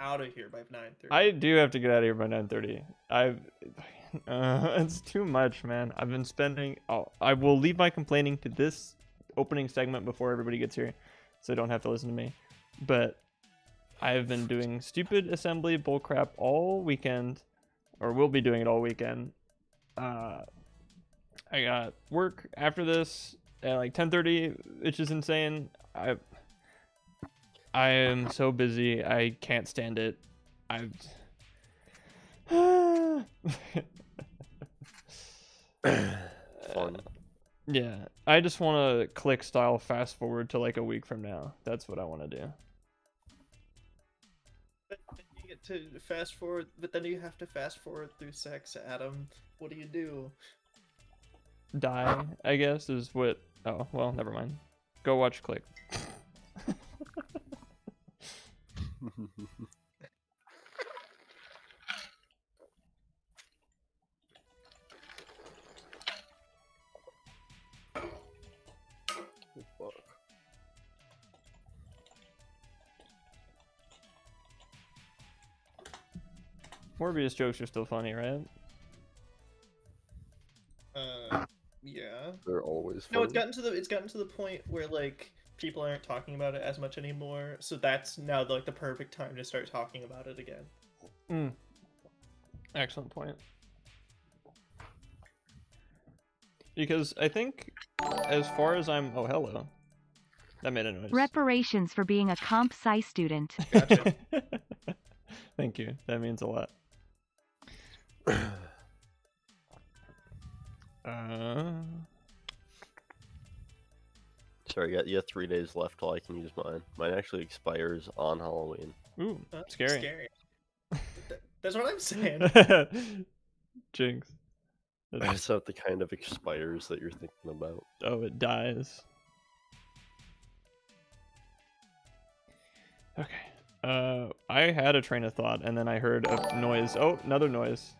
out of here by 9:30. I do have to get out of here by 9:30. It's too much, man. I've been spending. I will leave my complaining to this opening segment before everybody gets here, so they don't have to listen to me. But I have been doing stupid assembly bullcrap all weekend, or will be doing it all weekend. I got work after this at like 10:30, which is insane. I am so busy. I can't stand it. Fun. Yeah, I just want to click style fast forward to like a week from now. That's what I want to do. But then you get to fast forward, but then you have to fast forward through sex, Adam. What do? Die, I guess, is what. Oh, well, never mind. Go watch Click. Fuck. Morbius jokes are still funny, right? Yeah. They're always fun. No, it's gotten to the point where like people aren't talking about it as much anymore. So that's now like the perfect time to start talking about it again. Excellent point. Because I think, as far as I'm... Oh, hello. That made a noise. Reparations for being a comp sci student. Gotcha. Thank you. That means a lot. Sorry, you got 3 days left till I can use mine. Mine actually expires on Halloween. Ooh, scary. That's what I'm saying. Jinx. That's not the kind of expires that you're thinking about. Oh, it dies. Okay. I had a train of thought, and then I heard a noise. Oh, another noise.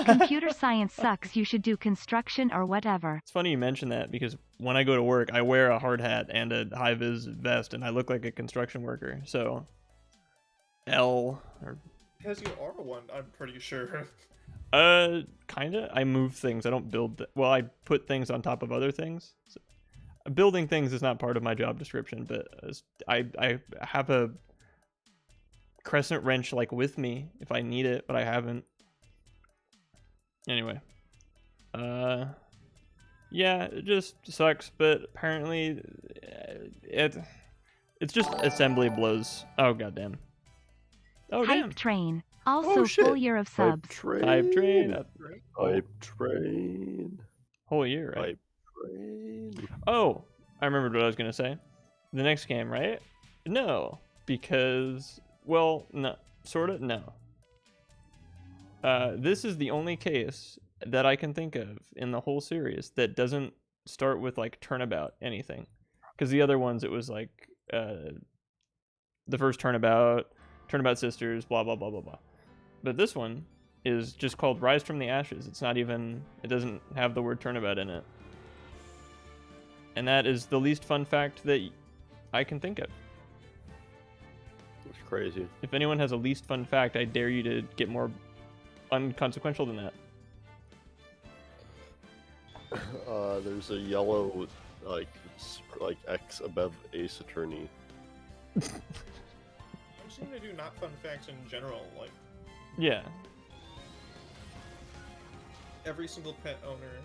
Computer science sucks. You should do construction or whatever. It's funny you mention that, because when I go to work, I wear a hard hat and a high-vis vest, and I look like a construction worker. So, L. Or... Because you are one, I'm pretty sure. Kinda. I move things. I don't build. Well, I put things on top of other things. So, building things is not part of my job description, but I have a crescent wrench like with me if I need it, but I haven't. Anyway, yeah, it just sucks. But apparently, it's just assembly blows. Oh goddamn. Oh damn. Hype train. Also, full year of subs. Hype train. Hype train. Whole year, right? Hype train. Oh, I remembered what I was gonna say. The next game, right? No, because no, sorta no. This is the only case that I can think of in the whole series that doesn't start with like turnabout anything, because the other ones it was like the first turnabout sisters, blah blah blah blah blah. But this one is just called Rise from the Ashes. It's not even. It doesn't have the word turnabout in it. And that is the least fun fact that I can think of. It's crazy. If anyone has a least fun fact, I dare you to get more unconsequential than that. There's a yellow, like X above Ace Attorney. I'm just gonna do not fun facts in general. Like, Yeah. every single pet owner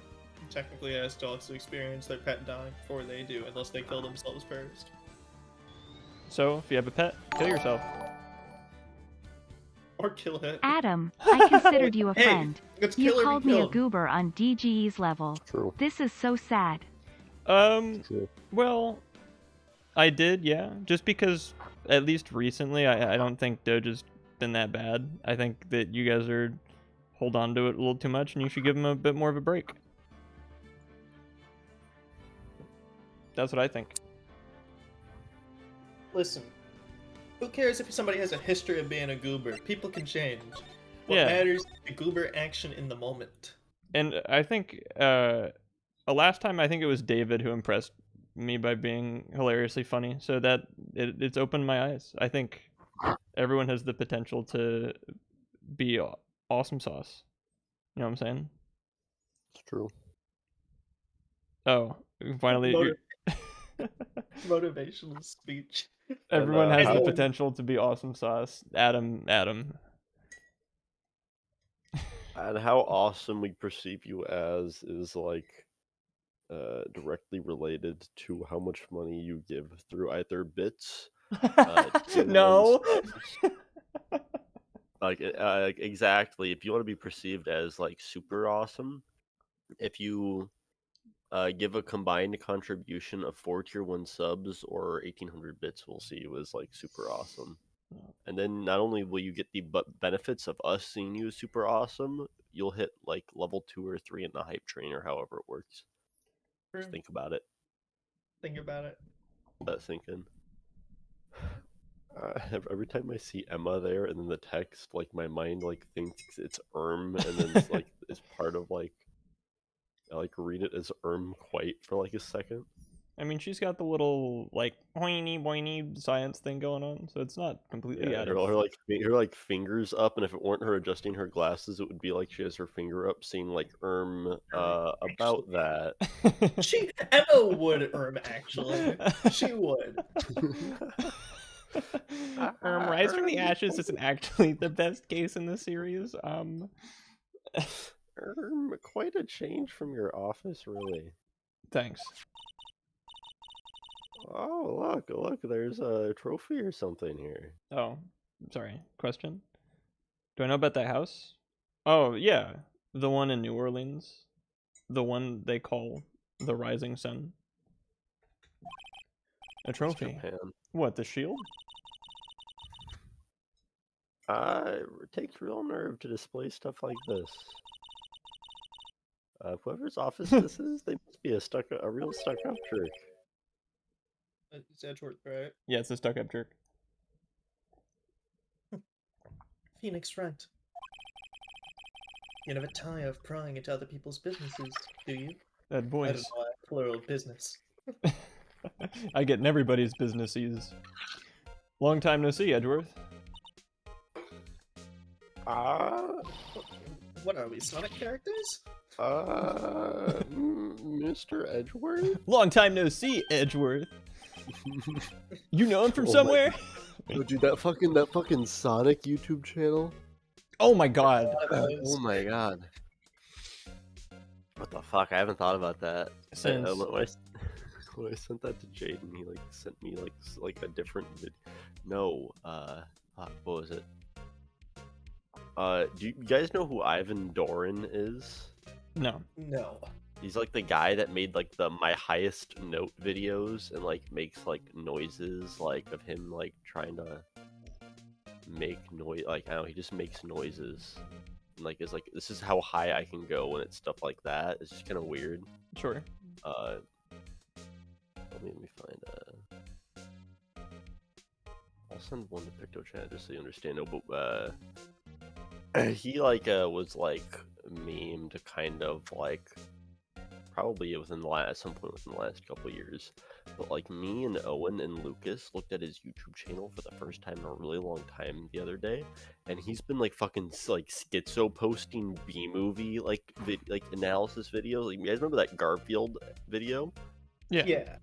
technically has to also experience their pet dying before they do, unless they kill themselves first. So, if you have a pet, kill yourself. Or kill it. Adam, I considered you a Hey, friend. it's You kill or be called me a killed. goober on DGE's level. True. This is so sad. True. Well, I did, yeah. Just because, at least recently, I don't think Doge has been that bad. I think that you guys hold on to it a little too much, and you should give him a bit more of a break. That's what I think. Listen, who cares if somebody has a history of being a goober? People can change. What Yeah. matters is the goober action in the moment. And I think last time I think it was David who impressed me by being hilariously funny. So that it's opened my eyes. I think everyone has the potential to be awesome sauce. You know what I'm saying? It's true. Oh, finally, Motivational speech. everyone And, has the how- potential to be awesome sauce. Adam. And how awesome we perceive you as is like directly related to how much money you give through either bits, tier one No. subs. Like exactly. If you want to be perceived as like super awesome, if you give a combined contribution of 4 tier 1 subs or 1800 bits, we'll see you as like super awesome. And then not only will you get the benefits of us seeing you as super awesome, you'll hit like level 2 or 3 in the hype train or however it works. Just think about it. Think about it. That sink in. Every time I see Emma there and then the text, like my mind like thinks it's and then it's like it's part of like I like read it as quite for like a second. I mean, she's got the little like whiny science thing going on, so it's not completely Yeah, out her, of. her like fingers up, and if it weren't her adjusting her glasses, it would be like she has her finger up, saying like about that. Emma would actually. She would. Rise from the Ashes isn't actually the best case in the series. Quite a change from your office, really. Thanks. Oh, look, there's a trophy or something here. Oh, sorry. Question? Do I know about that house? Oh, yeah. The one in New Orleans. The one they call the Rising Sun. A trophy. Japan. What, the shield? It takes real nerve to display stuff like this. Whoever's office this is, they must be a real stuck-up jerk. It's Edgeworth, right? Yeah, it's a stuck-up jerk. Phoenix Front. You never tire of prying into other people's businesses, do you? That I don't voice. know why, plural business. I get in everybody's businesses. Long time no see, Edgeworth. What are we, Sonic characters? Mr. Edgeworth? Long time no see, Edgeworth. You know him from Oh my somewhere? Oh, dude, that fucking Sonic YouTube channel. Oh my god. Oh my god. What the fuck? I haven't thought about that. Since When I sent that to Jaden, he like sent me like a different vid. No, fuck, what was it? Do you guys know who Ivan Doran is? no. No. He's like the guy that made like the my highest note videos and like makes like noises like of him like trying to make noise. Like I don't know, he just makes noises. And, like it's like this is how high I can go when it's stuff like that. It's just kind of weird. Sure. Let me find I'll send one to PictoChat just so you understand. No, but he like was like memed kind of like probably within the at some point within the last couple of years. But like me and Owen and Lucas looked at his YouTube channel for the first time in a really long time the other day, and he's been like fucking like schizo posting B movie like analysis videos. Like you guys remember that Garfield video? Yeah. Yeah.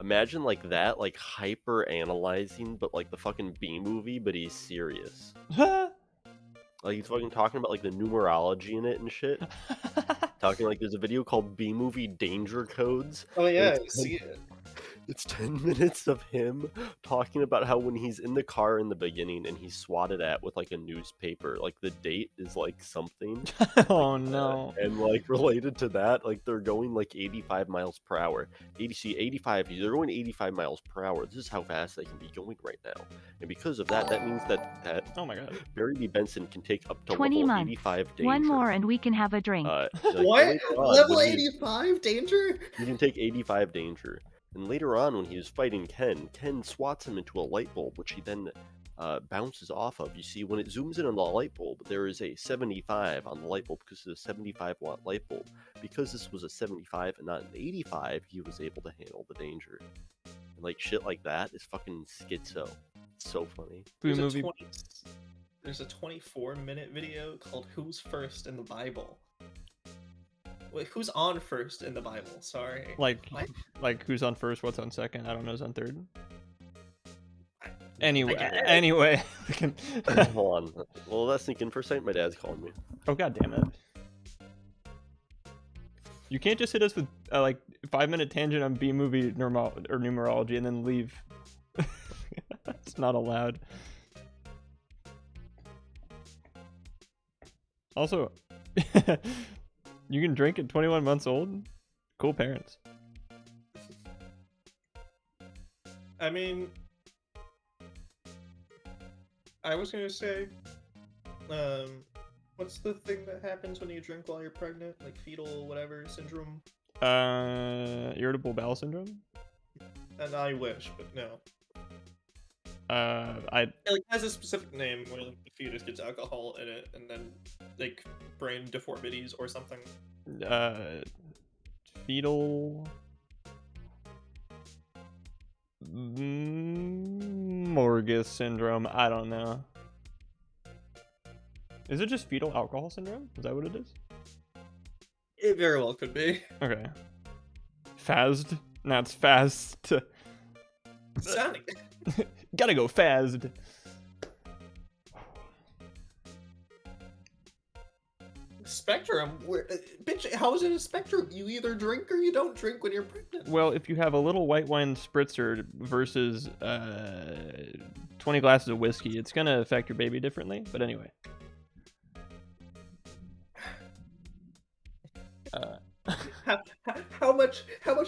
Imagine like that, like hyper analyzing, but like the fucking B movie, but he's serious. Like he's fucking talking about like the numerology in it and shit. Talking like there's a video called B movie Danger Codes. Oh yeah, and I see it. It's 10 minutes of him talking about how when he's in the car in the beginning and he's swatted at with like a newspaper, like the date is like something. Oh no. And like related to that, like they're going like 85 miles per hour. 85, they're going 85 miles per hour. This is how fast they can be going right now. And because of that, that means that Oh my god. Barry B. Benson can take up to 20 level months. 85 danger. One more and we can have a drink. Like, What? later on, Level when he- 85 danger? You can take 85 danger. And later on, when he was fighting Ken swats him into a light bulb, which he then bounces off of. You see, when it zooms in on the light bulb, there is a 75 on the light bulb because it's a 75-watt light bulb. Because this was a 75 and not an 85, he was able to handle the danger. And like shit like that is fucking schizo. So funny. Boo There's a movie. 20 there's a 24-minute video called "Who's First in the Bible." Wait, who's on first in the Bible? Sorry. Like What? who's on first, what's on second? I don't know who's on third. I Anyway, get it. anyway. Hold on. Well, that's thinking for a second. My dad's calling me. Oh god damn it. You can't just hit us with like 5-minute tangent on B movie numerology and then leave. It's not allowed. Also, you can drink at 21 months old. Cool parents. I mean, I was gonna say, what's the thing that happens when you drink while you're pregnant? Like fetal whatever syndrome? Irritable bowel syndrome. And I wish, but no. I It, like has a specific name where like, the fetus gets alcohol in it, and then like brain deformities or something. Fetal Morgus syndrome. I don't know. Is it just fetal alcohol syndrome? Is that what it is? It very well could be. Okay. Phased? No, it's fast. Sounding. Gotta go fast. Spectrum? Where, bitch, how is it a spectrum? You either drink or you don't drink when you're pregnant. Well, if you have a little white wine spritzer versus 20 glasses of whiskey, it's gonna affect your baby differently. But anyway. How much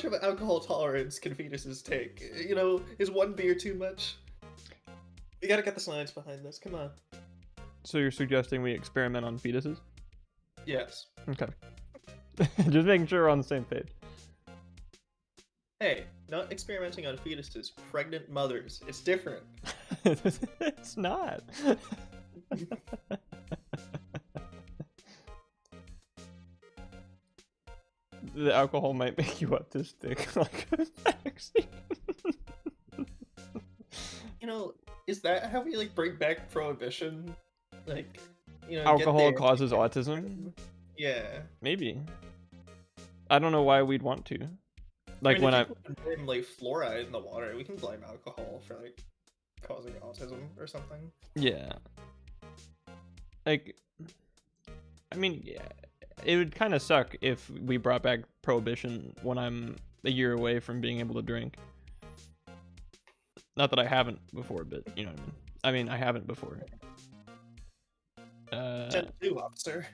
of an alcohol tolerance can fetuses take? You know, is one beer too much? We gotta get the science behind this. Come on. So you're suggesting we experiment on fetuses? Yes. Okay. Just making sure we're on the same page. Hey, not experimenting on fetuses, pregnant mothers. It's different. It's not. The alcohol might make you autistic, like a vaccine. You know, is that how we like bring back prohibition? Like, you know, Alcohol get there. causes autism? Yeah. Maybe. I don't know why we'd want to. Like mean, when if you blame like fluoride in the water, we can blame alcohol for like causing autism or something. Yeah. Like, I mean, yeah, it would kind of suck if we brought back prohibition when I'm a year away from being able to drink. Not that I haven't before, but you know what I mean. I haven't before. 10-2, officer.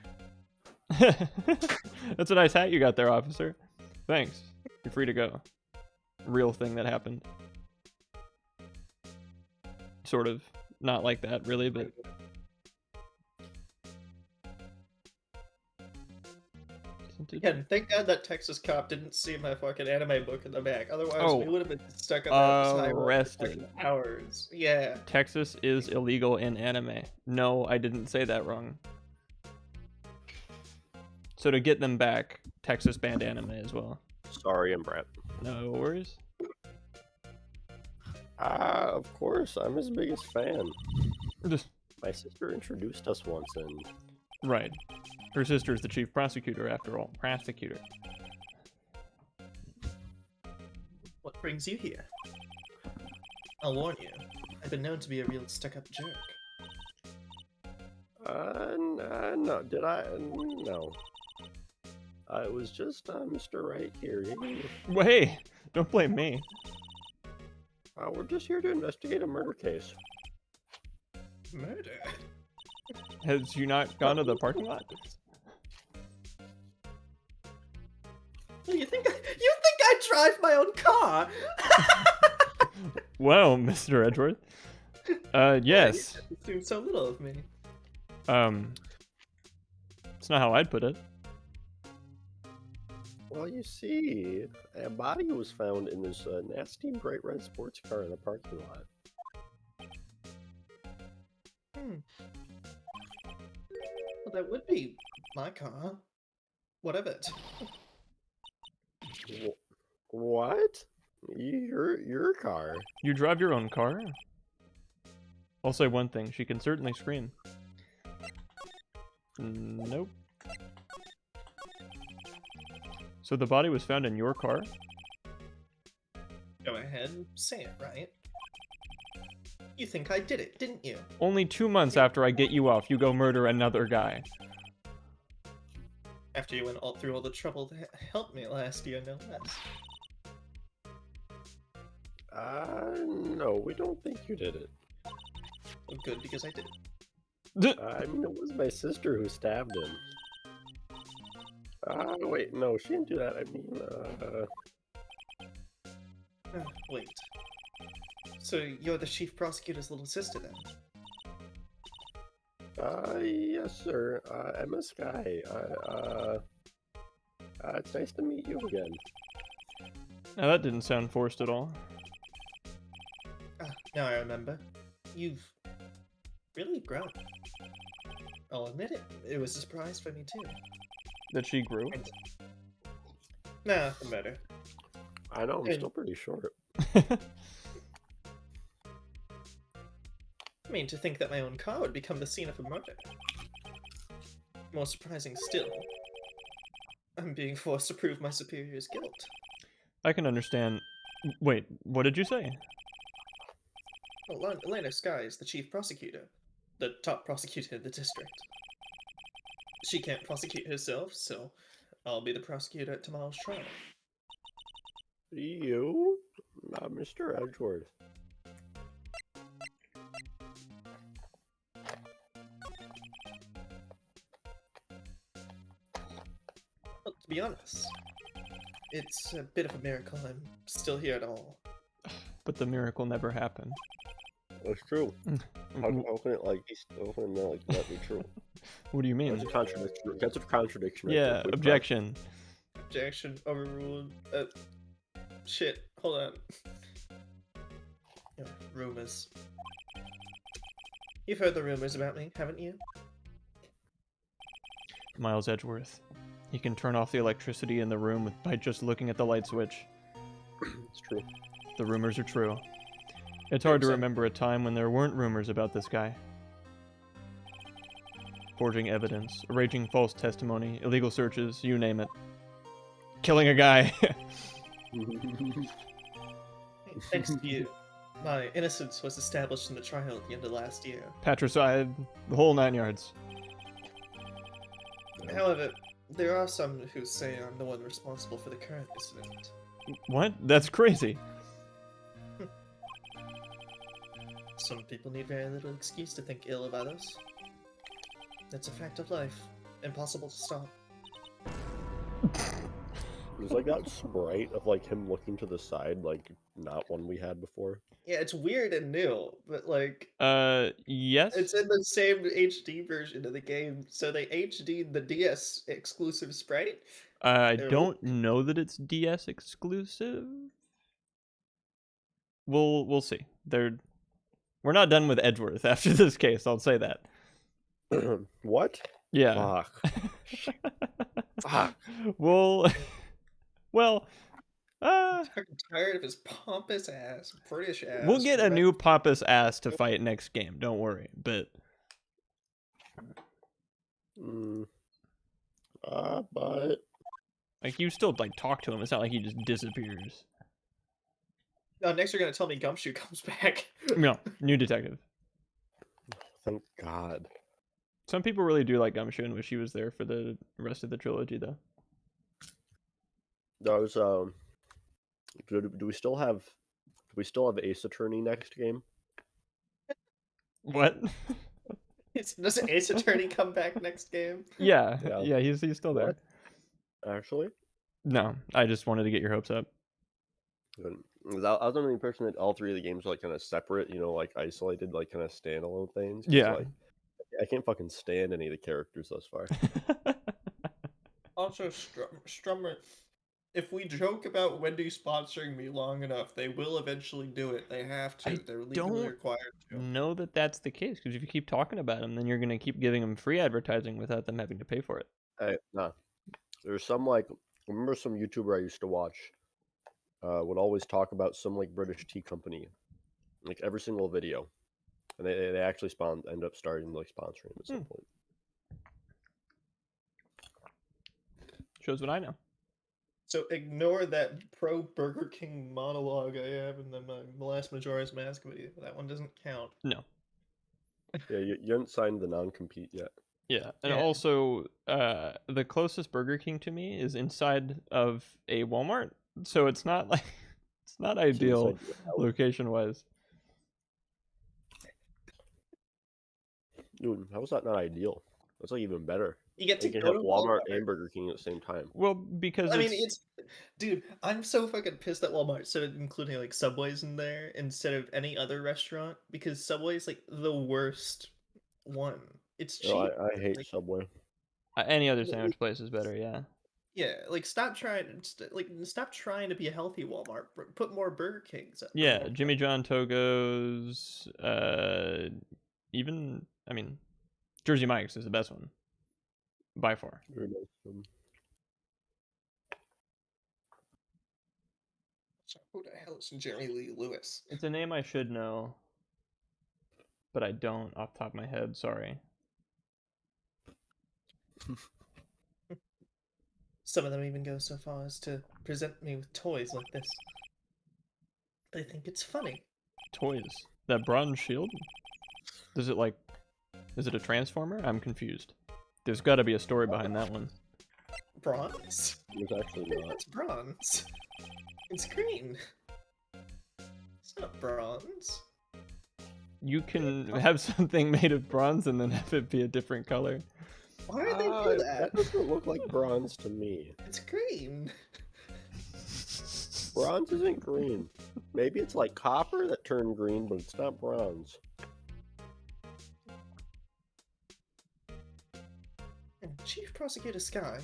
That's a nice hat you got there, officer. Thanks. You're free to go. Real thing that happened. Sort of. Not like that, really, but... Yeah, thank God that Texas cop didn't see my fucking anime book in the back. Otherwise, Oh. we would have been stuck on that highway for Arrested. fucking hours. Yeah. Texas is illegal in anime. No, I didn't say that wrong. So to get them back, Texas banned anime as well. Sorry, I'm Brett. No worries. Of course, I'm his biggest fan. Just My sister introduced us once, and right. Her sister is the chief prosecutor, after all. Prosecutor. What brings you here? I'll warn you. I've been known to be a real stuck-up jerk. no, did I? No. It was just Mr. Right here. Well, hey, don't blame me. We're just here to investigate a murder case. Murder? Has you not gone to the parking lot? You think I drive my own car? Well, Mr. Edgeworth. Yes. You assume so little of me. It's not how I'd put it. Well, you see, a body was found in this nasty bright red sports car in the parking lot. Well, that would be my car. What of it? What? Your car? You drive your own car? I'll say one thing. She can certainly scream. Nope. So the body was found in your car? Go ahead, say it, right? You think I did it, didn't you? Only 2 months after I get you off, you go murder another guy. After you went through all the trouble to help me last year, no less. No, we don't think you did it. Well, good, because I did it. I mean, it was my sister who stabbed him. Wait, no, she didn't do that. I mean, Wait. So you're the chief prosecutor's little sister then? yes, sir. Emma Sky. It's nice to meet you again. Now that didn't sound forced at all. Now I remember. You've really grown. I'll admit it. It was a surprise for me too. That she grew? Nah, the matter. I know, I'm still pretty short. I mean, to think that my own car would become the scene of a murder. More surprising still, I'm being forced to prove my superior's guilt. I can understand. Wait, what did you say? Well, Elena Sky is the chief prosecutor, the top prosecutor in the district. She can't prosecute herself, so I'll be the prosecutor at tomorrow's trial. You? Mr. Edgeworth. Well, to be honest, it's a bit of a miracle I'm still here at all. But the miracle never happened. That's true. How can it how can it not be true? What do you mean? That's a contradiction. That's a contradiction. Yeah, right there. objection. Objection, overruled. Shit, hold on. Rumors. You've heard the rumors about me, haven't you? Miles Edgeworth. He can turn off the electricity in the room by just looking at the light switch. It's true. The rumors are true. It's hard to remember a time when there weren't rumors about this guy. Forging evidence, arranging false testimony, illegal searches, you name it. Killing a guy. Thanks to you, my innocence was established in the trial at the end of last year. Patricide, the whole 9 yards. However, there are some who say I'm the one responsible for the current incident. What? That's crazy. Some people need very little excuse to think ill of others. It's a fact of life. Impossible to stop. It was like that sprite of him looking to the side, not one we had before. Yeah, it's weird and new, but Yes? it's in the same HD version of the game, so they HD'd the DS exclusive sprite. I don't know that it's DS exclusive. We'll see. We're not done with Edgeworth after this case, I'll say that. What? Yeah. Fuck. Fuck. Well, I'm tired of his pompous ass, British ass. we'll get a new pompous ass to fight next game, don't worry. But But you still talk to him. It's not like he just disappears. No, next you're gonna tell me Gumshoe comes back. No, new detective. thank God. Some people really do like Gumshoe and wish he was there for the rest of the trilogy, though. There's do we still have Ace Attorney next game? What? Does Ace Attorney come back next game? Yeah, Yeah. he's still there. What? Actually? No, I just wanted to get your hopes up. Good. 'Cause I was under the impression that all three of the games were kind of separate, isolated, kind of standalone things. 'Cause, Yeah. I can't fucking stand any of the characters thus far. Also, Strummer, if we joke about Wendy sponsoring me long enough, they will eventually do it. They have to. They're legally don't required to. know that that's the case, because if you keep talking about him, then you're going to keep giving them free advertising without them having to pay for it. Nah. There's some remember some YouTuber I used to watch would always talk about some British tea company, every single video. And they actually end up starting like sponsoring at some point. Shows what I know. So ignore that pro Burger King monologue I have in the last Majora's Mask video. That one doesn't count. No. Yeah, you haven't signed the non-compete yet. Yeah, and Yeah. also the closest Burger King to me is inside of a Walmart, so it's not like it's not ideal inside your house. location-wise. Dude, how is that not ideal? That's like even better. You get to You can go have to Walmart and Burger King at the same time. Well, because I mean, dude, I'm so fucking pissed at Walmart. So including like Subway's in there instead of any other restaurant because Subway's like the worst one. It's cheap. No, I hate like, Subway. any other sandwich place is better. Yeah. Yeah, like stop trying to be a healthy Walmart. Put more Burger Kings. At Yeah, Walmart. Jimmy John Togo's, even I mean, Jersey Mike's is the best one by far. Very nice. So who the hell is Jerry Lee Lewis? It's a name I should know, but I don't off the top of my head. Sorry. Some of them even go so far as to present me with toys like this. They think it's funny. Toys. That bronze shield? Is it a transformer? I'm confused. There's got to be a story behind that one. Bronze? It's actually not. It's bronze. It's green. It's not bronze. You can have something made of bronze and then have it be a different color. Why did they do that? That doesn't look like bronze to me. It's green. Bronze isn't green. Maybe it's like copper that turned green, but it's not bronze. And Chief Prosecutor Sky.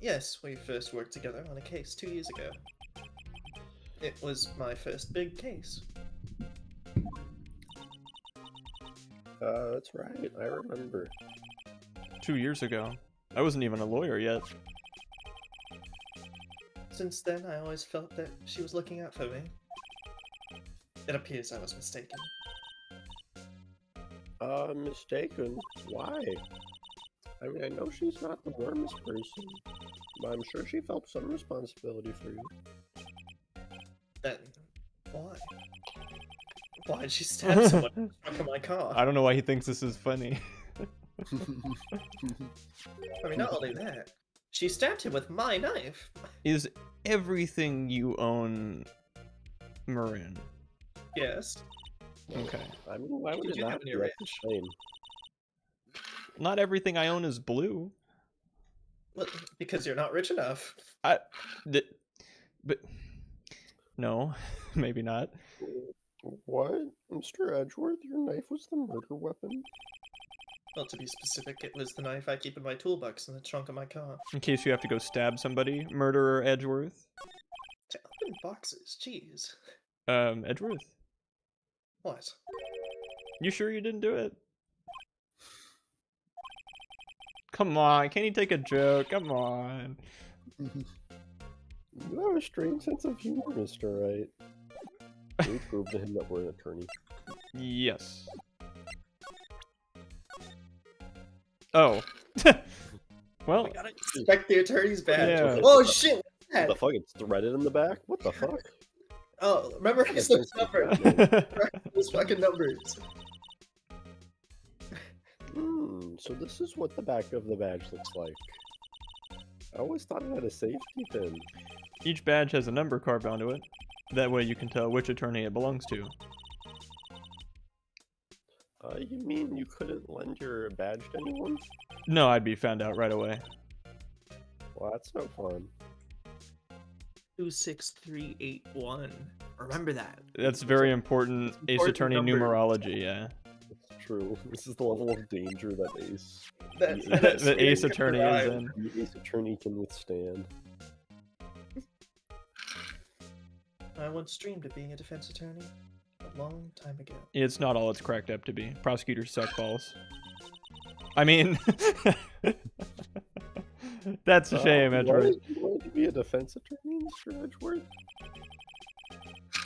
Yes, we first worked together on a case 2 years ago. It was my first big case. That's right. I remember. 2 years ago. I wasn't even a lawyer yet. Since then, I always felt that she was looking out for me. It appears I was mistaken. Mistaken? Why? I mean, I know she's not the warmest person, but I'm sure she felt some responsibility for you. Then, why? Why did she stab someone in the trunk of my car? I don't know why he thinks this is funny. I mean, not only that, she stabbed him with my knife. Is everything you own maroon? Yes. Okay. I mean, why would Did it you not have be any like the same? Not everything I own is blue. Well, because you're not rich enough. But no, maybe not. What? Mr. Edgeworth, your knife was the murder weapon? Well, to be specific, it was the knife I keep in my toolbox in the trunk of my car. In case you have to go stab somebody, murderer Edgeworth. To open boxes, jeez. Edgeworth, What? you sure you didn't do it? Come on, can you take a joke? Come on. You have a strange sense of humor, Mr. Wright. We proved to him that we're an attorney. Yes. Oh. Well, We gotta respect the attorney's badge. Yeah. Oh shit! What's What that? the fuck? It's threaded in the back? What the fuck? Oh, memorize those numbers. Those fucking numbers. So this is what the back of the badge looks like. I always thought it had a safety pin. each badge has a number carved onto it. That way you can tell which attorney it belongs to. You mean you couldn't lend your badge to anyone? No, I'd be found out right away. Well, that's no fun. 26381. Remember that. That's very important Ace important Attorney number. numerology, yeah. It's true. This is the level of danger that Ace... That's The Ace scary. Attorney is in. the Ace Attorney can withstand. I once dreamed of being a defense attorney a long time ago. It's not all it's cracked up to be. Prosecutors suck balls. I mean... That's a shame, Why Edgeworth. did you want to be a defense attorney, Mr. Edgeworth?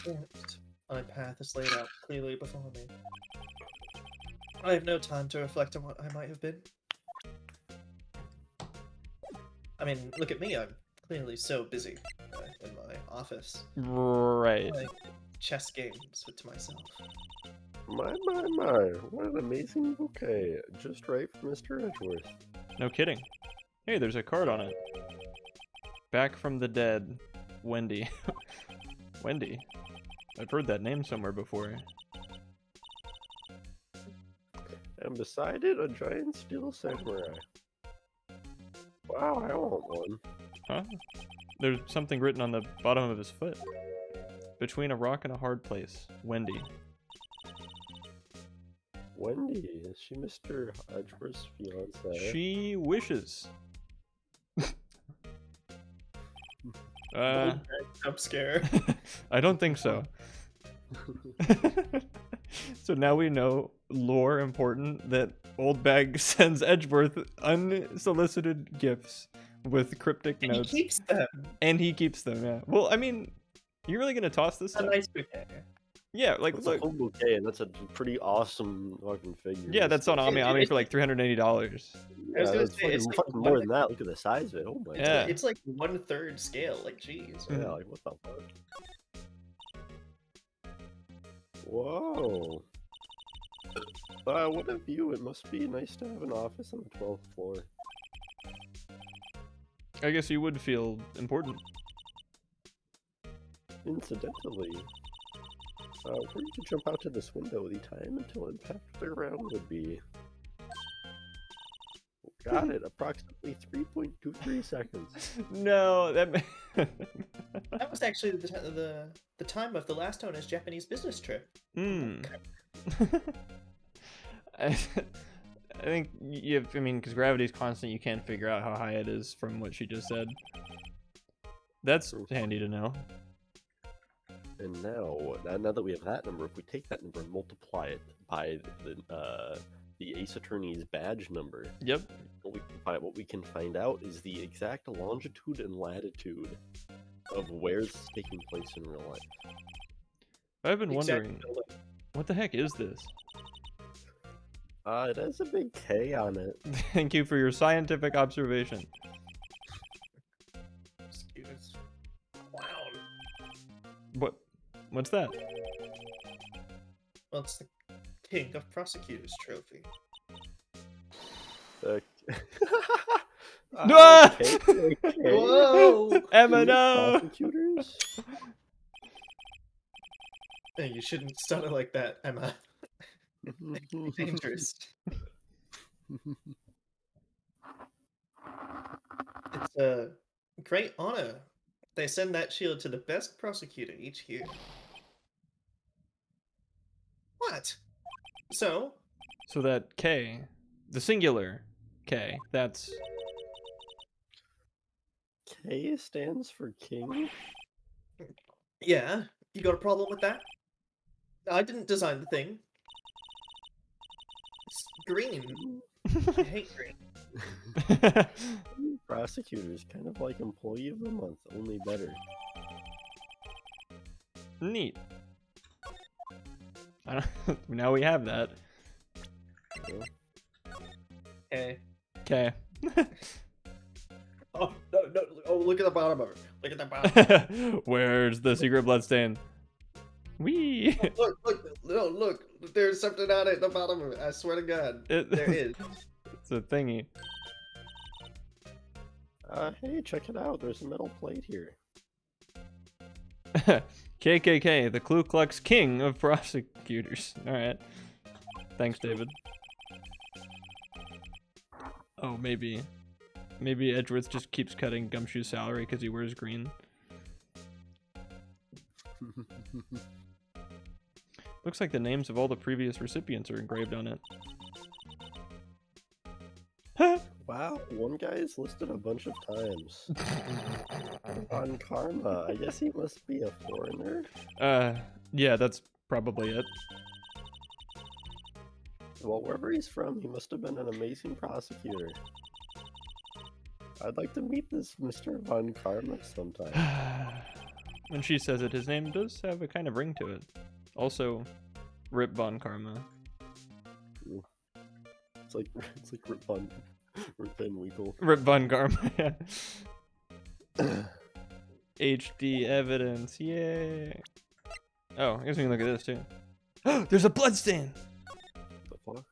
But my path is laid out clearly before me. I have no time to reflect on what I might have been. I mean, look at me, I'm clearly so busy in my office. Right. Playing chess games to myself. My, what an amazing bouquet. Just right for Mr. Edgeworth. No kidding. Hey, there's a card on it. Back from the dead. Wendy. Wendy. I've heard that name somewhere before. And beside it, a giant steel samurai. Wow, I want one. Huh? There's something written on the bottom of his foot. Between a rock and a hard place. Wendy. Wendy, is she Mr. Edgeworth's fiance? She wishes. Jump scare. I don't think so. So now we know, lore important, that Old Bag sends Edgeworth unsolicited gifts with cryptic And he notes. keeps them. And he keeps them, yeah. Well, I mean, you really gonna toss this A stuff? nice bouquet. Yeah, like, It's look. a full bouquet, and that's a pretty awesome fucking figure. Yeah, that's on Ami Ami It's- for like $380. I was gonna that's say, fucking, it's like fucking one- more than that. Look at the size of it. Oh my Yeah. god. It's like 1/3 scale, like jeez. Mm. Yeah, like what the fuck? Whoa. What a view. It must be nice to have an office on the 12th floor. I guess you would feel important. Incidentally, were you to jump out to this window the time until impact of the ground would be? Got it, approximately 3.23 seconds. No, that That was actually the time of the last owner's Japanese business trip. Hmm. I think I mean, because gravity's constant, you can't figure out how high it is from what she just said. That's handy to know. And now that we have that number, if we take that number and multiply it by the Ace Attorney's badge number, Yep. what we can find out is the exact longitude and latitude of where this is taking place in real life. I've been Exact wondering, building. what the heck is this? It has a big K on it. Thank you for your scientific observation. Excuse. Clown. What's that? Well, it's the King of Prosecutors trophy. Ah! Okay. Whoa! Emma, no! Prosecutors? Hey, you shouldn't start it like that, Emma. Dangerous. It's a great honor. They send that shield to the best prosecutor each year. What? So, So that K, the singular K, that's K stands for king? yeah, you got a problem with that? I didn't design the thing. It's green. I hate green. Prosecutors, kind of like employee of the month, only better. neat. I don't, now we have that. Hey. Okay. Oh, no, no. Oh, look at the bottom of it. Look at the bottom. Where's the secret bloodstain? Wee. Look, no, look. There's something on it at the bottom of it. I swear to God. There is. It's a thingy. Hey, check it out. There's a metal plate here. KKK, the Ku Klux King of prosecutors. All right. Thanks, David. Oh, maybe Edgeworth just keeps cutting Gumshoe's salary because he wears green. Looks like the names of all the previous recipients are engraved on it. Wow, one guy's listed a bunch of times. On Karma, I guess he must be a foreigner. Yeah, that's probably it. Well, wherever he's from, he must have been an amazing prosecutor. I'd like to meet this Mr. Von Karma sometime. When she says it, his name does have a kind of ring to it. Also, Rip Von Karma. it's like Rip Van Winkle. Rip Von Garma. Yeah. HD evidence. Yay. Oh, I guess we can look at this too. There's a bloodstain. The fuck?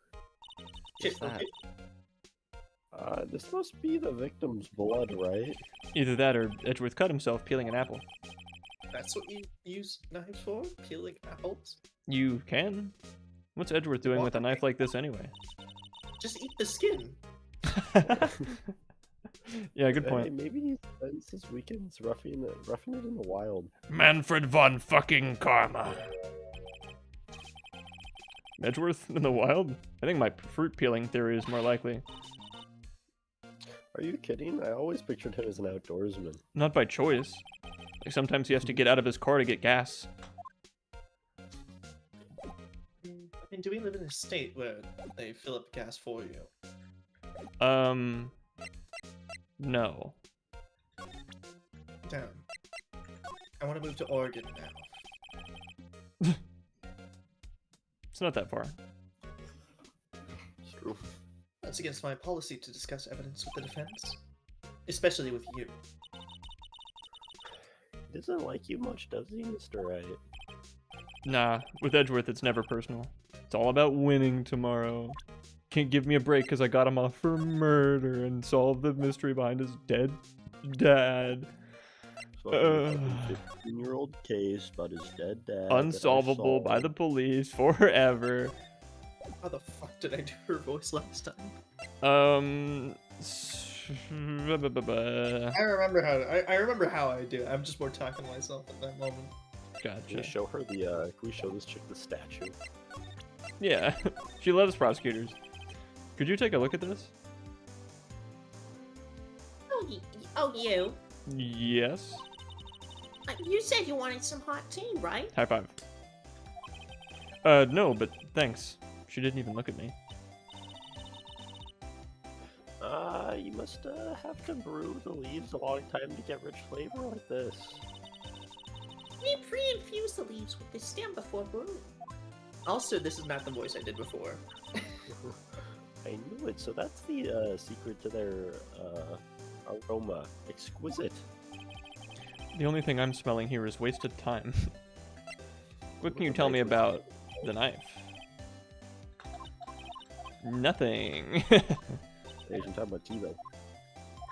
Shit, What's that? okay. This must be the victim's blood, right? Either that or Edgeworth cut himself peeling an apple. That's what you use knives for? Peeling apples? You can. What's Edgeworth doing with a knife like this anyway? Just eat the skin. Yeah, good Hey, point. maybe he spends his weekends roughing it in the wild. Manfred von fucking Karma. Edgeworth in the wild? I think my fruit peeling theory is more likely. Are you kidding? I always pictured him as an outdoorsman. Not by choice. Like sometimes he has to get out of his car to get gas. I mean, do we live in a state where they fill up gas for you? No. Damn. I want to move to Oregon now. It's not that far. It's true. That's against my policy to discuss evidence with the defense. Especially with you. He doesn't like you much, does he, Mr. Wright? Nah, with Edgeworth it's never personal. It's all about winning tomorrow. Can't give me a break because I got him off for murder and solved the mystery behind his dead dad. So a 15-year-old case about his dead dad. that I Unsolvable by solved. the police forever. How the fuck did I do her voice last time? I remember how I do. I'm just more talking to myself at that moment. Can we Gotcha. show her the, can we show this chick the statue? Yeah, she loves prosecutors. Could you take a look at this? Oh, you. Yes. You said you wanted some hot tea, right? High five. No, but thanks. She didn't even look at me. You must, have to brew the leaves a long time to get rich flavor like this. We pre-infuse the leaves with the stem before brewing. Also, this is not the voice I did before. I knew it, so that's the, secret to their, aroma. Exquisite. The only thing I'm smelling here is wasted time. What can you tell me about the knife? Nothing. Asian talking about tea, though.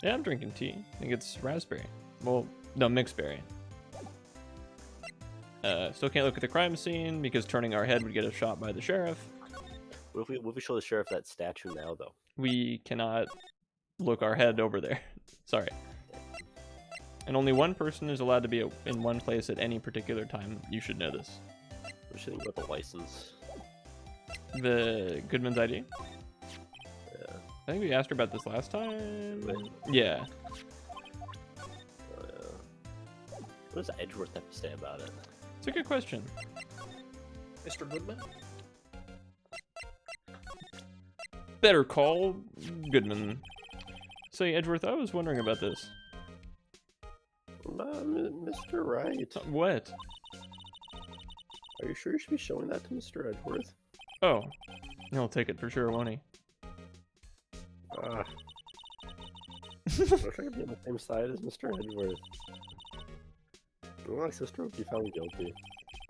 Yeah, I'm drinking tea. I think it's raspberry. Well, no, mixed berry. Still can't look at the crime scene because turning our head would get us shot by the sheriff. What if we show the sheriff that statue now, though? We cannot look our head over there. Sorry. And only one person is allowed to be in one place at any particular time. You should know this. What should you think about the license? The Goodman's ID? Yeah. I think we asked her about this last time. Really? Yeah. What does Edgeworth have to say about it? It's a good question. Mr. Goodman? Better call Goodman. Say, Edgeworth, I was wondering about this. Mr. Wright, What? are you sure you should be showing that to Mr. Edgeworth? Oh. He'll take it for sure, won't he? I wish I could be on the same side as Mr. Edgeworth. Well, my sister would be found guilty.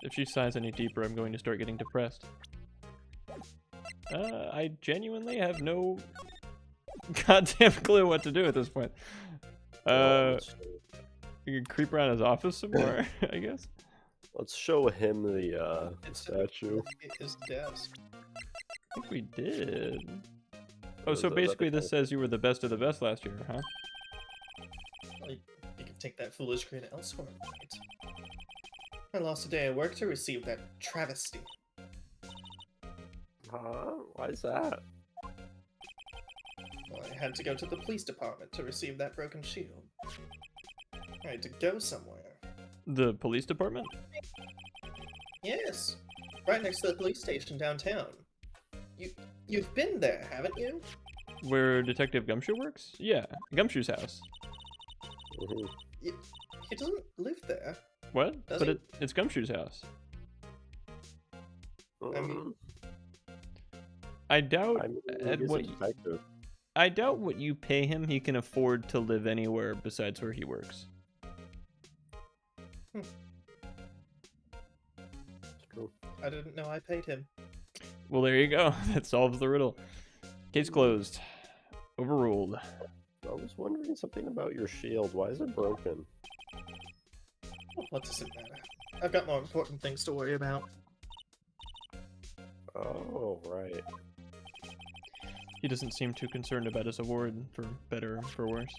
If she sighs any deeper, I'm going to start getting depressed. I genuinely have no goddamn clue what to do at this point. You can creep around his office some more, I guess. Let's show him the statue. His desk. I think we did. Oh, Is so that basically the this says you were the best of the best last year, huh? Well, you can take that foolish grin elsewhere, right? I lost a day at work to receive that travesty. Huh? Why is that? Well, I had to go to the police department to receive that broken shield. I had to go somewhere. The police department? Yes, right next to the police station downtown. You've been there, haven't you? Where Detective Gumshoe works? Yeah, Gumshoe's house. Mhm. He doesn't live there. What? Does But he? it's Gumshoe's house. I mean- I doubt I mean, at he's what a detective. I doubt what you pay him, he can afford to live anywhere besides where he works. It's true. I didn't know I paid him. Well, there you go. That solves the riddle. Case closed. Overruled. I was wondering something about your shield. Why is it broken? What does it matter? I've got more important things to worry about. Oh, right. He doesn't seem too concerned about his award, for better or for worse.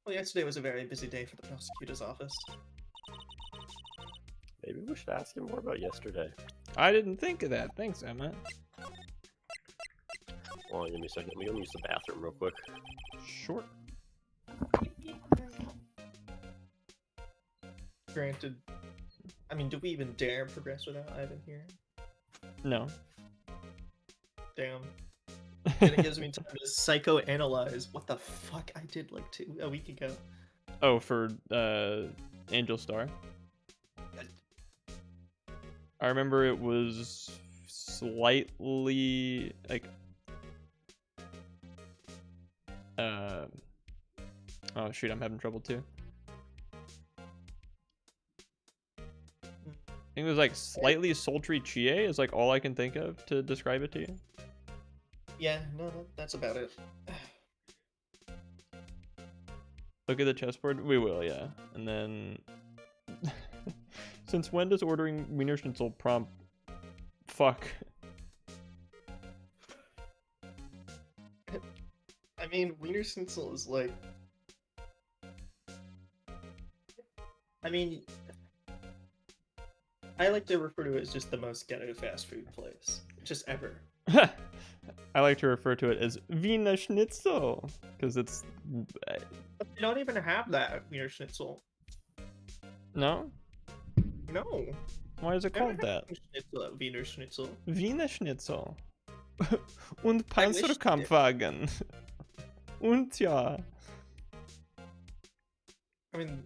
Well, yesterday was a very busy day for the prosecutor's office. Maybe we should ask him more about yesterday. I didn't think of that. Thanks, Emma. Hold on, give me a second. Let me go use the bathroom real quick. Short. Granted, I mean, do we even dare progress without Ivan here? No. Damn. Then it gives me time to psychoanalyze what the fuck I did like a week ago. Oh, for Angel Star. I remember it was slightly like oh shoot, I'm having trouble too. I think it was like slightly sultry chie is like all I can think of to describe it to you. Yeah, no, that's about it. Look at the chessboard. We will, yeah. And then since when does ordering Wiener Schnitzel prompt fuck? I mean, Wiener Schnitzel is like... I mean... I like to refer to it as just the most ghetto fast food place. Just ever. I like to refer to it as Wiener Schnitzel because it's... But they don't even have that at Wiener Schnitzel. No? No. Why is it They don't called have that? Schnitzel at Wiener Schnitzel. Wiener Schnitzel. Und I wish they did. Panzerkampfwagen. Und ja. I mean...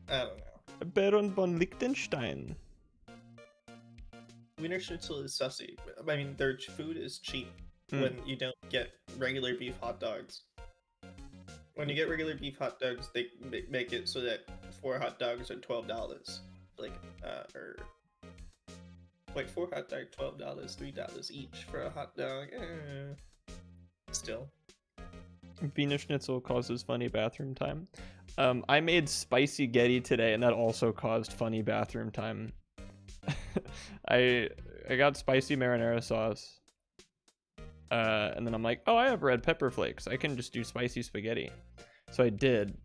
I don't know. Baron von Liechtenstein. Wiener Schnitzel is sussy. I mean, their food is cheap when you don't get regular beef hot dogs. When you get regular beef hot dogs, they make it so that 4 hot dogs are $12. Like, or... Wait, 4 hot dogs, $12, $3 each for a hot dog. Still. Wiener Schnitzel causes funny bathroom time. I made spicy Getty today, and that also caused funny bathroom time. I got spicy marinara sauce, and then I'm like, oh, I have red pepper flakes. I can just do spicy spaghetti. So I did,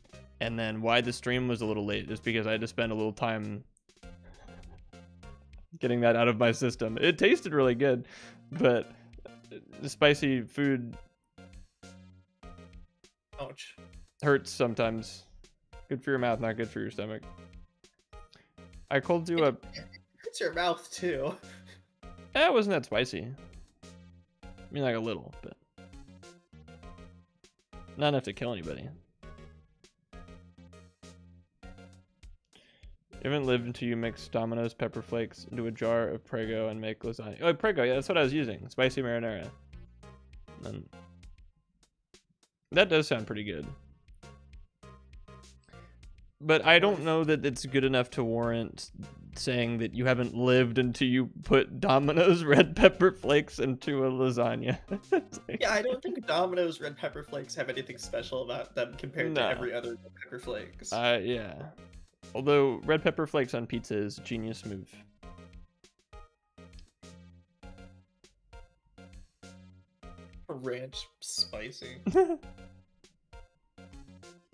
and then why the stream was a little late is because I had to spend a little time getting that out of my system. It tasted really good, but the spicy food Ouch. hurts sometimes. Good for your mouth, not good for your stomach. I called you up. It's your mouth, too. It wasn't that spicy. I mean, like a little, but not enough to kill anybody. You haven't lived until you mix Domino's pepper flakes into a jar of Prego and make lasagna. Oh, Prego, yeah, that's what I was using. Spicy marinara. And that does sound pretty good. But I don't know that it's good enough to warrant saying that you haven't lived until you put Domino's red pepper flakes into a lasagna. Yeah, I don't think Domino's red pepper flakes have anything special about them compared to No. every other red pepper flakes. Yeah. Although red pepper flakes on pizza is a genius move. Ranch spicy.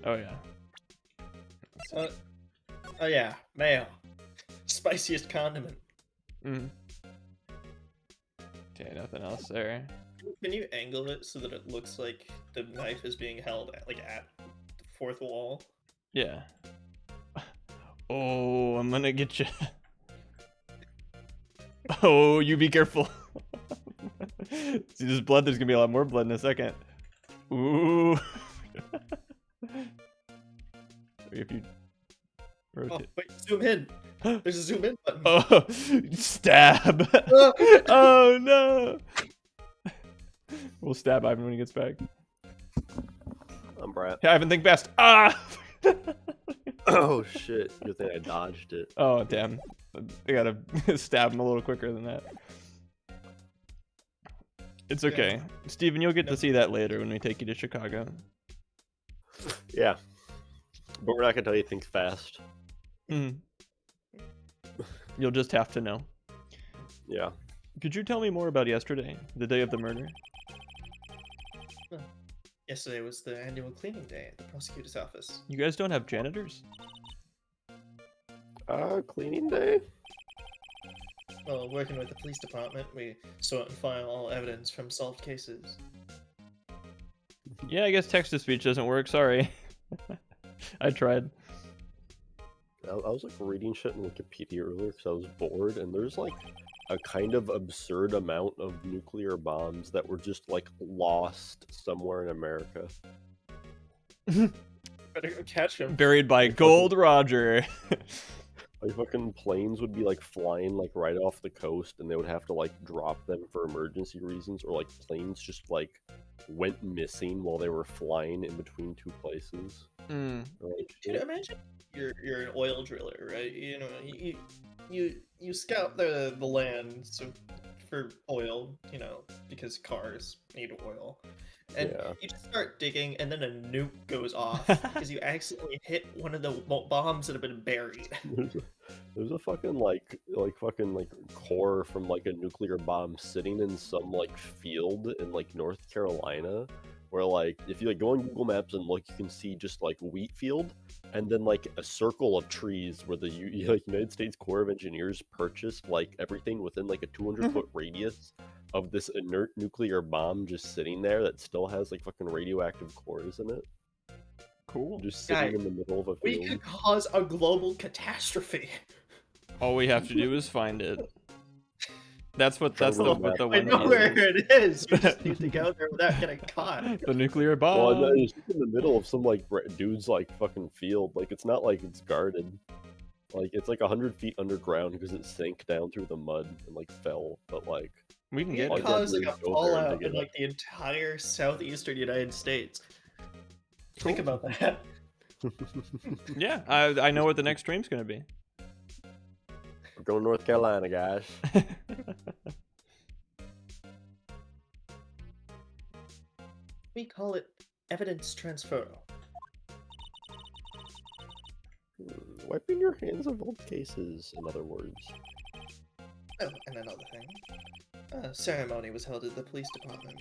Oh yeah. Oh yeah, mayo. Spiciest condiment. Mm. Okay, nothing else there. Can you angle it so that it looks like the knife is being held at the fourth wall? Yeah. Oh, I'm gonna get you. Oh, you be careful. See this blood? There's gonna be a lot more blood in a second. Ooh. If you Oh, Rotate. wait, zoom in. There's a zoom in button. Oh, stab. Oh. Oh no. We'll stab Ivan when he gets back. I'm Brad. Hey, Ivan, think fast. Ah. Oh shit! Good thing I dodged it. Oh damn. I gotta stab him a little quicker than that. It's okay. Steven, you'll get to see that later when we take you to Chicago. Yeah, but we're not gonna tell you think fast. Mm. You'll just have to know. Yeah. Could you tell me more about yesterday, the day of the murder? Yesterday was the annual cleaning day at the prosecutor's office. You guys don't have janitors? Cleaning day. Well, working with the police department, we sort and file all evidence from solved cases. Yeah, I guess text-to-speech doesn't work, sorry. I tried. I was like reading shit in Wikipedia earlier because I was bored, and there's like a kind of absurd amount of nuclear bombs that were just like lost somewhere in America. Better go catch him. Buried by Gold Roger. Like fucking planes would be like flying like right off the coast, and they would have to like drop them for emergency reasons, or like planes just like went missing while they were flying in between two places. Mm. Or, like, Dude, imagine you're an oil driller, right? You know, you scout the land for oil, you know, because cars need oil. And Yeah. you just start digging, and then a nuke goes off because you accidentally hit one of the bombs that have been buried. There's a fucking like core from like a nuclear bomb sitting in some like field in like North Carolina, where like if you like go on Google Maps and look, you can see just like wheat field, and then like a circle of trees where the United States Corps of Engineers purchased like everything within like a 200-foot radius of this inert nuclear bomb just sitting there that still has like fucking radioactive cores in it, Cool. just sitting Guy, in the middle of a We field. could cause a global catastrophe. All we have to do is find it. That's what Try that's to the look what the I one know is. where it is. You just need to go there without getting caught. The nuclear Well, bomb. no, it's just in the middle of some like dude's like fucking field. Like it's not like it's guarded. Like it's like 100 feet underground because it sank down through the mud and like fell. But like, We can We get All could you gotta it. cause do like is a go there and fallout dig in it like the entire southeastern United States. Think Cool. about that. Yeah, I know what the next stream's gonna be. we're going to North Carolina, guys. We call it evidence transfer. Wiping your hands of old cases, in other words. Oh, and another thing. A ceremony was held at the police department.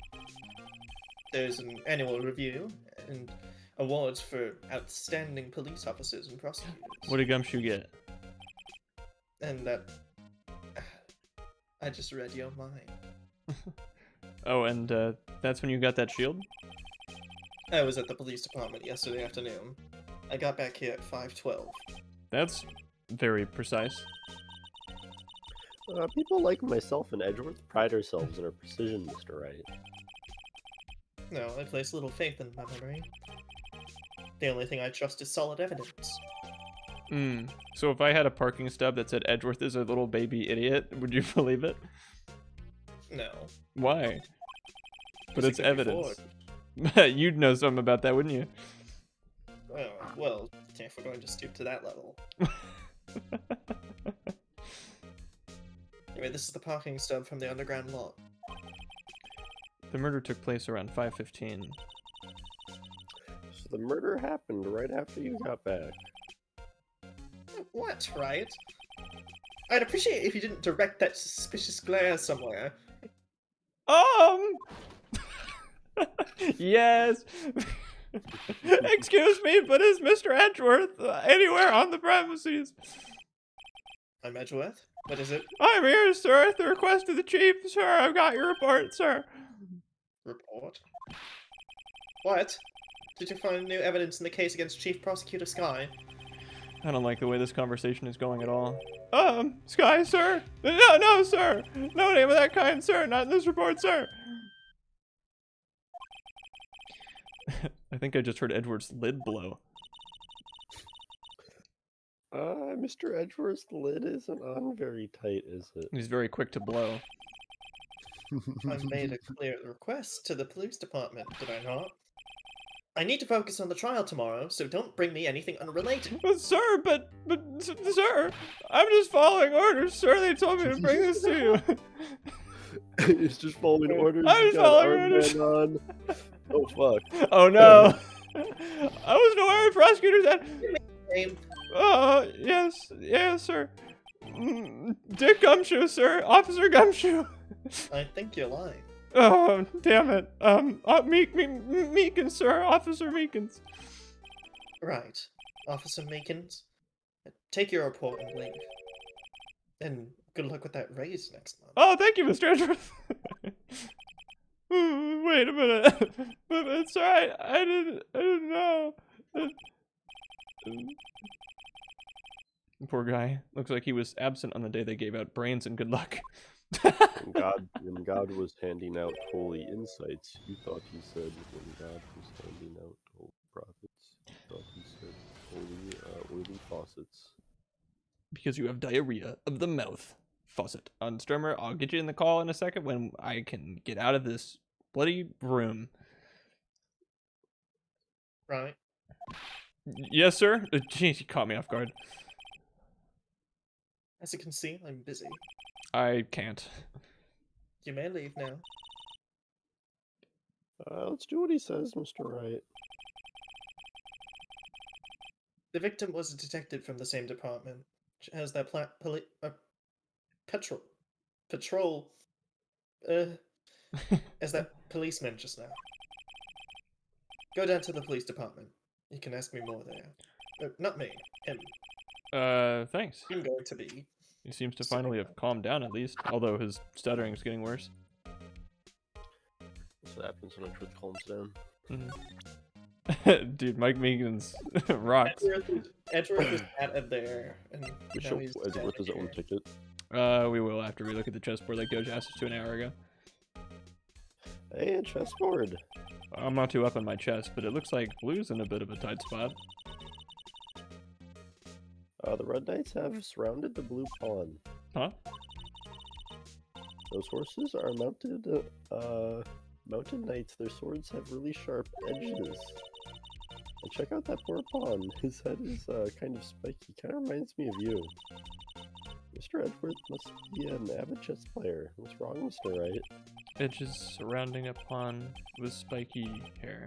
There's an annual review and awards for outstanding police officers and prosecutors. What did Gumshoe get? And that... I just read your mind. Oh, and that's when you got that shield? I was at the police department yesterday afternoon. I got back here at 5:12. That's very precise. People like myself and Edgeworth pride ourselves in our precision, Mr. Wright. No, I place little faith in my memory. The only thing I trust is solid evidence. Mm. So if I had a parking stub that said Edgeworth is a little baby idiot, would you believe it? No. Why? But Because it it's could be evidence. forged. You'd know something about that, wouldn't you? Oh, well, if we're going to stoop to that level. Anyway, this is the parking stub from the underground lot. The murder took place around 5:15. So the murder happened right after you got back. What, right? I'd appreciate it if you didn't direct that suspicious glare somewhere. Yes. Excuse me, but is Mr. Edgeworth anywhere on the premises? I'm Edgeworth. What is it? I'm here, sir, at the request of the chief, sir. I've got your report, sir. Report? What? Did you find new evidence in the case against Chief Prosecutor Sky? I don't like the way this conversation is going at all. Sky, sir? No, sir. No name of that kind, sir. Not in this report, sir. I think I just heard Edward's lid blow. Mr. Edgeworth's lid isn't on very tight, is it? He's very quick to blow. I made a clear request to the police department, did I not? I need to focus on the trial tomorrow, so don't bring me anything unrelated. Sir, sir, I'm just following orders, sir. They told me to bring this to you. He's just following orders. I'm He's just got following an orders. armband on. Oh fuck. Oh no. I wasn't aware prosecutor said. Name. Yes, sir. Dick Gumshoe, sir. Officer Gumshoe. I think you're lying. Oh, damn it. Meekins, sir. Officer Meekins. Right. Officer Meekins, take your report and leave. And good luck with that raise next month. Oh, thank you, Mr. Edgeworth. Wait a minute. Sir, I didn't know. Poor guy. Looks like he was absent on the day they gave out brains and good luck. When God was handing out holy insights, you thought he said when God was handing out holy prophets, you thought he said holy oily faucets. Because you have diarrhea of the mouth. Faucet. On Strummer, I'll get you in the call in a second when I can get out of this bloody room. Right. Yes, sir? Jeez, you caught me off guard. As you can see, I'm busy. I can't. You may leave now. Let's do what he says, Mr. Wright. The victim was a detective from the same department. She has that patrol, as that policeman just now. Go down to the police department. You can ask me more there. Not me, him. Thanks. I'm going to be. He seems to finally have calmed down at least, although his stuttering's getting worse. That's what happens when a truth calms down. Dude, Mike Meekins rocks. Edgeworth was out there, and We now show he's Edgeworth his down own here. ticket. We will after we look at the chessboard like Doge asked us to an hour ago. Hey, a chessboard. I'm not too up on my chess, but it looks like blue's in a bit of a tight spot. The Red Knights have surrounded the blue pawn. Huh? Those horses are mountain knights. Their swords have really sharp edges. And check out that poor pawn. His head is kind of spiky. Kind of reminds me of you. Mr. Edgeworth must be an avid chess player. What's wrong, Mr. Wright? Edges surrounding a pawn with spiky hair.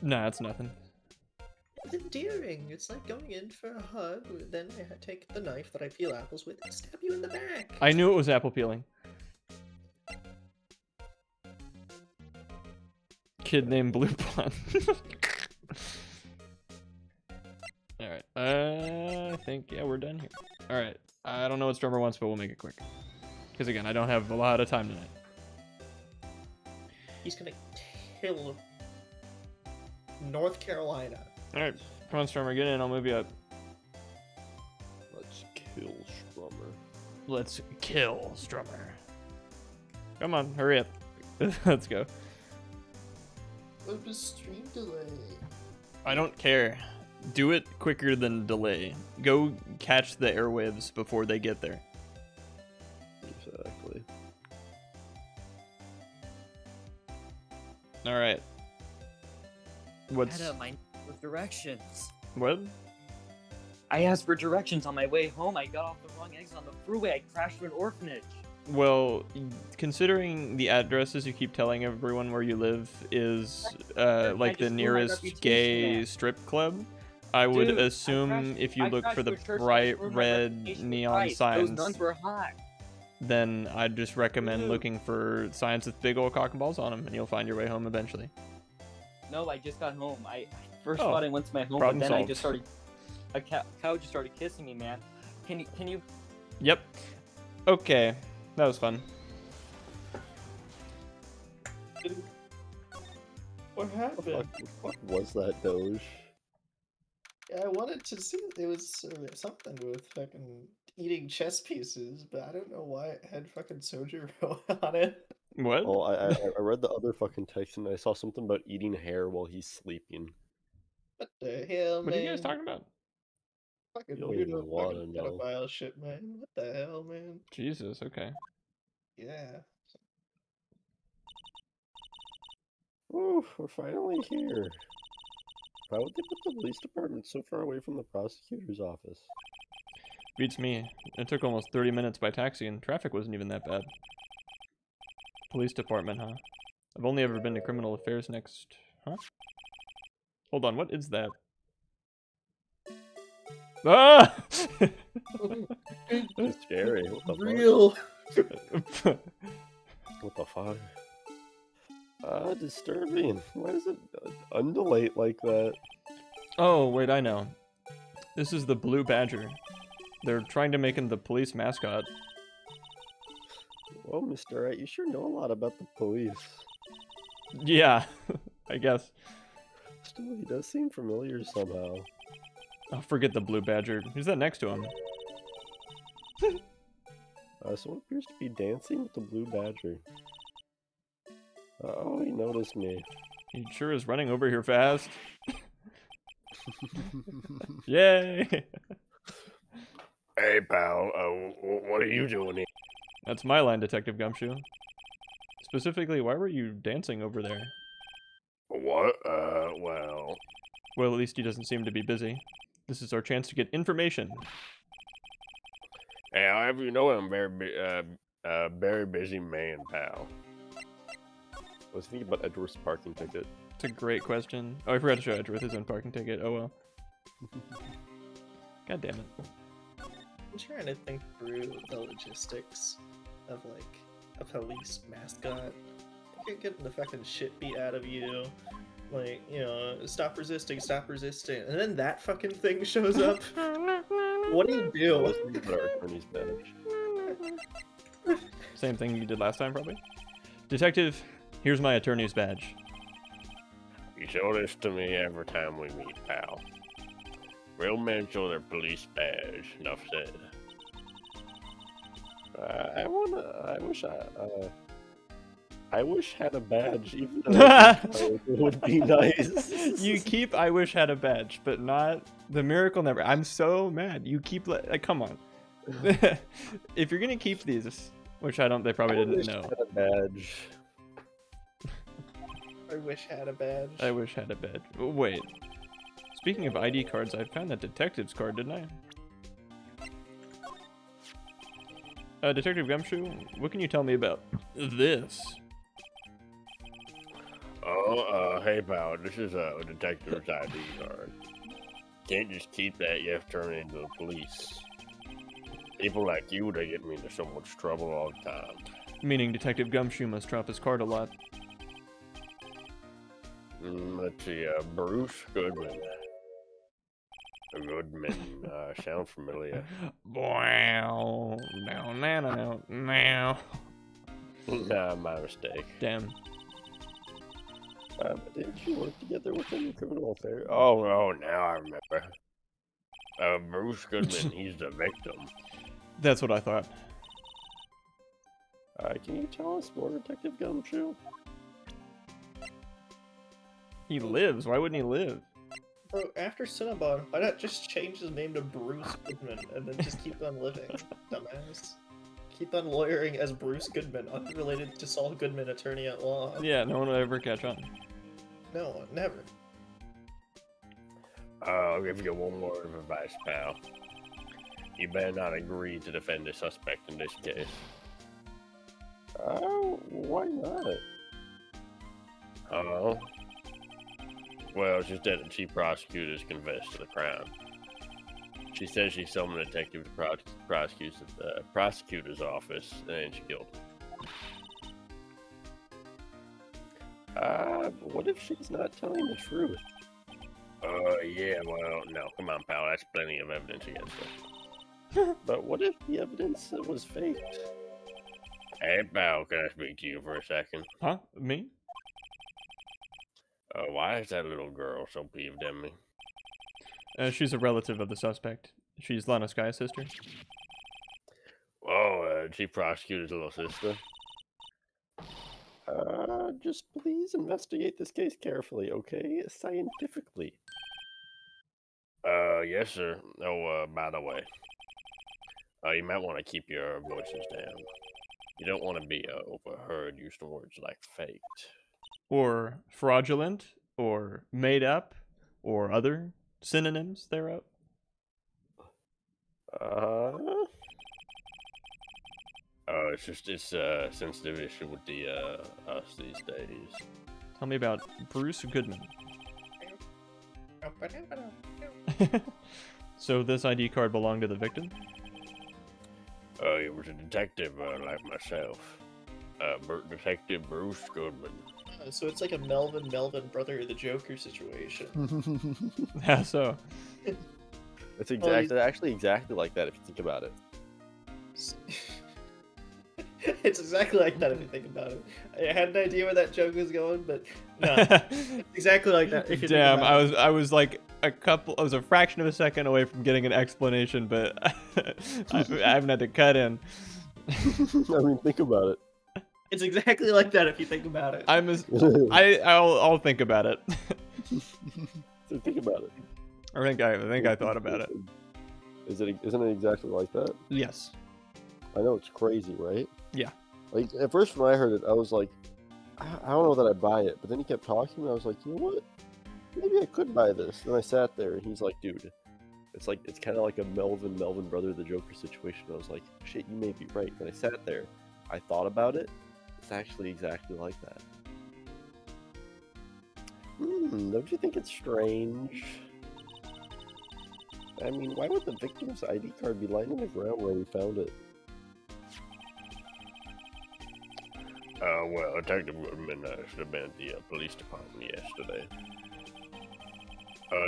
Nah, it's nothing. It's endearing. It's like going in for a hug, then I take the knife that I peel apples with and stab you in the back. I knew it was apple peeling. Kid named Blue Pawn. Alright, I think, yeah, we're done here. Alright, I don't know what Strummer wants, but we'll make it quick. Because again, I don't have a lot of time tonight. He's gonna kill North Carolina. Alright, come on Strummer, get in, I'll move you up. Let's kill Strummer. Let's kill Strummer. Come on, hurry up. Let's go. What was stream delay? I don't care. Do it quicker than delay. Go catch the airwaves before they get there. Exactly. Alright. What's... Adam, I need directions. What? I asked for directions on my way home. I got off the wrong exit on the freeway. I crashed through an orphanage. Well, considering the addresses you keep telling everyone where you live is like the just blew my nearest reputation, gay man. strip club, I would Dude, I assume crashed- if you I look crashed for the through a church, I bright ruined my red reputation neon twice. Those signs, nuns were hot. then I'd just recommend Dude. looking for signs with big old cock and balls on them, and you'll find your way home eventually. No, I just got home. I first Oh, thought I went to my home, problem but then I solved. just started. A cow just started kissing me, man. Can you? Yep. Okay, that was fun. What What the happened? fuck was that, Doge? I wanted to see if there was something with fucking eating chess pieces, but I don't know why it had fucking soju on it. What? Oh, I read the other fucking text and I saw something about eating hair while he's sleeping. What the hell, What are man? you guys talking about? Fucking You don't weirdo even wanna fucking know. pedophile shit, man. What the hell, man? Jesus, okay. Yeah. Ooh, we're finally here. Why would they put the police department so far away from the prosecutor's office? Beats me. It took almost 30 minutes by taxi and traffic wasn't even that bad. Police department, huh? I've only ever been to criminal affairs next... Huh? Hold on, what is that? Ah! It's scary. What the Real. fuck? What the fuck? Disturbing. Why does it undulate like that? Oh, wait, I know. This is the Blue Badger. They're trying to make him the police mascot. Well, Mr. Wright, you sure know a lot about the police. Yeah, I guess. Still, he does seem familiar somehow. Oh, forget the Blue Badger. Who's that next to him? Someone appears to be dancing with the blue badger. Oh, he noticed me. He sure is running over here fast. Yay! Hey, pal, what are you doing here? That's my line, Detective Gumshoe. Specifically, why were you dancing over there? What? Well... Well, at least he doesn't seem to be busy. This is our chance to get information. Hey, however you know, I'm very busy man, pal. I was thinking about Edgeworth's parking ticket. It's a great question. Oh, I forgot to show Edgeworth his own parking ticket. Oh well. God damn it. I'm trying to think through the logistics of like a police mascot. You're getting the fucking shit beat out of you. Like, you know, stop resisting, and then that fucking thing shows up. What do you I do? was thinking about our attorney's badge. Same thing you did last time, probably. Detective, here's my attorney's badge. You show this to me every time we meet, pal. Real men show their police badge. Enough said. I wish had a badge, even though it would be nice. You keep I wish had a badge, but not the miracle never. I'm so mad. You keep like, come on. If you're gonna keep these, which I don't, they probably I wish didn't know. had a badge. I wish had a badge. I wish had a badge. Oh, wait. Speaking of ID cards, I found that detective's card, didn't I? Detective Gumshoe, what can you tell me about this? Oh, hey pal, this is a detective's ID card. Can't just keep that, you have to turn it into the police. People like you, they get me into so much trouble all the time. Meaning Detective Gumshoe must drop his card a lot. Let's see, Bruce Goodman. Goodman, sound familiar. Wow. Now, now. Nah, my mistake. Damn. Didn't you work together with him in criminal affairs? Oh, now I remember. Bruce Goodman, he's the victim. That's what I thought. Can you tell us more, Detective Gumshoe? He lives. Why wouldn't he live? Bro, after Cinnabon, why not just change his name to Bruce Goodman and then just keep on living, dumbass? Keep on lawyering as Bruce Goodman, unrelated to Saul Goodman, attorney at law. Yeah, no one will ever catch on. No, never. I'll give you one word of advice, pal. You better not agree to defend the suspect in this case. Why not? Well, it's just that the chief prosecutor's confessed to the crime. She says she summoned a detective to prosecutor's office, and she killed him. What if she's not telling the truth? Yeah, well, no, come on, pal, that's plenty of evidence against her. But what if the evidence was faked? Hey, pal, can I speak to you for a second? Huh? Me? Why is that little girl so peeved at me? She's a relative of the suspect. She's Lana Sky's sister. Oh, chief prosecutor's little sister. Just please investigate this case carefully, okay? Scientifically. Yes, sir. Oh, by the way, you might want to keep your voices down. You don't want to be overheard using words like faked. Or fraudulent, or made up, or other synonyms thereof. It's a sensitive issue with the us these days. Tell me about Bruce Goodman. So this ID card belonged to the victim? He was a detective like myself. Detective Bruce Goodman. So it's like a Melvin brother of the Joker situation. How so? It's Well, actually exactly like that if you think about it. It's exactly like that if you think about it. I had an idea where that joke was going, but no, it's exactly like that if you Damn, think about it. I was like I was a fraction of a second away from getting an explanation, but I haven't had to cut in. I mean, think about it. It's exactly like that if you think about it. I'll think about it. So think about it. I think I thought about it. Isn't it exactly like that? Yes. I know it's crazy, right? Yeah. Like at first when I heard it, I was like, I don't know that I'd buy it. But then he kept talking, and I was like, you know what? Maybe I could buy this. And I sat there, and he's like, dude, it's kind of like a Melvin brother of the Joker situation. I was like, shit, you may be right. And I sat there, I thought about it. It's actually exactly like that. Don't you think it's strange? I mean, why would the victim's ID card be lying on the ground where we found it? Well, Detective Goodman should have been at the police department yesterday.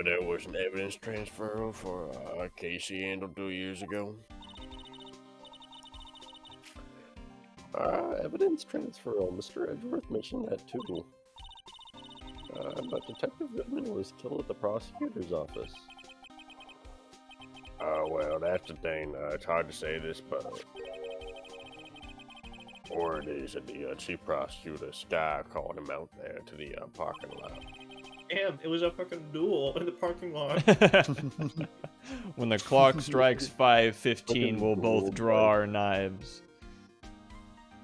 There was an evidence transfer for a case he handled 2 years ago. Evidence transfer. Mr. Edgeworth mentioned that too. But Detective Goodman was killed at the prosecutor's office. Well, that's the thing. It's hard to say this, but... Or it is that the chief prosecutor, Sky, called him out there to the parking lot. Damn, it was a fucking duel in the parking lot. When the clock strikes 5:15, we'll both Fucking draw duel, our knives.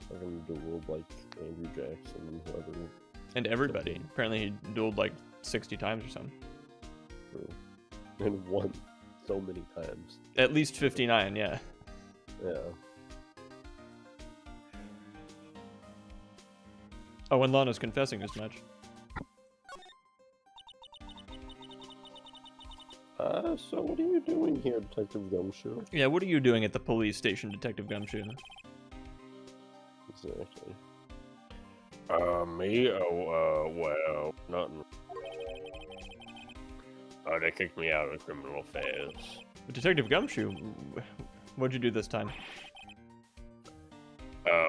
Fucking dueled like Andrew Jackson and whoever. And everybody. Apparently he dueled like 60 times or something. True. And won so many times. At least 59, yeah. Yeah. Oh, and Lana's confessing as much. So what are you doing here, Detective Gumshoe? Yeah, what are you doing at the police station, Detective Gumshoe? Exactly. Me? Well, nothing. They kicked me out of criminal affairs. But Detective Gumshoe, what'd you do this time?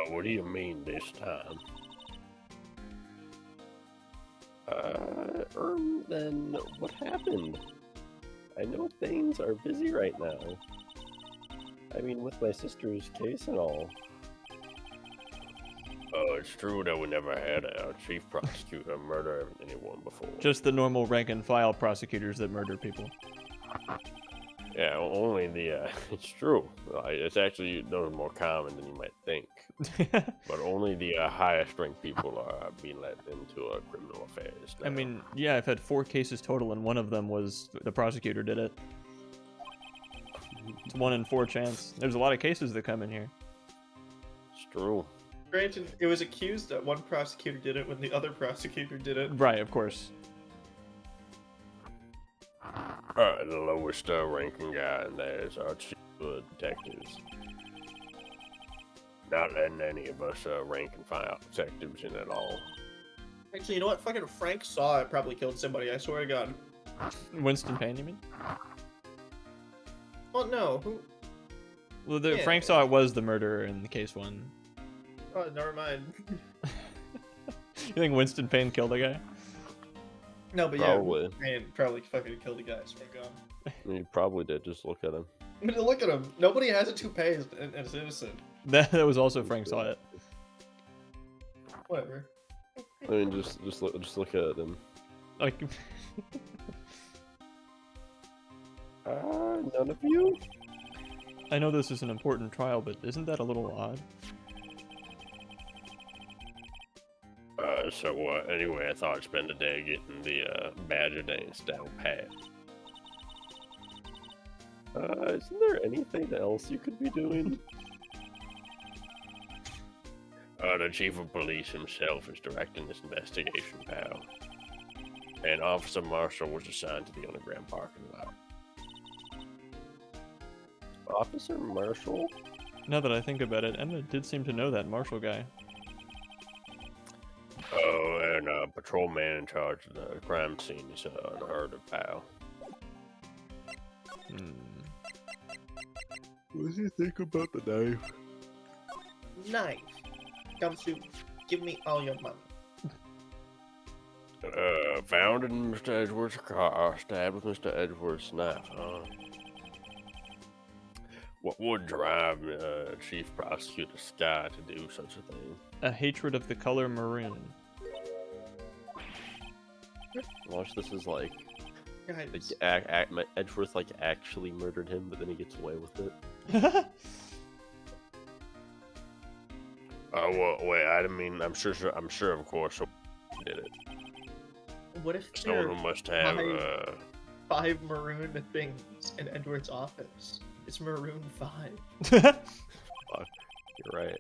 What do you mean this time? Then what happened? I know things are busy right now. I mean, with my sister's case and all. It's true that we never had a chief prosecutor murder anyone before. Just the normal rank and file prosecutors that murder people. Yeah, only the, it's true. It's actually, those are more common than you might think. But only the highest ranked people are being let into criminal affairs now. I mean, yeah, I've had 4 cases total, and one of them was the prosecutor did it. It's 1 in 4 chance. There's a lot of cases that come in here. It's true. Granted, it was accused that one prosecutor did it when the other prosecutor did it. Right, of course. The lowest ranking guy in there is our chief of detectives. Not letting any of us rank and file detectives in at all. Actually, you know what? Fucking Frank saw it probably killed somebody, I swear to God. Winston Payne, you mean? Well, no. Who? Well, Yeah. Frank saw it was the murderer in the case 1. Oh, never mind. You think Winston Payne killed a guy? No, but Probably. yeah, man, probably fucking killed the guy, I swear to God. I mean, you probably did. Just look at him. I mean, look at him. Nobody has a toupee and is innocent. That was also Frank saw it. Whatever. I mean, just look at him. Like, None of you? I know this is an important trial, but isn't that a little odd? Anyway, I thought I'd spend the day getting the badger dance down pat. Isn't there anything else you could be doing? The chief of police himself is directing this investigation, pal. And Officer Marshall was assigned to the underground parking lot. Officer Marshall? Now that I think about it, Emma did seem to know that Marshall guy. Oh, and patrolman in charge of the crime scene is unheard of, pal. What do you think about the knife? Knife. Gumshoe, give me all your money. Found in Mr. Edgeworth's car, stabbed with Mr. Edgeworth's knife, huh? What would drive Chief Prosecutor Sky to do such a thing? A hatred of the color maroon. Watch, this is like Guys, Edgeworth like actually murdered him, but then he gets away with it. Well, wait, I mean, I'm sure, of course, he did it. what if Someone there who must have, are 5 maroon things in Edward's office? It's Maroon 5. You're right.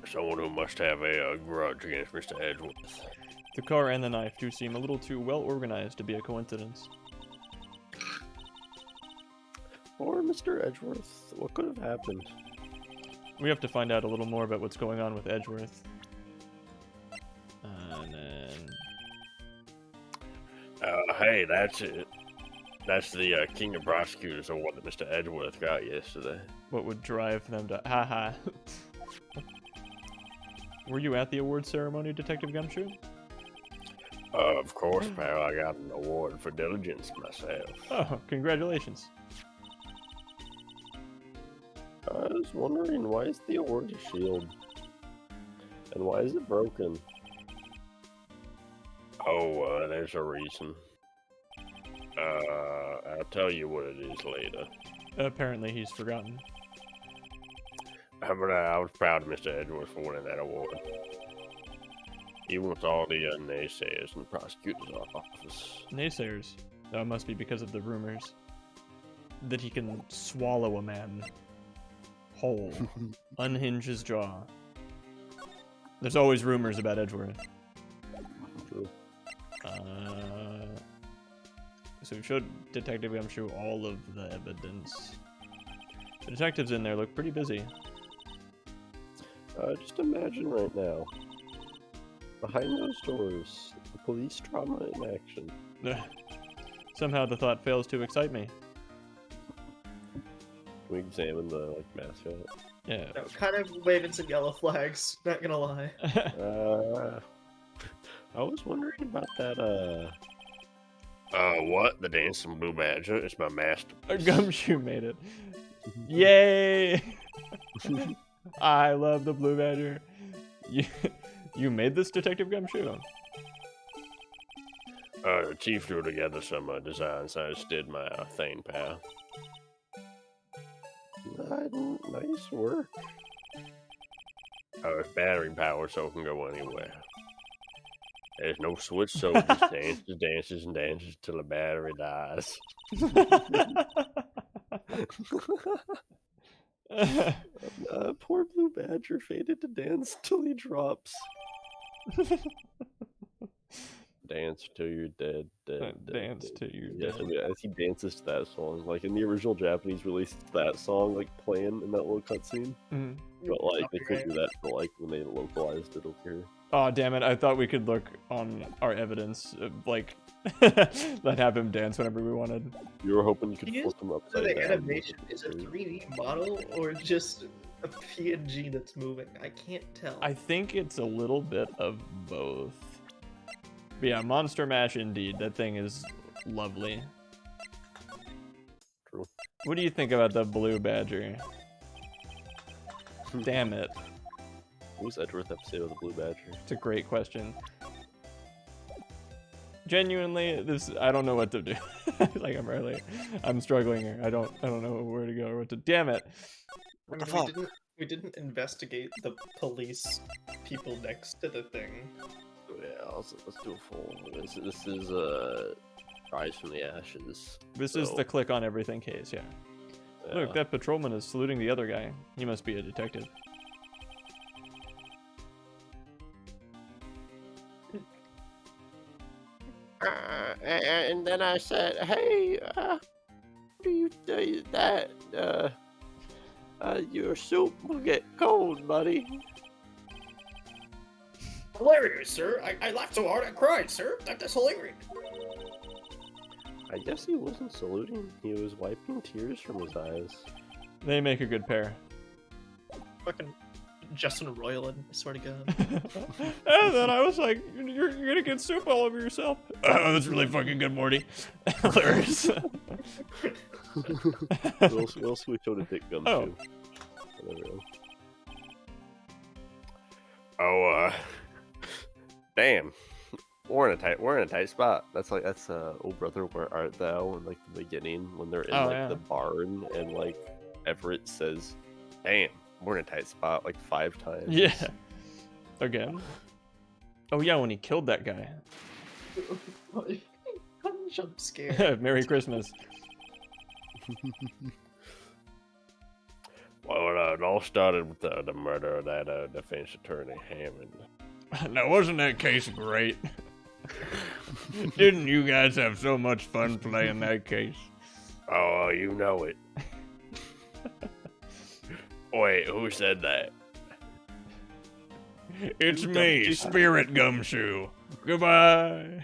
Someone who must have a grudge against Mr. Edgeworth. The car and the knife do seem a little too well organized to be a coincidence. Or Mr. Edgeworth, what could have happened? We have to find out a little more about what's going on with Edgeworth. And then... Hey, that's it. That's the King of Prosecutors award that Mr. Edgeworth got yesterday. what would drive them to... Haha. Were you at the award ceremony, Detective Gumshoe? Of course, pal, I got an award for diligence myself. Oh, congratulations. I was wondering, why is the award a shield? And why is it broken? Oh, there's a reason. I'll tell you what it is later. Apparently he's forgotten. But I was proud of Mr. Edgeworth for winning that award. Even with all the naysayers in the prosecutor's office. Naysayers. That must be because of the rumors. That he can swallow a man whole. Unhinge his jaw. There's always rumors about Edgeworth. True. So we showed Detective Gumshoe all of the evidence. The detectives in there look pretty busy. Just imagine right now. Behind those doors, the police drama in action. Somehow the thought fails to excite me. Can we examine the mascot? Yeah. No, kind of waving some yellow flags, not gonna lie. I was wondering about that, what? The Dancing Blue Badger? It's my masterpiece. Gumshoe made it. Yay! I love the Blue Badger. You made this, Detective Gumshoe? The chief threw together some designs. I just did my thing, pal. Nice work. It's battery powered, so it can go anywhere. There's no switch, so it just dances and dances till the battery dies. Poor Blue Badger faded to dance till he drops. Dance till you're dead, Dance till you're yeah, dead. I mean, as he dances to that song, like in the original Japanese release, that song like playing in that little cutscene. Mhm. But like they couldn't do that for like when they localized it over here. Oh, damn it. I thought we could look on our evidence, like, let have him dance whenever we wanted. You were hoping you could Yes, flip him So upside the down. animation is a 3D model or just a PNG that's moving? I can't tell. I think it's a little bit of both. But yeah, Monster Mash indeed. That thing is lovely. True. What do you think about the Blue Badger? Damn it. What was Edgeworth episode of the Blue Badger? It's a great question. Genuinely, this I don't know what to do. Like I'm struggling here. I don't know where to go or what to. Damn it! I mean, we didn't investigate the police people next to the thing. Yeah, let's do a full. This is Rise from the Ashes. This is the click on everything case. Yeah. Look, that patrolman is saluting the other guy. He must be a detective. And then I said, "Hey, do you do that? Your soup will get cold, buddy." Hilarious, sir. I laughed so hard I cried, sir. That's hilarious. I guess he wasn't saluting. He was wiping tears from his eyes. They make a good pair. Fucking Justin Roiland, I swear to God. And then I was like, you're gonna get soup all over yourself. Oh, that's really fucking good, Morty. Hilarious. We'll switch over to Dick Gumshoe. Oh. There we go. Oh, damn. We're in a tight spot. That's Oh Brother, Where Art Thou? In like the beginning when they're in the barn and like Everett says, "Damn, we're in a tight spot," like 5 times. Yeah. Again. Oh yeah, when he killed that guy. Jump scare. Merry Christmas. Well, it all started with the murder of that defense attorney Hammond. Now, wasn't that case great? Didn't you guys have so much fun playing that case? Oh, you know it. Wait, who said that? It's me, Spirit Gumshoe. Goodbye.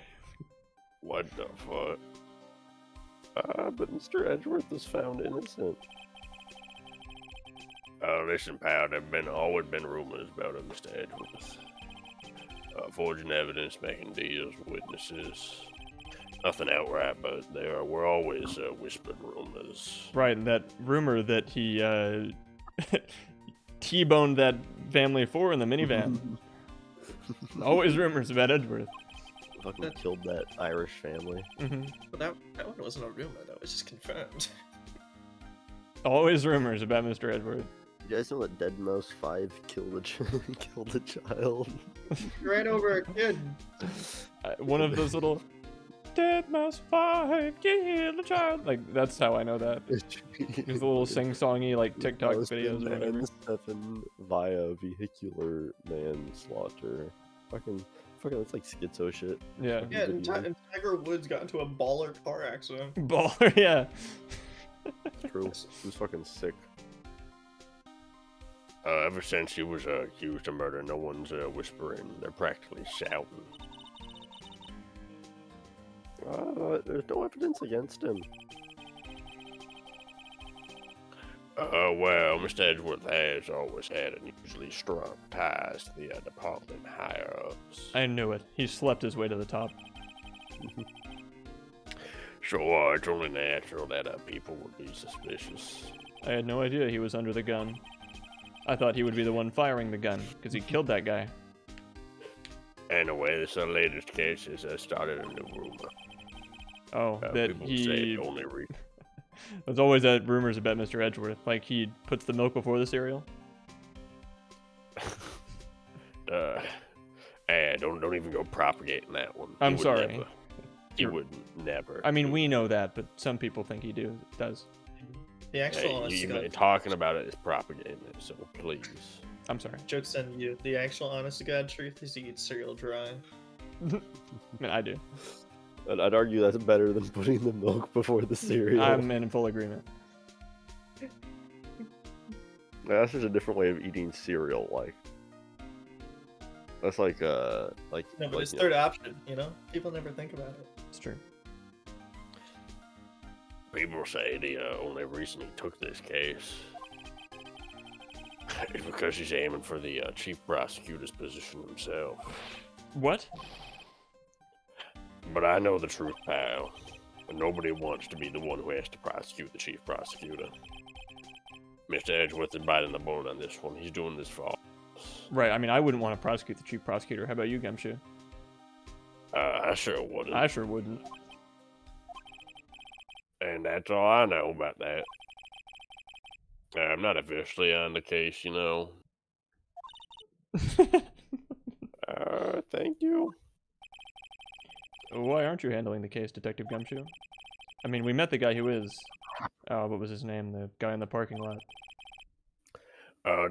What the fuck? But Mr. Edgeworth was found innocent. Listen, pal, there've always been rumors about it, Mr. Edgeworth. Forging evidence, making deals with witnesses. Nothing outright, but were always whispered rumors. Right, and that rumor that he T-boned that family 4 in the minivan. Always rumors about Edgeworth. Fucking killed that Irish family. Mm-hmm. But that one wasn't a rumor, that was just confirmed. Always rumors about Mr. Edgeworth. You guys know that Dead Mouse 5 killed a child? Right over a kid. One of those little Dead Mouse 5 kill a child. Like, that's how I know that. There's the little sing-songy, like, TikTok videos or whatever. 7 via vehicular manslaughter. Fucking, that's like schizo shit. Yeah. Yeah, and Tiger Woods got into a baller car accident. Baller, yeah. True. He was fucking sick. Ever since he was accused of murder, no one's whispering. They're practically shouting. There's no evidence against him. Well, Mr. Edgeworth has always had unusually strong ties to the department higher-ups. I knew it. He slept his way to the top. So, it's only natural that people would be suspicious. I had no idea he was under the gun. I thought he would be the one firing the gun, because he killed that guy. Anyway, this latest case has started a new rumor. Oh, that people he... say only There's always that rumors about Mr. Edgeworth, like he puts the milk before the cereal. Don't even go propagating that one. I'm sorry. He would never. I mean, we know that, but some people think he does. The actual honest to God, talking about it is propagating it, so please. I'm sorry. joke's on you. The actual honest to God truth is you eat cereal dry. I mean, I do. I'd argue that's better than putting the milk before the cereal. I'm in full agreement. That's just a different way of eating cereal, like. That's like No, but it's third option, you know? People never think about it. It's true. People say the only reason he took this case is because he's aiming for the chief prosecutor's position himself. What? But I know the truth, pal. Nobody wants to be the one who has to prosecute the chief prosecutor. Mr. Edgeworth is biting the bone on this one. He's doing this for all. Right, I mean, I wouldn't want to prosecute the chief prosecutor. How about you, Gumshoe? I sure wouldn't. I sure wouldn't. And that's all I know about that. I'm not officially on the case, you know. Thank you. Why aren't you handling the case, Detective Gumshoe? I mean, we met the guy who is. Oh, what was his name? The guy in the parking lot.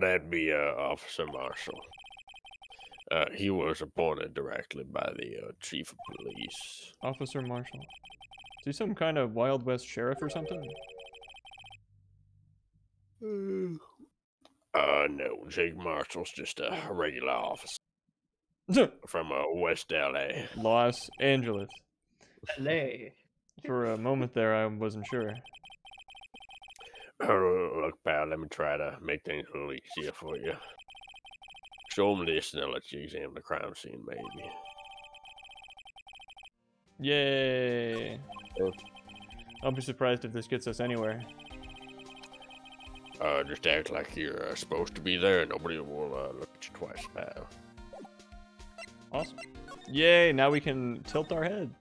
That'd be Officer Marshall. He was appointed directly by the chief of police. Officer Marshall. Is he some kind of Wild West sheriff or something? No, Jake Marshall's just a regular officer from West LA. Los Angeles. LA. For a moment there, I wasn't sure. Look, pal, let me try to make things a little easier for you. Show him this and I'll let you examine the crime scene, maybe. Yay! Oh. I'll be surprised if this gets us anywhere. Just act like you're supposed to be there. Nobody will look at you twice, pal. Awesome. Yay! Now we can tilt our head.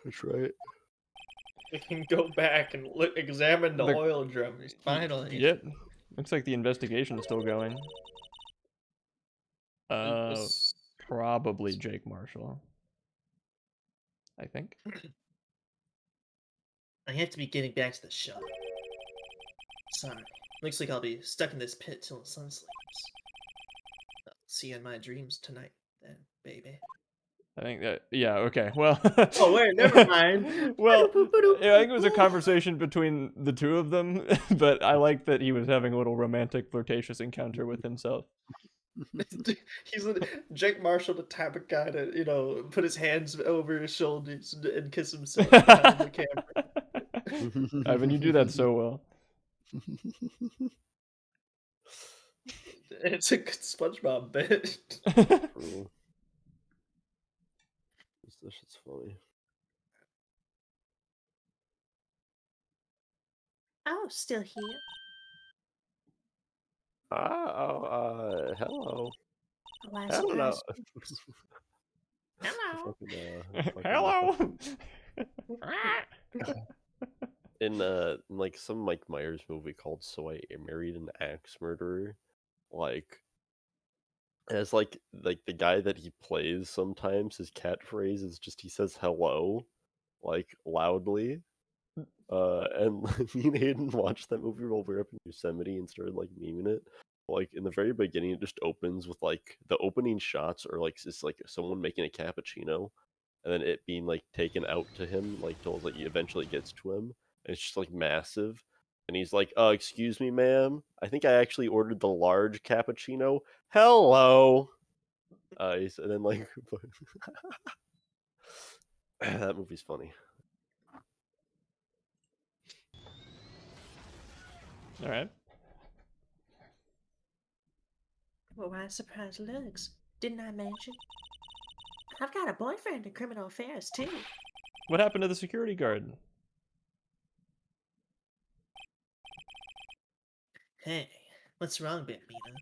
That's right. We can go back and examine the The- oil drums. Finally. Yep. Looks like the investigation's still going. Was- Probably Jake Marshall. I think. I have to be getting back to the shop. Sorry. Looks like I'll be stuck in this pit till the sun sleeps. I'll see you in my dreams tonight, then, baby. I think that. Yeah. Okay. Well. Oh, wait, never mind. Well, yeah, I think it was a conversation between the two of them, but I like that he was having a little romantic, flirtatious encounter with himself. Jake Marshall, the type of guy to, put his hands over his shoulders and kiss himself behind the camera. Ivan, you do that so well. It's a good SpongeBob bit. True. This shit's funny. Oh, still here. Hello. Oh, I Hello. suppose. Hello. Hello. In like some Mike Myers movie called So I Married an Axe Murderer, like as like the guy that he plays sometimes his catchphrase is just he says hello, like loudly. And me and Hayden watched that movie while we were up in Yosemite and started like memeing it. Like in the very beginning, it just opens with like the opening shots are like it's like someone making a cappuccino, and then it being like taken out to him, like till like he eventually gets to him, and it's just like massive. And he's like, excuse me, ma'am. I think I actually ordered the large cappuccino. Hello. And then like that movie's funny. All right. Well, why surprise looks? Didn't I mention? I've got a boyfriend in criminal affairs, too. What happened to the security guard? Hey, what's wrong, Bambina?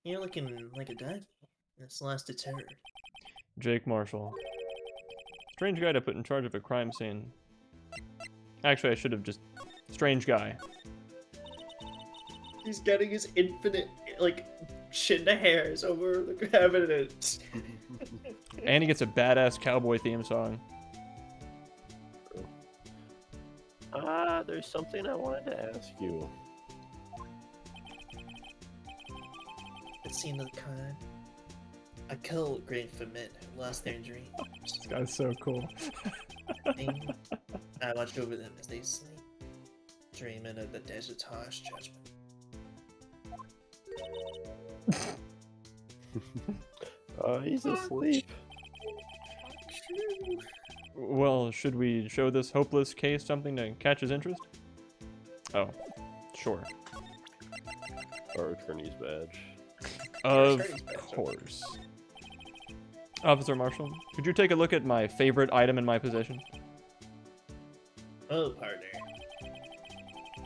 You're looking like a doggy. That's last it's heard. Jake Marshall. Strange guy to put in charge of a crime scene. Actually, I should have just... Strange guy. He's getting his infinite, chin to hairs over the evidence. And he gets a badass cowboy theme song. There's something I wanted to ask you. It seemed the crime. I killed grateful men who lost their dreams. This guy's so cool. And I watched over them as they sleep, dreaming of the desert's harsh judgment. He's asleep. Well, should we show this hopeless case something to catch his interest? Oh, sure. Our attorney's badge. Of attorney's badge. course. Officer Marshall, could you take a look at my favorite item in my possession? Oh, partner.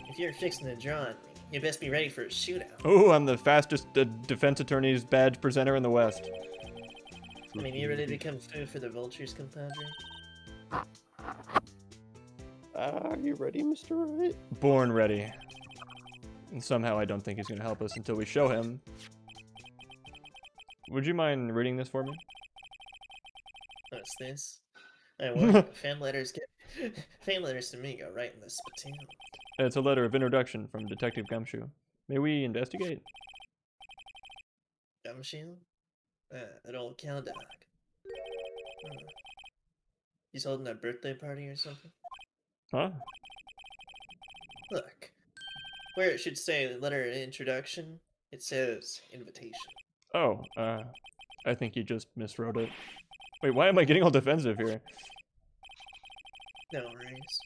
If you're fixing to draw on me, you best be ready for a shootout. Oh, I'm the fastest defense attorney's badge presenter in the West. I mean, you ready to become food for the vultures, compadre? Are you ready, Mr. Wright? Born ready. And somehow I don't think he's going to help us until we show him. Would you mind reading this for me? What's this? I work. Fan letters fan letters to me go right in the spittoon. It's a letter of introduction from Detective Gumshoe. May we investigate? Gumshoe? An old cow dog. He's holding a birthday party or something? Huh? Look, where it should say letter of introduction, it says invitation. Oh, I think he just miswrote it. Wait, why am I getting all defensive here? No worries.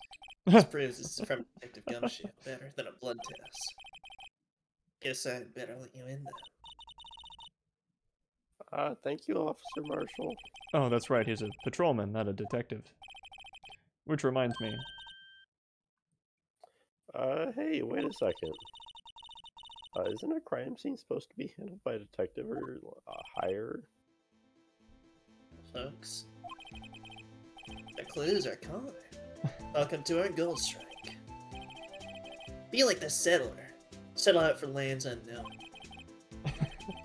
This proves it's from Detective Gumshoe better than a blood test. Guess I'd better let you in then. Thank you, Officer Marshall. Oh, that's right, he's a patrolman, not a detective. Which reminds me. Hey, wait a second. Isn't a crime scene supposed to be handled by a detective or higher? Folks, the clues are calling. Welcome to our gold strike. Be like the settler. Settle out for lands unknown.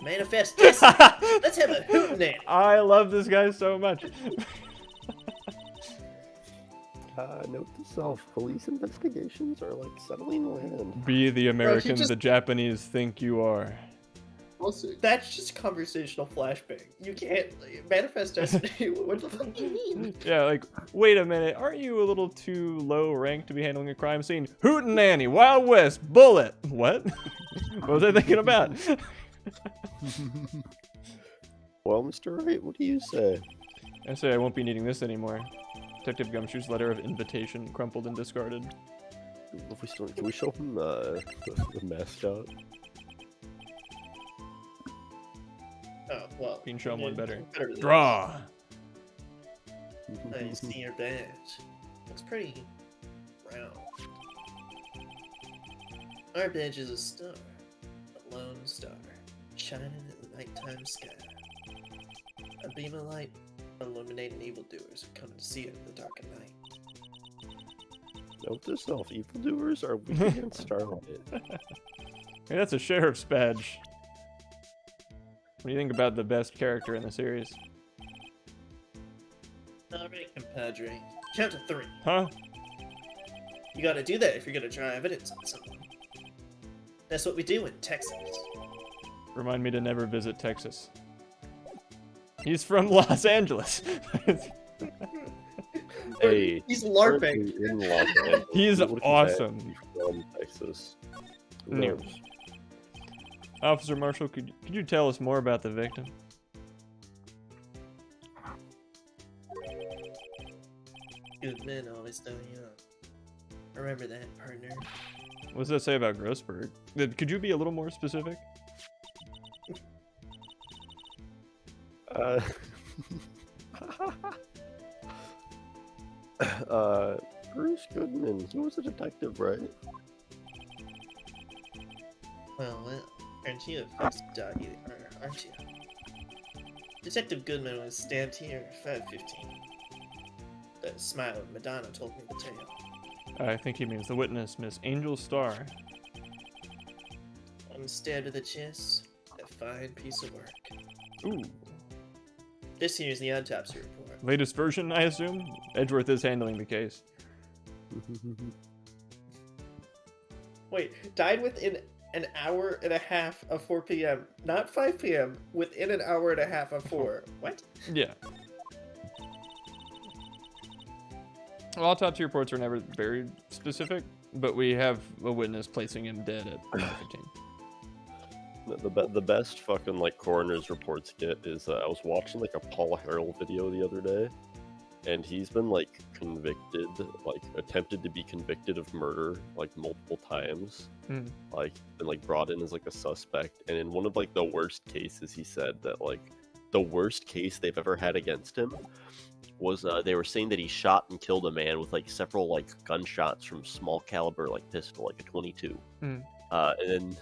Manifest destiny. Let's have a hootenanny. I love this guy so much. Note to self, police investigations are like settling land. Be the American just- the Japanese think you are. Also, that's just conversational flashbang. You can't manifest destiny. What the fuck do you mean? Yeah, like, wait a minute, aren't you a little too low rank to be handling a crime scene? Hootenanny, Wild West, bullet. What? What was I thinking about? Well, Mr. Wright, what do you say? I say I won't be needing this anymore. Detective Gumshoe's letter of invitation crumpled and discarded. Can we show him the mascot? Oh, well. You can show him one better. Better than Draw! this. I see your badge. Looks pretty round. Our badge is a star. A lone star. Shining in the nighttime sky. A beam of light illuminating evildoers who come to see it in the dark of night. Note to self, evildoers are weak against starlight. Hey, that's a sheriff's badge. What do you think about the best character in the series? Alright, compadre. Count to 3. Huh? You gotta do that if you're gonna draw evidence on someone. That's what we do in Texas. Remind me to never visit Texas. He's from Los Angeles. Hey, He's LARPing. currently in Los Angeles. He's What if he's awesome. actually from Texas? Who No. knows? Officer Marshall, could you tell us more about the victim? Good men always die young. Remember that, partner. What does that say about Grossberg? Could you be a little more specific? Bruce Goodman, he was a detective, right? Well, aren't you a fixed doggy, aren't you? Detective Goodman was stabbed here at 5:15. The smile of Madonna told me the tale. I think he means the witness, Miss Angel Starr. One stabbed to the chest, a fine piece of work. Ooh. This here's the autopsy report. Latest version, I assume? Edgeworth is handling the case. Wait, died within an hour and a half of 4 p.m. Not 5 p.m. Within an hour and a half of 4. What? Yeah. Well, autopsy reports are never very specific, but we have a witness placing him dead at 15. The best fucking like coroner's reports get is I was watching like a Paul Harrell video the other day, and he's been like convicted, like attempted to be convicted of murder like multiple times, Hmm. like been like brought in as like a suspect, and in one of like the worst cases, he said that like the worst case they've ever had against him was they were saying that he shot and killed a man with like several like gunshots from small caliber like pistol, like a 22. Hmm. And then,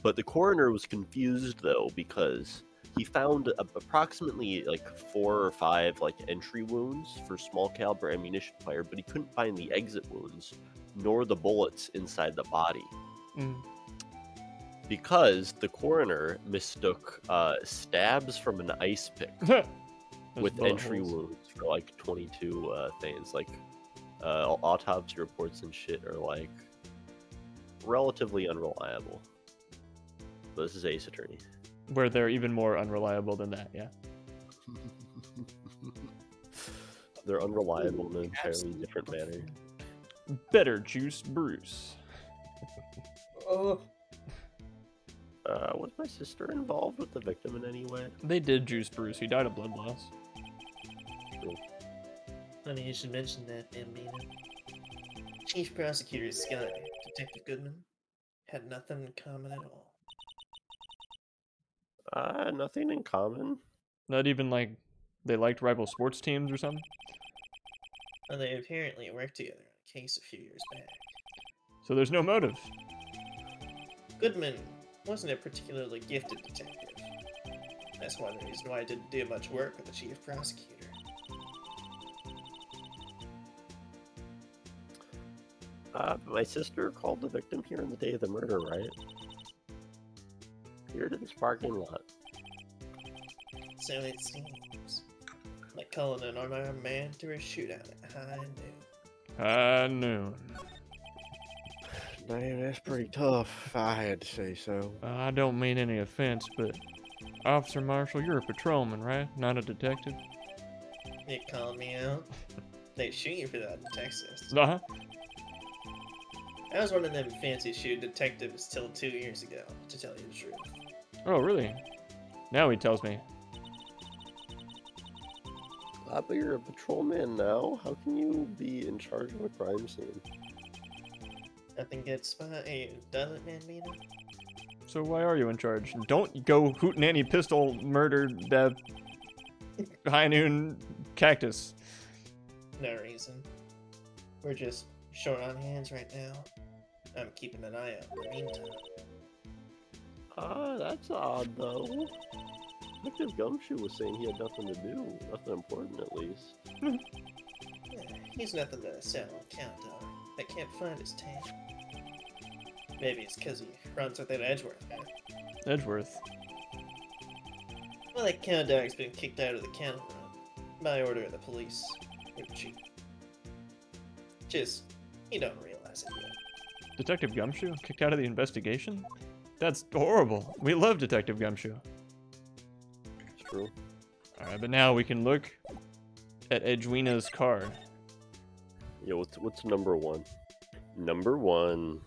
but the coroner was confused though because he found approximately like 4 or 5 like entry wounds for small caliber ammunition fire, but he couldn't find the exit wounds nor the bullets inside the body Mm. because the coroner mistook stabs from an ice pick Those with bullet entry holes. wounds for like 22 things. Like autopsy reports and shit are like relatively unreliable. But this is Ace Attorney. Where they're even more unreliable than that, yeah. They're unreliable in an entirely different manner. Better juice Bruce. Oh, Was my sister involved with the victim in any way? They did juice Bruce. He died of blood loss. funny you should mention that, Bambino. Chief Prosecutor Sky, Detective Goodman, had nothing in common at all. Nothing in common. Not even like they liked rival sports teams or something. And they apparently worked together on a case a few years back. So there's no motive. Goodman wasn't a particularly gifted detective. That's one reason why I didn't do much work with the chief prosecutor. My sister called the victim here on the day of the murder, right? Here to this parking lot. So it seems. Like calling an unarmed man to a shootout at high noon. I knew. Damn, that's pretty tough, if I had to say so. I don't mean any offense, but Officer Marshall, you're a patrolman, right? Not a detective? You calling me out? They shoot you for that in Texas. Uh-huh. I was one of them fancy shoe detectives till 2 years ago, to tell you the truth. Oh, really? Now he tells me. But you're a patrolman now. How can you be in charge of a crime scene? Nothing gets by you, does it, Bambino? So why are you in charge? Don't go hootenanny pistol murder death high noon cactus. No reason. We're just short on hands right now. I'm keeping an eye out in the meantime. That's odd, though. Detective Gumshoe was saying he had nothing to do. Nothing important, at least. Yeah, he's nothing to sell on count dog. I can't find his tail. Maybe it's because he runs with that Edgeworth, huh? Edgeworth. Well, that count dog's been kicked out of the cattle run by order of the police. Or the chief. Just, you don't realize it yet. Detective Gumshoe kicked out of the investigation? That's horrible. We love Detective Gumshoe. It's true. Alright, but now we can look at Edwina's car. Yeah, what's number one? Number one.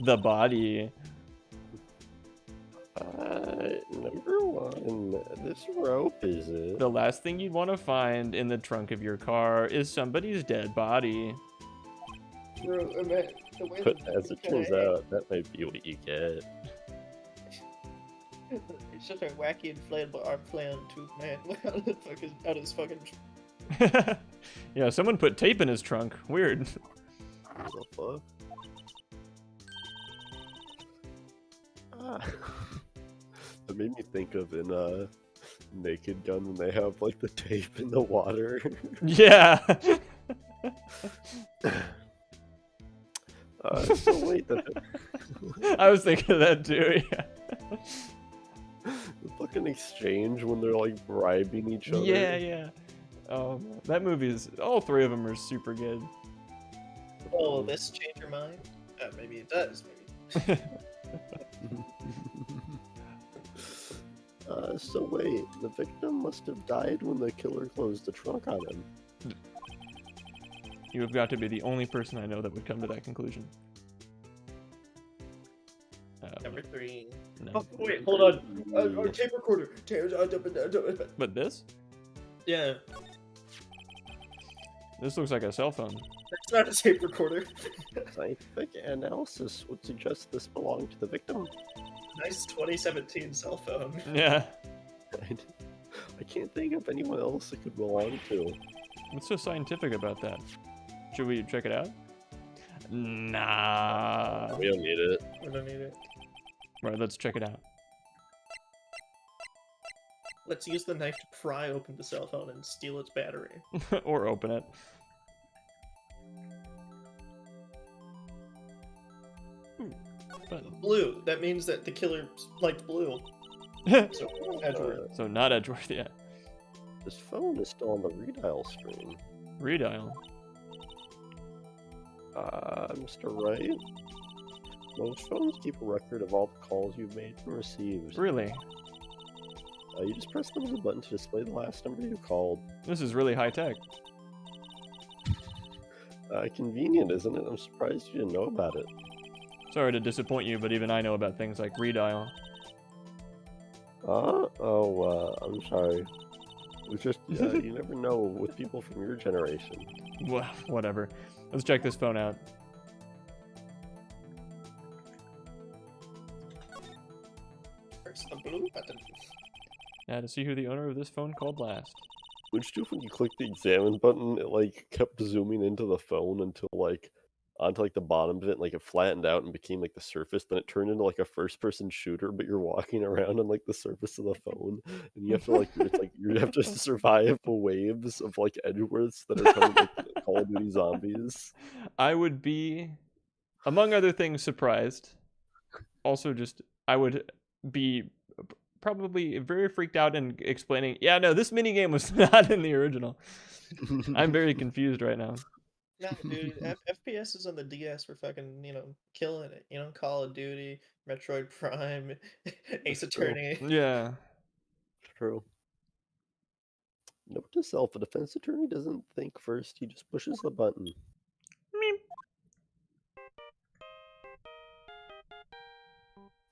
The body. Number one. This rope, is it? The last thing you'd want to find in the trunk of your car is somebody's dead body. Bro, I meant the way But as it turns out, that might be what you get. It's just a wacky inflatable arm flail tooth man out of his fucking. Yeah, someone put tape in his trunk. Weird. What the fuck? That made me think of in Naked Gun when they have like the tape in the water. Yeah. So wait, I was thinking of that too. Yeah. the fucking exchange when they're like bribing each other. Yeah, yeah. That movie is. All three of them are super good. Oh, will this change your mind? Maybe it does. Maybe. So wait, the victim must have died when the killer closed the trunk on him. You have got to be the only person I know that would come to that conclusion. Number 3. No. Oh, wait, hold on. Tape recorder. But this? Yeah, This looks like a cell phone. that's not a tape recorder. Scientific analysis would suggest this belonged to the victim. Nice 2017 cell phone. Yeah. I can't think of anyone else it could belong to. What's so scientific about that? Should we check it out? Nah. We don't need it. We don't need it. Right, let's check it out. Let's use the knife to pry open the cell phone and steal its battery. Or open it. But Blue. That means that the killer liked blue. So Edward. so not Edgeworth, yeah. This phone is still on the redial screen. Redial. Mr. Wright? Most phones keep a record of all the calls you've made and received. Really? You just press the little button to display the last number you called. This is really high tech. Convenient, isn't it? I'm surprised you didn't know about it. Sorry to disappoint you, but even I know about things like redial. I'm sorry. It's just, you never know with people from your generation. Well, whatever. Let's check this phone out. Press the blue button. Now to see who the owner of this phone called last. Which too, when you click the examine button, it like kept zooming into the phone until like onto like the bottom of it, like it flattened out and became like the surface. Then it turned into like a first-person shooter, but you're walking around on like the surface of the phone, and you have to like it's like you have to survive the waves of like Edgeworths that are coming like Call of Duty zombies. I would be, among other things, surprised. Also, just I would be probably very freaked out and explaining, yeah, no, this minigame was not in the original. I'm very confused right now. Nah, dude, FPS is on the DS for fucking, killing it. Call of Duty, Metroid Prime, Ace Attorney. Yeah. True. Note to self: a defense attorney doesn't think first; he just pushes the button. Meep.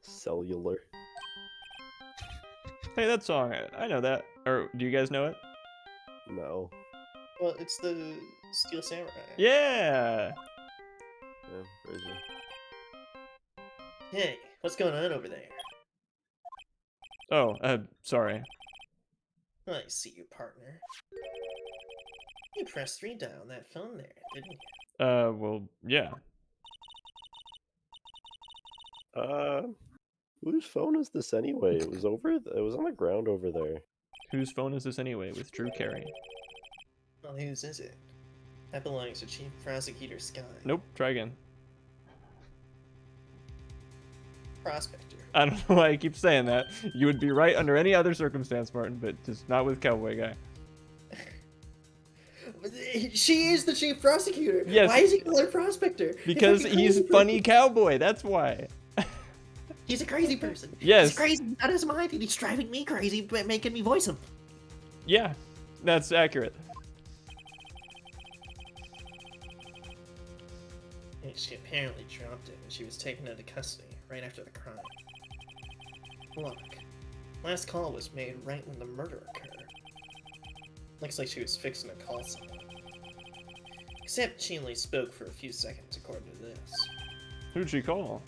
Cellular. Hey, that song, I know that. Or do you guys know it? No. Well, it's the Steel Samurai. Yeah. Yeah, crazy. Hey, what's going on over there? Oh, sorry. I see you, partner. You pressed 3 down on that phone there, didn't you? Well, yeah. Whose phone is this anyway? It was it was on the ground over there. Whose phone is this anyway? With Drew Carey. Well, whose is it? That belongs to Chief Prosecutor Sky. Nope. Try again. Prospector. I don't know why I keep saying that. You would be right under any other circumstance, Martin, but just not with Cowboy Guy. She is the Chief Prosecutor. Yes. Why is he called her Prospector? Because He's a he's crazy funny person. cowboy. That's why. He's a crazy person. Yes. He's crazy out of his mind, and he's driving me crazy by making me voice him. Yeah, that's accurate. And she apparently dropped it when she was taken into custody right after the crime. Look, last call was made right when the murder occurred. Looks like she was fixing to call someone. Except she only spoke for a few seconds, according to this. Who'd she call?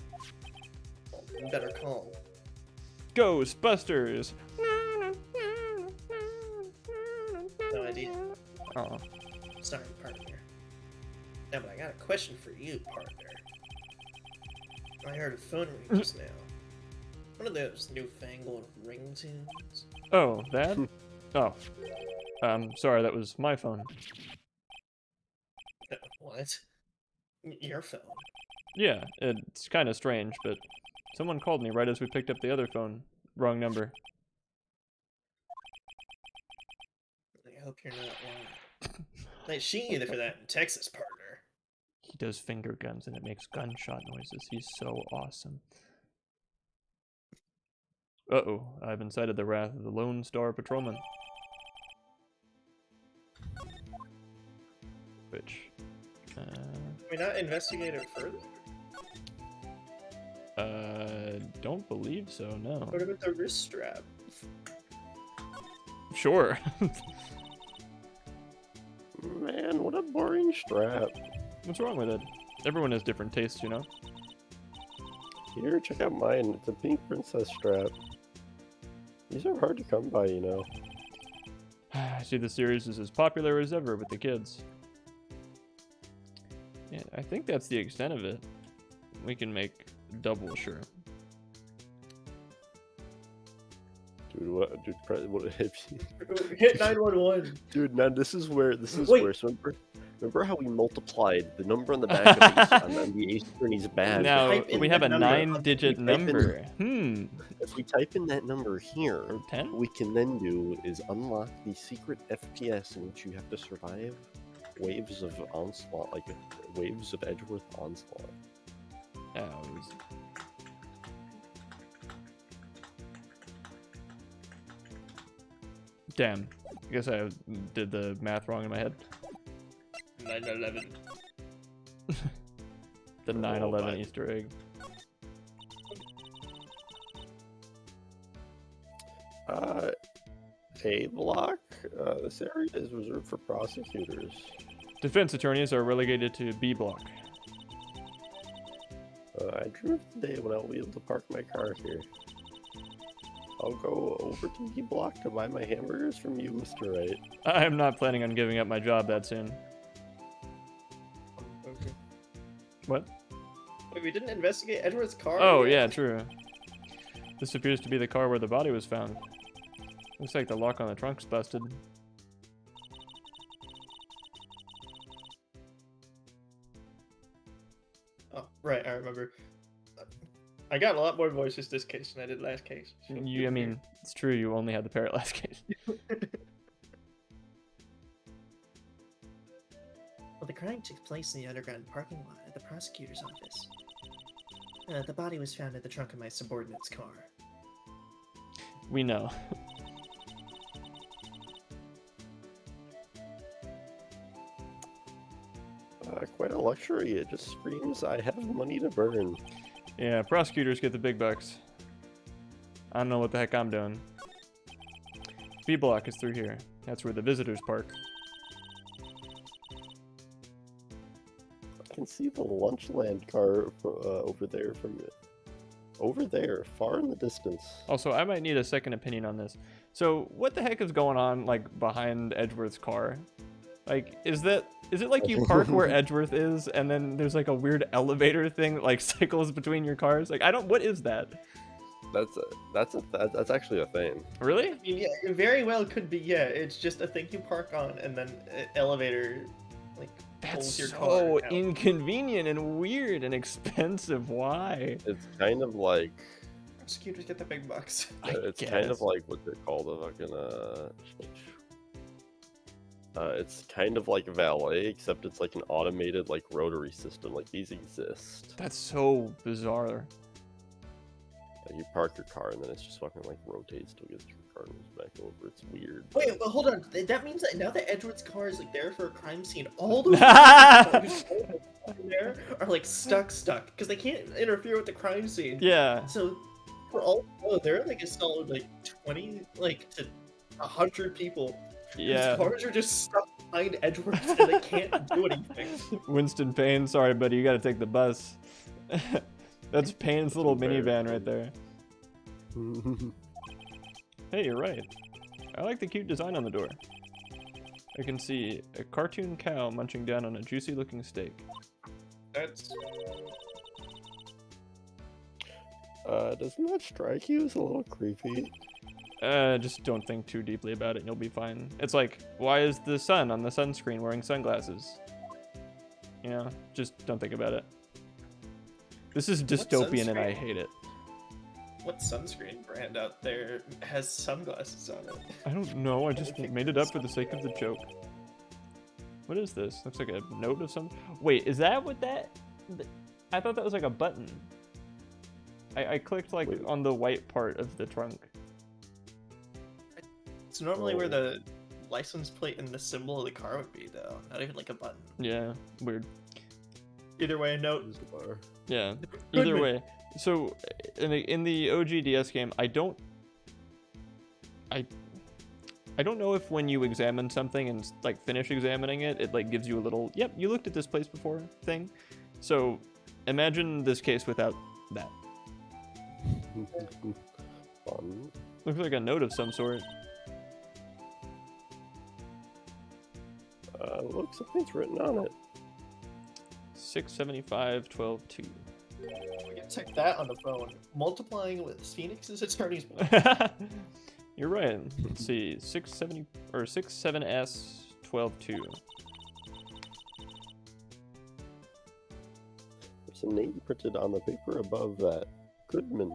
Well, better call. Ghostbusters. No idea. Oh. Sorry, partner. Now, but I got a question for you, partner. I heard a phone ring just now. One of those newfangled ringtones. Oh, that? Oh. Sorry, that was my phone. What? Your phone? Yeah, it's kind of strange, but someone called me right as we picked up the other phone. Wrong number. I hope you're not lying. They shoot you for that in Texas, partner. He does finger guns and it makes gunshot noises. He's so awesome. Uh-oh, I've incited the wrath of the Lone Star Patrolman. Which, Can we not investigate it further? don't believe so, no. What about the wrist strap? Sure. Man, what a boring strap. What's wrong with it? Everyone has different tastes, you know? Here, check out mine. It's a pink princess strap. These are hard to come by, you know. I see the series is as popular as ever with the kids. Yeah, I think that's the extent of it. We can make double sure. Dude, what if you... Hit 911. Dude, now this is where Wait. so remember how we multiplied the number on the back of Ace on the Ace Attorney's badge? Now Type in we have the a number. 9-digit We type in- number. If we type in that number here, Or 10? what we can then do is unlock the secret FPS in which you have to survive waves of onslaught, like waves of Edgeworth onslaught. Oh, it was... Damn. I guess I did the math wrong in my head. 911. The 9/11 my. Easter egg. A block. This area is reserved for prosecutors. Defense attorneys are relegated to B block. I dream of the day when I'll be able to park my car here. I'll go over to B block to buy my hamburgers from you, Mr. Wright. I'm not planning on giving up my job that soon. Okay. What? Wait, we didn't investigate Edward's car? Oh, yet? yeah, true. This appears to be the car where the body was found. Looks like the lock on the trunk's busted. Oh, right, I remember. I got a lot more voices this case than I did last case. so I good mean, it's true, you only had the parrot last case. Well, the crime took place in the underground parking lot at the prosecutor's office. The body was found in the trunk of my subordinate's car. We know. Quite a luxury. It just screams, I have money to burn. Yeah, prosecutors get the big bucks. I don't know what the heck I'm doing. B block is through here. That's where the visitors park. I can see the Lunchland car over there from it. Over there, far in the distance. Also, I might need a second opinion on this. So, what the heck is going on, like, behind Edgeworth's car? Like, is it like you park where Edgeworth is, and then there's like a weird elevator thing that like cycles between your cars? Like, what is that? That's actually a thing. Really? I mean, yeah, it very well could be, yeah. It's just a thing you park on, and then an elevator, like, That's pulls your so car out. inconvenient and weird and expensive. Why? It's kind of like Prosecutors get the big bucks. it's kind of like what they call the fucking it's kind of like valet, except it's like an automated like rotary system. Like these exist. That's so bizarre. You park your car and then it's just fucking like rotates till it gets your car and moves back over. It's weird. Wait, but hold on. That means that now that Edward's car is like there for a crime scene, all those cars there are like stuck because they can't interfere with the crime scene. Yeah. So for all they're like a solid like 20 like to 100 people. Yeah. These cars are just stuck behind Edward and they can't do anything. Winston Payne, sorry, buddy, you gotta take the bus. That's Payne's little embarrassing. minivan right there. Hey, you're right. I like the cute design on the door. I can see a cartoon cow munching down on a juicy looking steak. That's Doesn't that strike you as a little creepy? Just don't think too deeply about it and you'll be fine. It's like, why is the sun on the sunscreen wearing sunglasses? You know, just don't think about it. This is dystopian and I sunscreen? hate it. what sunscreen brand out there has sunglasses on it? I don't know, I just made it up for the sake of the joke. What is this? Looks like a note of some... Wait, is that what that... I thought that was like a button. I clicked like Wait. on the white part of the trunk. It's normally where the license plate and the symbol of the car would be, though. Not even like a button. Yeah, weird. Either way, note. Yeah, either Goodman. way. So, in the OG DS game, I don't know if when you examine something and like finish examining it, it like gives you a little, yep, you looked at this place before thing. So, imagine this case without that. Fun. Looks like a note of some sort. Look, something's written on it. 675 12 2. We can check that on the phone. Multiplying with Phoenix's attorney's. You're right. Let's see, 670 or 67S 122. There's a name printed on the paper above that. Goodman.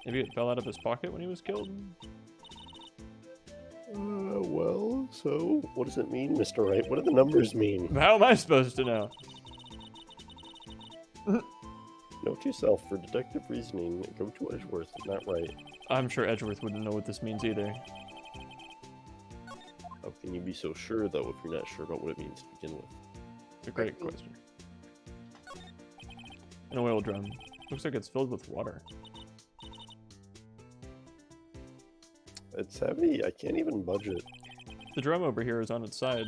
Maybe it fell out of his pocket when he was killed. Well, so what does it mean, Mr. Wright? What do the numbers mean? How am I supposed to know? Note to yourself, for detective reasoning, go to Edgeworth, not Wright. I'm sure Edgeworth wouldn't know what this means either. How can you be so sure, though, if you're not sure about what it means to begin with? It's a great question. An oil drum. Looks like it's filled with water. It's heavy. I can't even budge it. The drum over here is on its side.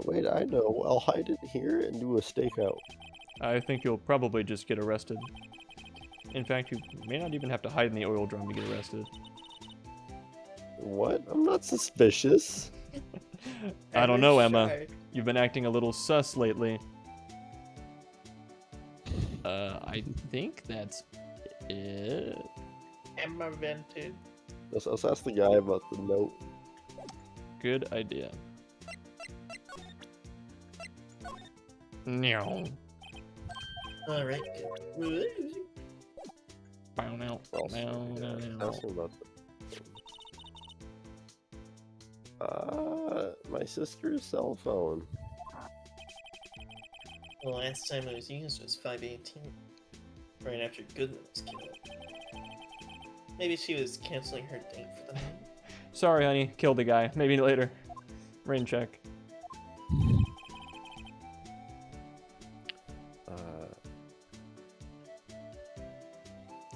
Wait, I know. I'll hide it here and do a stakeout. I think you'll probably just get arrested. In fact, you may not even have to hide in the oil drum to get arrested. What? I'm not suspicious. I don't know, Emma. Shy. You've been acting a little sus lately. I think that's it. Emma vented. Let's ask the guy about the note. Good idea. No. Alright, good. Bow now. Well, No. ask him about my sister's cell phone. The last time it was used was 5/18, right after Goodman was killed. Maybe she was canceling her date for the night. Sorry, honey. Killed the guy. Maybe later. Rain check.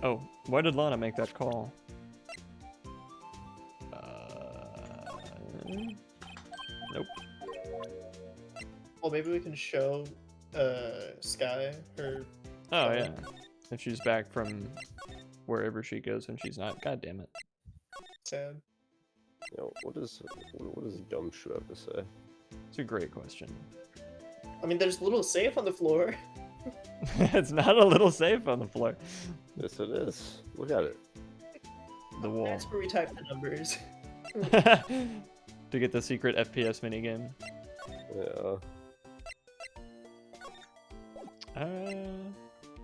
Oh, why did Lana make that call? Nope. Well, maybe we can show Sky her. Oh, yeah. If she's back from wherever she goes when she's not. God damn it. Sad. You know, what does Gumshoe have to say? It's a great question. I mean, there's a little safe on the floor. It's not a little safe on the floor. Yes, it is. Look at it. The wall. That's where we type the numbers. To get the secret FPS minigame. Yeah.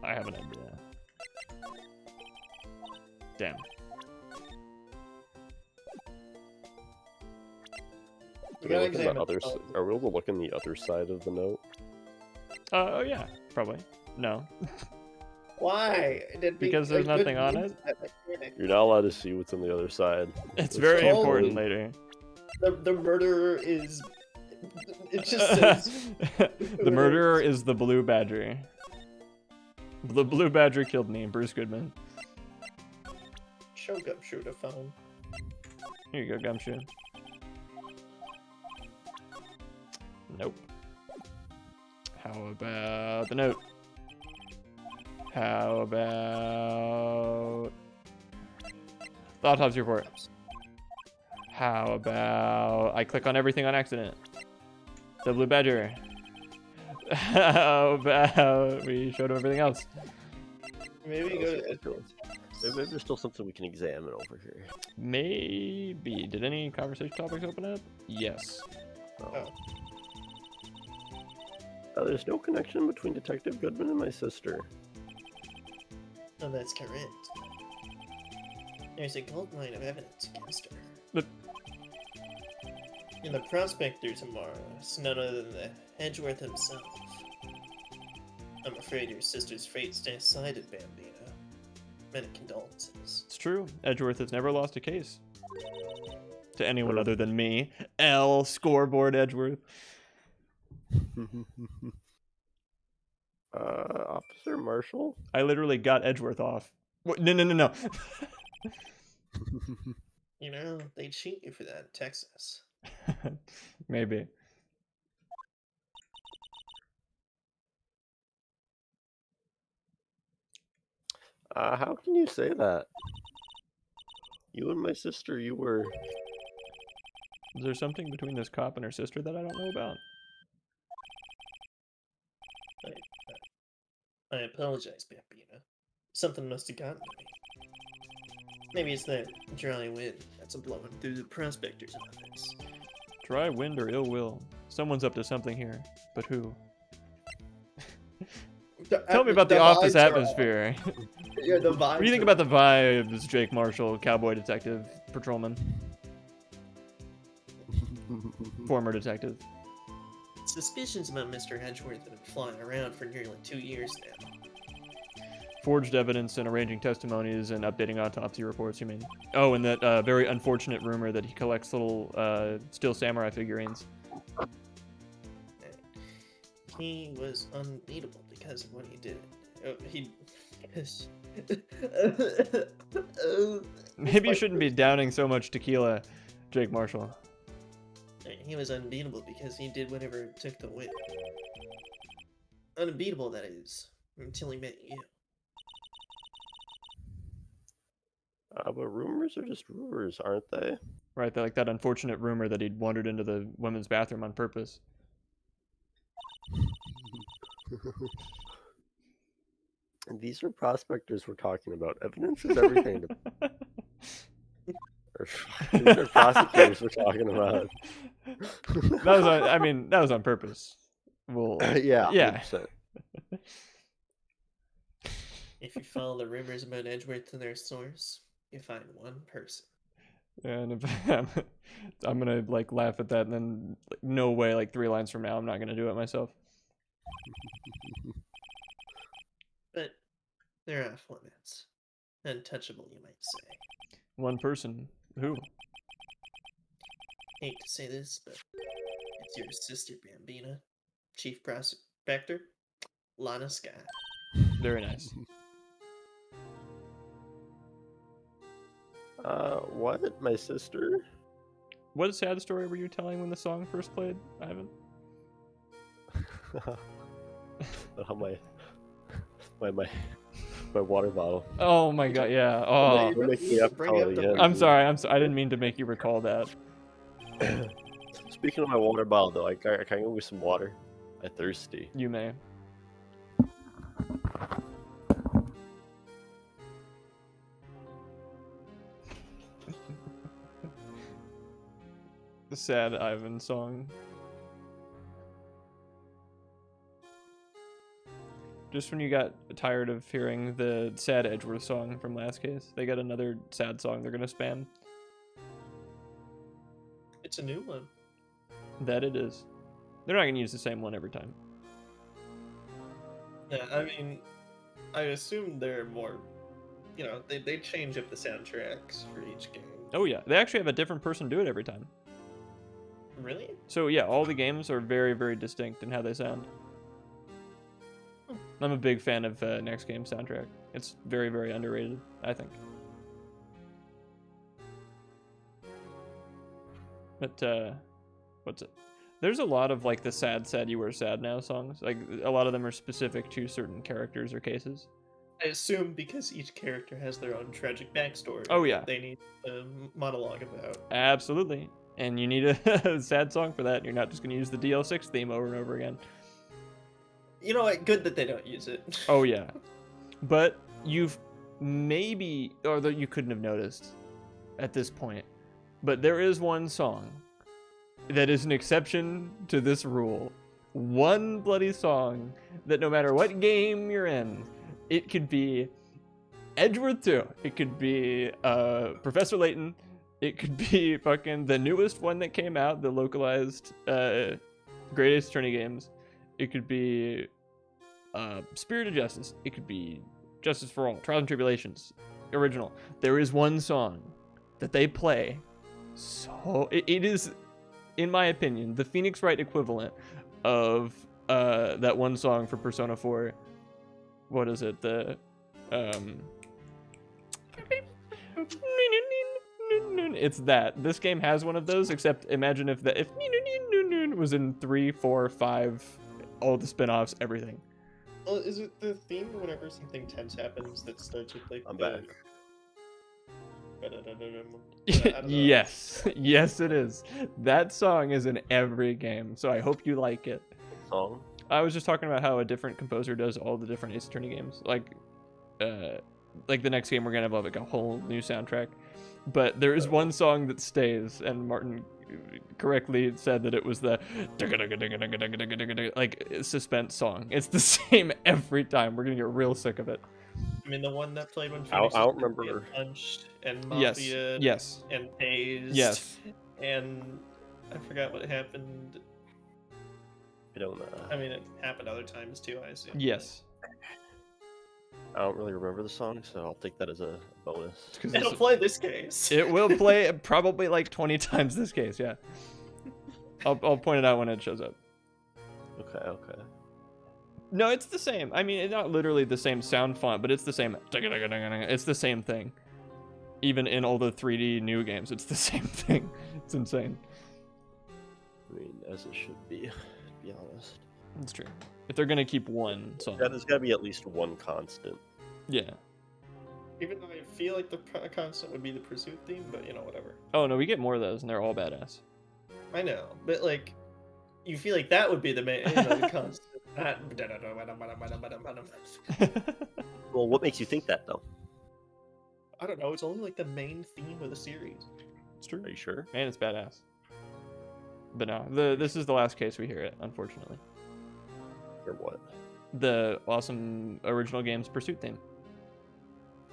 I have an idea. Damn. We Can we gotta look on the examine other all s- of Are we able to look on the other side of the note? Oh yeah, probably. No. Why? Because there's nothing on it? You're not allowed to see what's on the other side. It's very totally- important later. The murderer is. It just says. The murderer is the blue badger. The blue badger killed me, Bruce Goodman. Show Gumshoe the phone. Here you go, Gumshoe. Nope. How about the note? How about the autopsy report? How about I click on everything on accident? The blue badger. How about we showed him everything else? Maybe go to. Maybe there's still something we can examine over here. Maybe. Did any conversation topics open up? Yes. Oh. There's no connection between Detective Goodman and my sister. Oh, that's correct. There's a gold mine of evidence against her. But And the prospector tomorrow is none other than the Edgeworth himself. I'm afraid your sister's fate's decided, Bambino. Many condolences. it's true. Edgeworth has never lost a case. To anyone other than me. L scoreboard Edgeworth. Officer Marshall? I literally got Edgeworth off. What? No. You know, they cheat you for that in Texas. Maybe. How can you say that? You and my sister, you were... Is there something between this cop and her sister that I don't know about? I apologize, Bambino. Something must have gotten to me. Maybe it's that dry wind that's blowing through the prospector's office. Dry wind or ill will. Someone's up to something here, but who? Tell me about the office vibes are off. atmosphere. Yeah, the vibes. What do you think about the vibes, Jake Marshall, cowboy detective, patrolman, former detective? Suspicions about Mr. Edgeworth have been flying around for nearly 2 years now. Forged evidence and arranging testimonies and updating autopsy reports, you mean? Oh, and that very unfortunate rumor that he collects little steel samurai figurines. He was unbeatable because of what he did. Maybe you shouldn't be downing so much tequila, Jake Marshall. He was unbeatable because he did whatever it took to win. Unbeatable, that is, until he met you. But rumors are just rumors, aren't they? Right, like that unfortunate rumor that he'd wandered into the women's bathroom on purpose. And these are prospectors we're talking about. Evidence is everything. These are prosecutors we're talking about. That was on, I mean, that was on purpose. Well, yeah. yeah. 100%. If you follow the rumors about Edgeworth to their source, you find one person. And if I'm gonna like laugh at that, and then like, no way, like 3 lines from now, I'm not gonna do it myself. But they're off limits. Untouchable, you might say. One person. Who? Hate to say this, but it's your sister, Bambina. Chief Prospector, Lana Sky. Very nice. What? My sister? What sad story were you telling when the song first played, Ivan? my water bottle. Oh my god, yeah. Oh, You're making me up Bring tell up it the- again. I'm sorry. I didn't mean to make you recall that. Speaking of my water bottle, though, can I go get some water? I'm thirsty. You may. The sad Ivan song. Just when you got tired of hearing the sad Edgeworth song from last case, they got another sad song they're gonna spam. It's a new one. That it is. They're not gonna use the same one every time. Yeah, I mean, I assume they're more, they change up the soundtracks for each game. Oh yeah, they actually have a different person do it every time. Really? So yeah, all the games are very, very distinct in how they sound. I'm a big fan of next game's soundtrack. It's very, very underrated, I think. But what's it? There's a lot of like the sad you were sad now songs. Like a lot of them are specific to certain characters or cases. I assume because each character has their own tragic backstory. Oh, yeah. They need a monologue about. Absolutely. And you need a sad song for that. You're not just going to use the DL6 theme over and over again. You know what? Good that they don't use it. Oh, yeah. But you've maybe, or that you couldn't have noticed at this point, but there is one song that is an exception to this rule. One bloody song that no matter what game you're in, it could be Edgeworth 2. It could be Professor Layton. It could be fucking the newest one that came out, the localized Great Ace Attorney games. It could be Spirit of Justice. It could be Justice for All, Trials and Tribulations, original. There is one song that they play. So it is, in my opinion, the Phoenix Wright equivalent of that one song for Persona 4. What is it? The it's that. This game has one of those, except imagine if was in 3, 4, 5, all the spin-offs, everything. Well, is it the theme whenever something tense happens that starts with like I'm back. I don't know. Yes. Yes, it is. That song is in every game, so I hope you like it. Song? I was just talking about how a different composer does all the different Ace Attorney games. Like, like the next game we're gonna have like a whole new soundtrack. But there is one song that stays, and Martin correctly said that it was the like suspense song. It's the same every time. We're gonna get real sick of it. I mean, the one that played when I Phoenix don't was being remember. punched and Yes. Mafia Yes. and Hazed. Yes. And I forgot what happened. I don't I mean, it happened other times too, I assume. Yes. I don't really remember the song, so I'll take that as a bonus. Because It'll play this case. it will play probably like 20 times this case. Yeah. I'll point it out when it shows up. Okay. No, it's the same. I mean, it's not literally the same sound font, but it's the same. It's the same thing. Even in all the 3D new games, it's the same thing. It's insane. I mean, as it should be, to be honest. It's true. If they're gonna keep one song, Yeah, there's gotta be at least one constant. yeah. Even though I feel like the constant would be the pursuit theme, but you know, whatever. Oh no, we get more of those, and they're all badass. I know, but like, you feel like that would be the main, the constant. Well, what makes you think that, though? I don't know. It's only like the main theme of the series. It's true. Are you sure? And it's badass. But no, this is the last case we hear it, unfortunately. Or what? The awesome original game's Pursuit theme.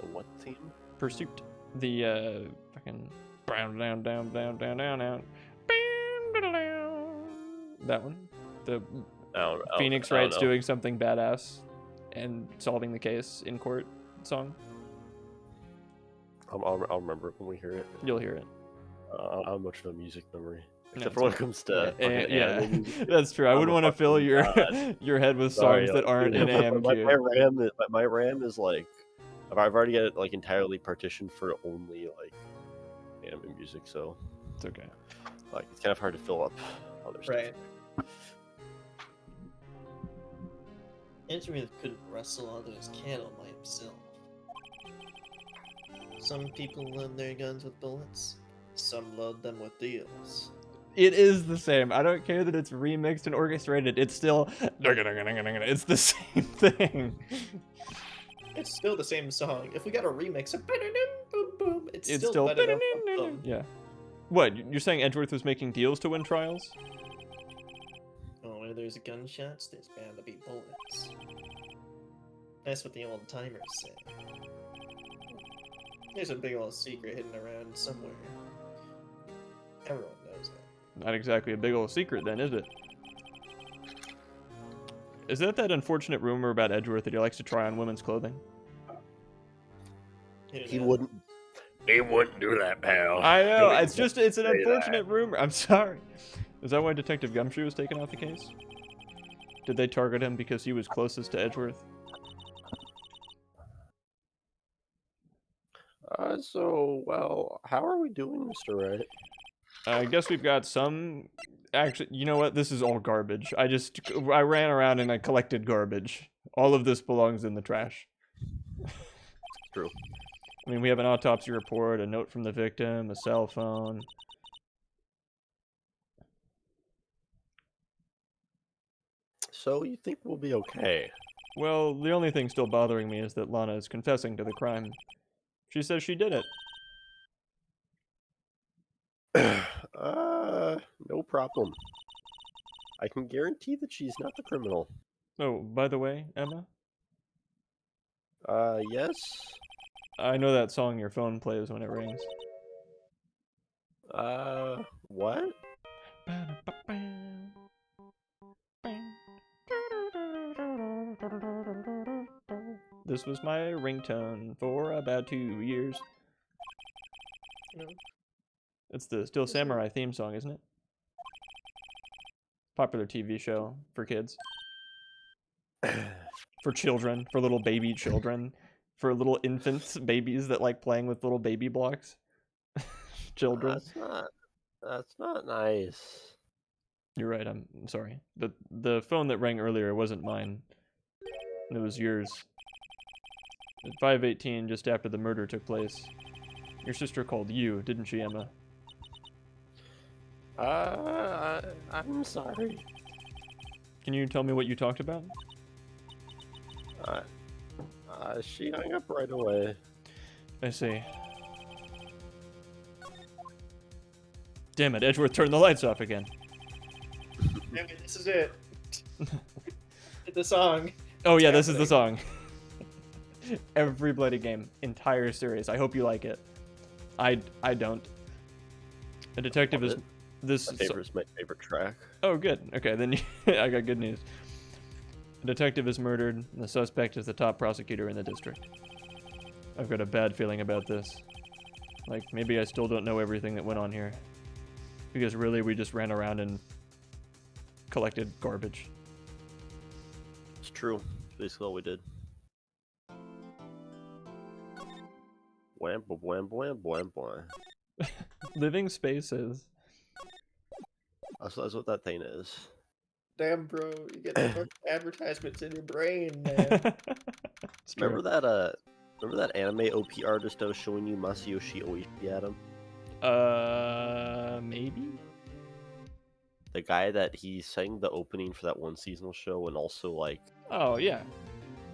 The what theme? Pursuit. The fucking down. That one. The Phoenix Wright's doing something badass and solving the case in court song. I'll remember it when we hear it. You'll hear it. I don't have much of a music memory. No, Except for when it comes to fucking yeah, anime music. that's true. I I'm wouldn't a want to fill fucking your god. your head with Sorry, songs that aren't in AMQ. my RAM is like, I've already got it like entirely partitioned for only like anime music, so It's okay. like it's kind of hard to fill up other stuff. Right. Andrew couldn't wrestle all those cattle by himself. Some people load their guns with bullets, some load them with deals. It is the same. I don't care that it's remixed and orchestrated. It's still it's the same thing. It's still the same song. If we got a remix of boom boom, it's It's still still better than them. yeah. What, you're saying Edgeworth was making deals to win trials? Oh, where there's gunshots, there's bound to be bullets. That's what the old timers say. There's a big old secret hidden around somewhere. Everyone knows that. Not exactly a big old secret then, is it? Is that unfortunate rumor about Edgeworth that he likes to try on women's clothing? He wouldn't do that, pal. I know, Don't it's an say unfortunate rumor. I'm sorry. Is that why Detective Gumshoe was taken off the case? Did they target him because he was closest to Edgeworth? Well, how are we doing, Mr. Wright? I guess we've got some... Actually, you know what? This is all garbage. I ran around and I collected garbage. All of this belongs in the trash. True. I mean, we have an autopsy report, a note from the victim, a cell phone. So you think we'll be okay? Well, the only thing still bothering me is that Lana is confessing to the crime. She says she did it. No problem. I can guarantee that she's not the criminal. Oh, by the way, Emma, Yes? I know that song your phone plays when it rings. What? This was my ringtone for about 2 years. No. It's the Steel Samurai theme song, isn't it? Popular TV show for kids. For children, for little baby children, for little infants, babies that like playing with little baby blocks. Children. That's not nice. You're right, I'm sorry. The phone that rang earlier wasn't mine. It was yours. At 5:18, just after the murder took place, your sister called you, didn't she, Emma? I'm sorry. Can you tell me what you talked about? She hung up right away. I see. Damn it, Edgeworth turned the lights off again. Damn it, this is it. The song. Oh yeah, It's this is the happening. song. Every bloody game, entire series. I hope you like it. I don't. A detective Love is it. this. My favorite track. Oh, good. Okay, then I got good news. A detective is murdered, and the suspect is the top prosecutor in the district. I've got a bad feeling about this. Like, maybe I still don't know everything that went on here. Because really, we just ran around and collected garbage. It's true. Basically all we did. Wham, wham, wham, wham, wham. Living spaces. That's what that thing is. Damn, bro, you get the fucking advertisements in your brain, man. It's true. Remember that anime OP artist I was showing you, Masayoshi Oishi, Adam? Maybe? The guy that he sang the opening for that one seasonal show and also like Oh, yeah.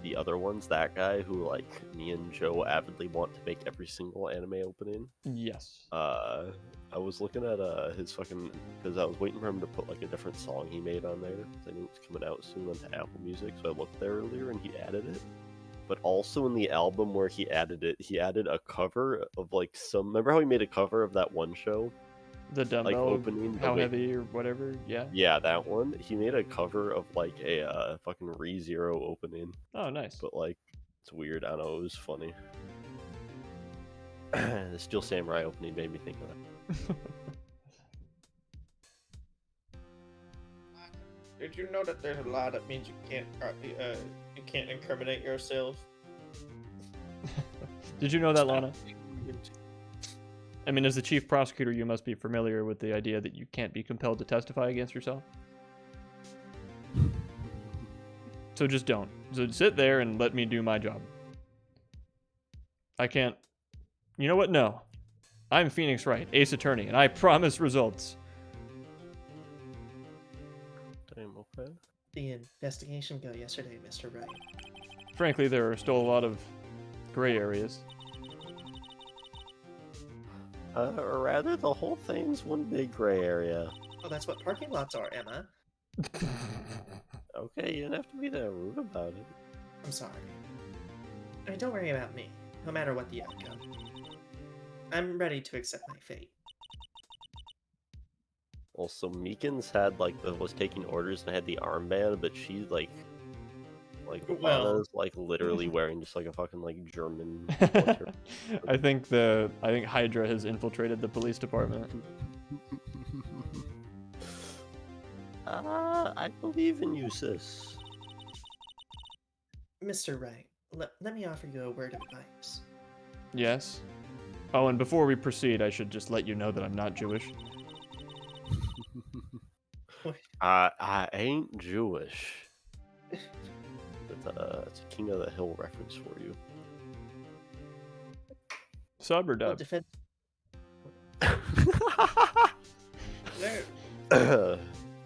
the other ones, that guy who like me and Joe avidly want to make every single anime opening. Yes. I was looking at his fucking, because I was waiting for him to put like a different song he made on there, because I knew it was coming out soon onto Apple Music, so I looked there earlier and he added it. But also in the album where he added it, he added a cover of like some. Remember how he made a cover of that one show? The dumbbell, Like opening. how heavy or whatever, yeah. Yeah, that one. He made a cover of like a fucking ReZero opening. Oh, nice. But like, it's weird. I don't know. It was funny. The Steel Samurai opening made me think of that. Did you know that there's a law that means you can't incriminate yourself? Did you know that, Lana? I mean, as the chief prosecutor, you must be familiar with the idea that you can't be compelled to testify against yourself. So just don't. So sit there and let me do my job. I can't. You know what? No. I'm Phoenix Wright, Ace Attorney, and I promise results. Damn, okay. The investigation go yesterday, Mr. Wright. Frankly, there are still a lot of gray areas. Or rather, the whole thing's one big gray area. Well, that's what parking lots are, Emma. Okay, you don't have to be that rude about it. I'm sorry. I mean, don't worry about me, no matter what the outcome. I'm ready to accept my fate. Also, Meekins had like was taking orders and had the armband, but she like Well- Lana's like literally wearing just like a fucking like German. I think Hydra has infiltrated the police department. I believe in you, sis. Mr. Wright, let me offer you a word of advice. Yes. Oh, and before we proceed, I should just let you know that I'm not Jewish. I ain't Jewish. It's a King of the Hill reference for you. Sub or Well, dub? defense.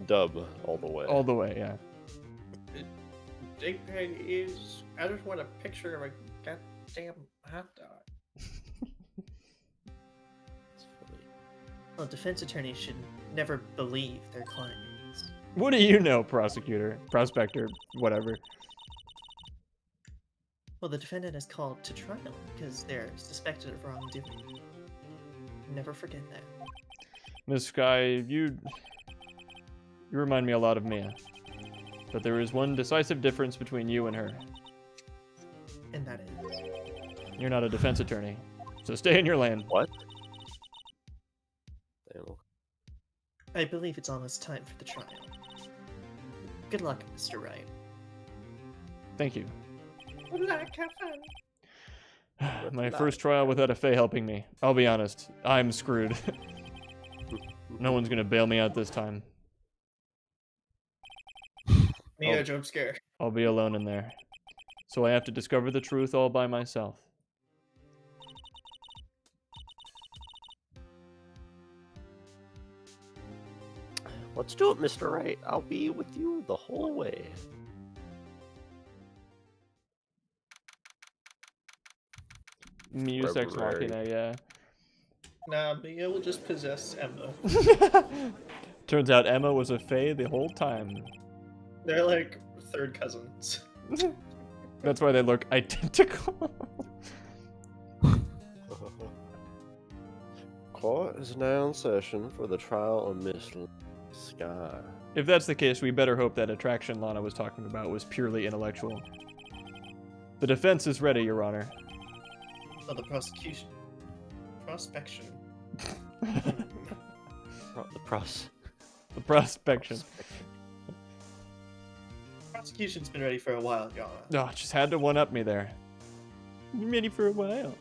Dub all the way. All the way, yeah. JPEG is. I just want a picture of a goddamn hot dog. It's funny. Well, defense attorneys should never believe their clients. What do you know, prosecutor, prospector, whatever? Well, the defendant is called to trial because they're suspected of wrongdoing. Never forget that. Miss Sky, you remind me a lot of Mia. But there is one decisive difference between you and her. And that is. You're not a defense attorney, so stay in your lane. What? Damn. I believe it's almost time for the trial. Good luck, Mr. Wright. Thank you. Good luck, have fun. My first trial without a Fae helping me. I'll be honest, I'm screwed. No one's gonna bail me out this time. Mia jump scare. I'll be alone in there. So I have to discover the truth all by myself. Let's do it, Mr. Wright. I'll be with you the whole way. Muse Ex February. Machina, yeah. Nah, Mia will just possess Emma. Turns out Emma was a fae the whole time. They're like third cousins. That's why they look identical. Court is now in session for the trial of Miss Sky. If that's the case, we better hope that attraction Lana was talking about was purely intellectual. The defense is ready, Your Honor. Oh, the prosecution. Prospection. The pros. The prospection. Prosecution's been ready for a while, Your Honor. Oh, just had to one-up me there. Been ready for a while.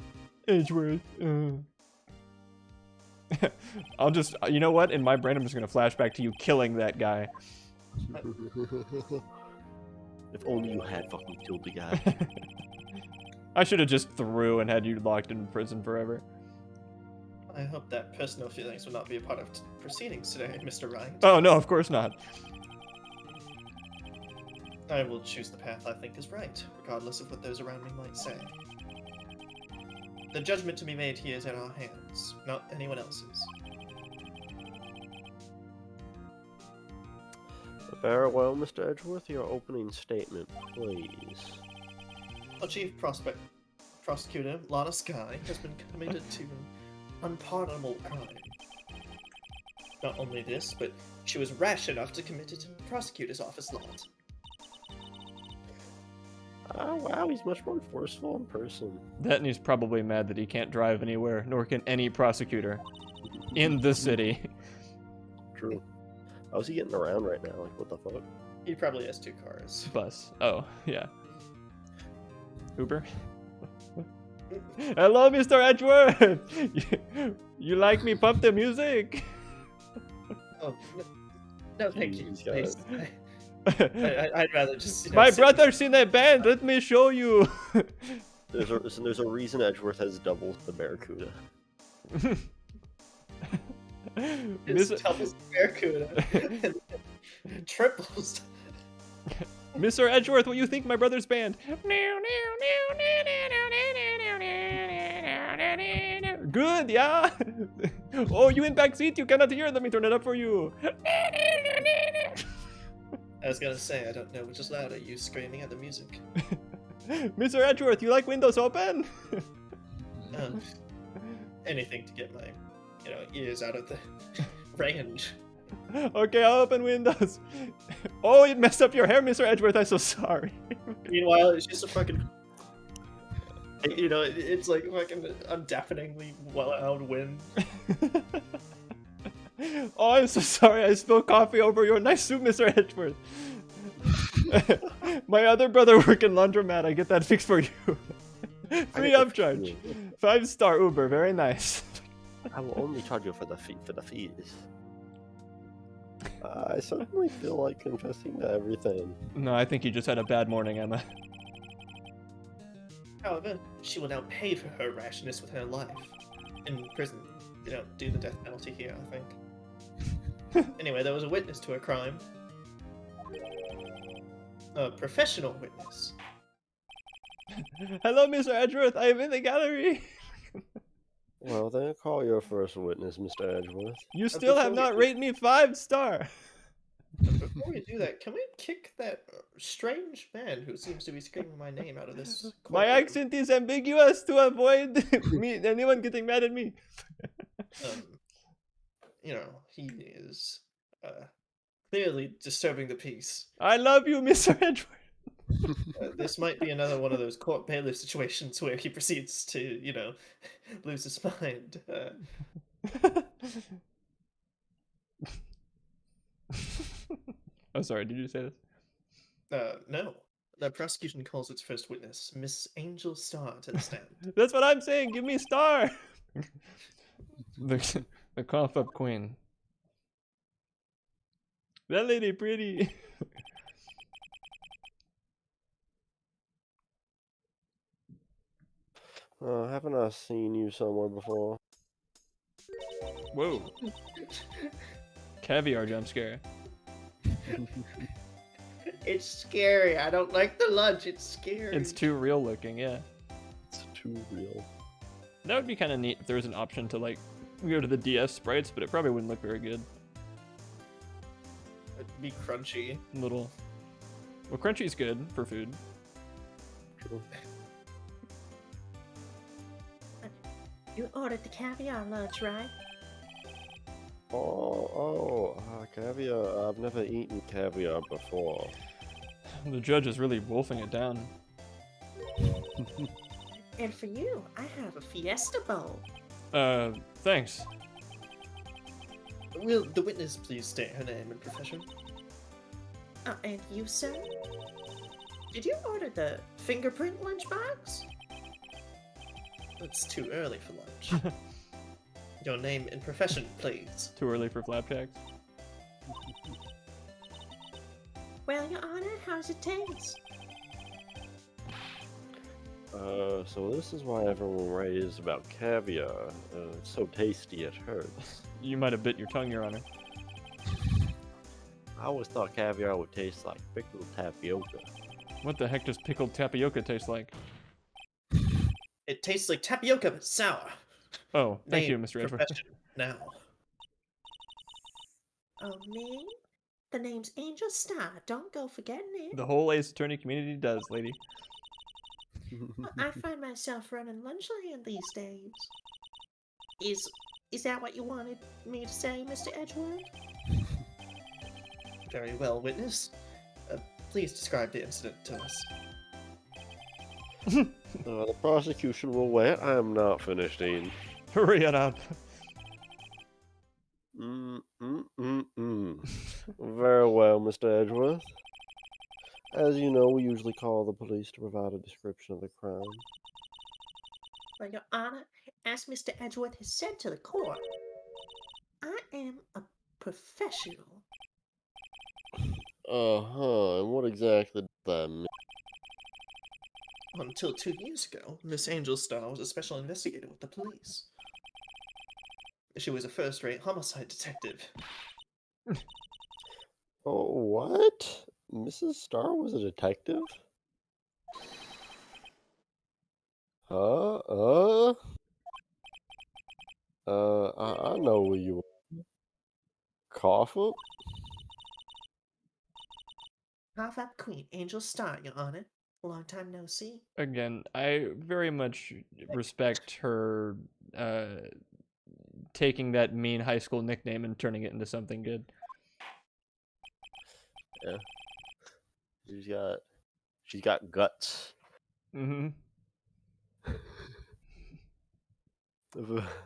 Edgeworth. I'll just, you know what? In my brain, I'm just gonna flash back to you killing that guy. If only you had fucking killed the guy. I should have just threw and had you locked in prison forever. I hope that personal feelings will not be a part of proceedings today, Mr. Wright. Oh no, of course not. I will choose the path I think is right, regardless of what those around me might say. The judgment to be made here is in our hands, not anyone else's. Very well, Mr. Edgeworth, your opening statement, please. Our chief prosecutor, Lana Sky, has been committed to an unpardonable crime. Not only this, but she was rash enough to commit it in the prosecutor's office lot. Oh wow, he's much more forceful in person. That and he's probably mad that he can't drive anywhere, nor can any prosecutor in the city. True. How's he getting around right now? Like, what the fuck? He probably has 2 cars. Bus. Oh, yeah. Uber? Hello, Mr. Edgeworth! You like me pump the music? Oh, no thank you. Jeez, guys. I'd rather just, you know, My sit- brother's in a band, let me show you! There's a reason Edgeworth has doubles the Barracuda. It's Miss- doubles Barracuda. Triples. Mr. Edgeworth, what do you think my brother's band? Good, yeah? Oh, you in back seat? You cannot hear. Let me turn it up for you. I was gonna say, I don't know which is louder, you screaming at the music. Mr. Edgeworth, you like windows open? Anything to get my, you know, ears out of the range. Okay, I'll open windows. Oh, it messed up your hair, Mr. Edgeworth. I'm so sorry. Meanwhile, it's just a fucking, you know, it's like fucking a deafeningly loud wind. Oh, I'm so sorry. I spilled coffee over your nice soup, Mr. Edgeworth. My other brother work in laundromat. I get that fixed for you. Free of charge. 5-star Uber. Very nice. I will only charge you for the fees. I suddenly feel like confessing to everything. No, I think you just had a bad morning, Emma. However, she will now pay for her rashness with her life. In prison, they don't do the death penalty here, I think. Anyway, there was a witness to a crime. A professional witness. Hello, Mr. Edgeworth. I am in the gallery. Well, then call your first witness, Mr. Edgeworth. You still have before we not do- rated me 5-star. Before we do that, can we kick that strange man who seems to be screaming my name out of this? My courtroom? accent is ambiguous to avoid anyone getting mad at me. You know, he is clearly disturbing the peace. I love you, Mr. Edgeworth. This might be another one of those court bailiff situations where he proceeds to, you know, lose his mind. Oh, sorry. Did you say this? No. The prosecution calls its first witness, Miss Angel Starr, to the stand. That's what I'm saying. Give me a star. The cough up queen. That lady pretty. Haven't I seen you somewhere before? Whoa. Caviar jump scare. It's scary. I don't like the lunch. It's scary. It's too real looking, yeah. It's too real. That would be kind of neat if there was an option to like go to the DS sprites, but it probably wouldn't look very good. It'd be crunchy. Little. Well, crunchy's good for food. True. You ordered the caviar lunch, right? Caviar. I've never eaten caviar before. The judge is really wolfing it down. And for you, I have a fiesta bowl. Thanks. Will the witness please state her name and profession? And you, sir? Did you order the fingerprint lunchbox? It's too early for lunch. Your name and profession, please. Too early for flapjacks. Well, Your Honor, how's it taste? So this is why everyone raves about caviar. It's so tasty it hurts. You might have bit your tongue, Your Honor. I always thought caviar would taste like pickled tapioca. What the heck does pickled tapioca taste like? It tastes like tapioca, but sour. Oh, thank Name, you, Mr. Edward. profession, now. Oh, me? The name's Angel Star. Don't go forgetting it. The whole Ace Attorney community does, lady. I find myself running Lunchland these days. Is that what you wanted me to say, Mr. Edgeworth? Very well, witness. Please describe the incident to us. The prosecution will wait. I am not finished eating. Hurry it up. Very well, Mr. Edgeworth. As you know, we usually call the police to provide a description of the crime. Well, Your Honor, as Mr. Edgeworth has said to the court, I am a professional. And what exactly does that mean? Until 2 years ago, Miss Angel Star was a special investigator with the police. She was a first-rate homicide detective. Oh, what? Mrs. Starr was a detective? I know where you are. Cough up? Half up Queen Angel Star, Your Honor. Long time no see. Again, I very much respect her taking that mean high school nickname and turning it into something good. Yeah. She's got guts. Mm-hmm.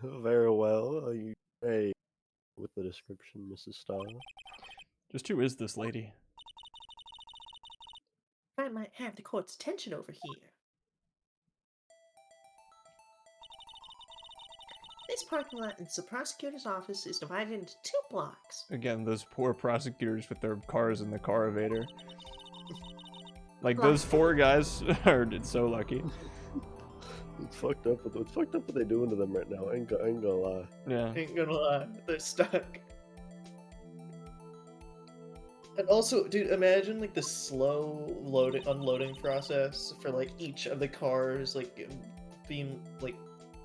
Very well. Are you ready with the description, Mrs. Starr? Just who is this lady? I might have the court's attention over here. This parking lot in the prosecutor's office is divided into 2 blocks. Again, those poor prosecutors with their cars in the car evader. Like, those 4 guys are so lucky. It's fucked up. It's fucked up what they're doing to them right now. I ain't gonna lie. Yeah. Ain't gonna lie, they're stuck. And also, dude, imagine like the slow loading, unloading process for like each of the cars, like being like,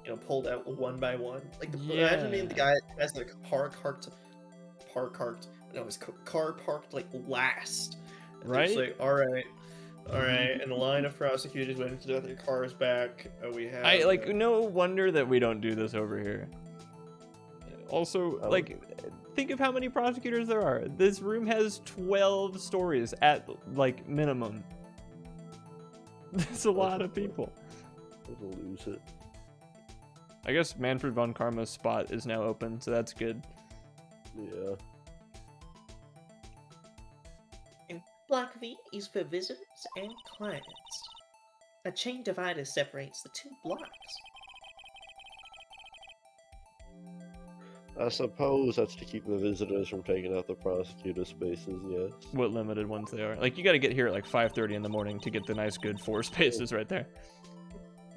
you know, pulled out one by one. Like, imagine being the guy that has the car parked, his car parked like last. And they're just Right? like, all right, and the line of prosecutors waiting to get their cars back. We have. No wonder that we don't do this over here. Also, Oh. like, think of how many prosecutors there are. This room has 12 stories at, like, minimum. That's a lot of people. It'll lose it. I guess Manfred von Karma's spot is now open, so that's good. Yeah. Block V is for visitors and clients. A chain divider separates the 2 blocks. I suppose that's to keep the visitors from taking out the prosecutor spaces, yes. What limited ones they are. Like, you gotta get here at, like, 5:30 in the morning to get the nice, good 4 spaces right there.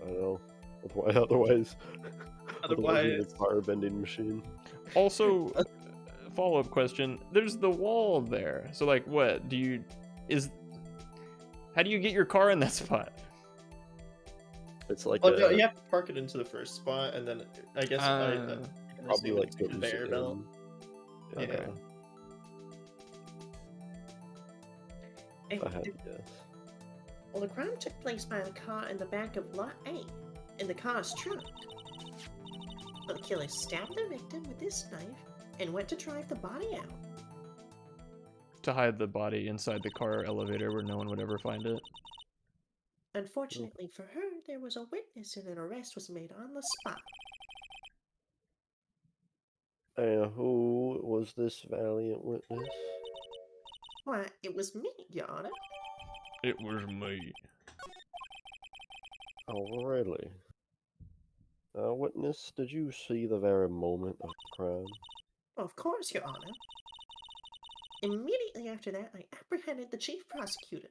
I know. Otherwise Otherwise- it's a fire bending machine. Also, follow-up question. There's the wall there. So, like, what? How do you get your car in that spot? It's like Oh no, a you have to park it into the first spot, and then I guess probably like the goes conveyor belt. in. Okay. If I And had the, to guess. well, the crime took place by the car in the back of Lot A, in the car's trunk. Well, the killer stabbed the victim with this knife and went to drive the body out. To hide the body inside the car elevator where no one would ever find it. Unfortunately for her, there was a witness and an arrest was made on the spot. And who was this valiant witness? Why, it was me, Your Honor. It was me. Oh, really? Witness, did you see the very moment of the crime? Of course, Your Honor. Immediately after that, I apprehended the chief prosecutor.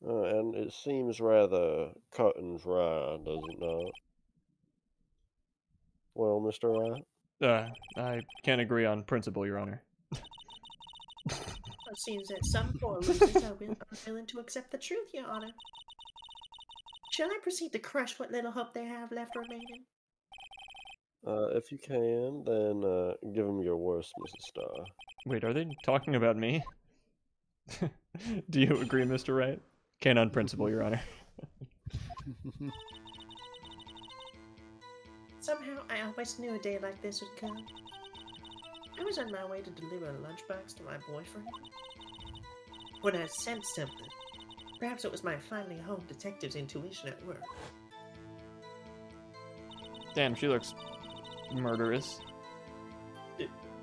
And it seems rather cut and dry, does it not? Well, Mr. Wright? I can't agree on principle, Your Honor. It seems that some poor losers are unwilling to accept the truth, Your Honor. Shall I proceed to crush what little hope they have left remaining? If you can, then give him your worst, Mrs. Starr. Wait, are they talking about me? Do you agree, Mr. Wright? Can't on principle, Your Honor. Somehow, I always knew a day like this would come. I was on my way to deliver a lunchbox to my boyfriend when I sensed something. Perhaps it was my finally home detective's intuition at work. Damn, she looks murderous.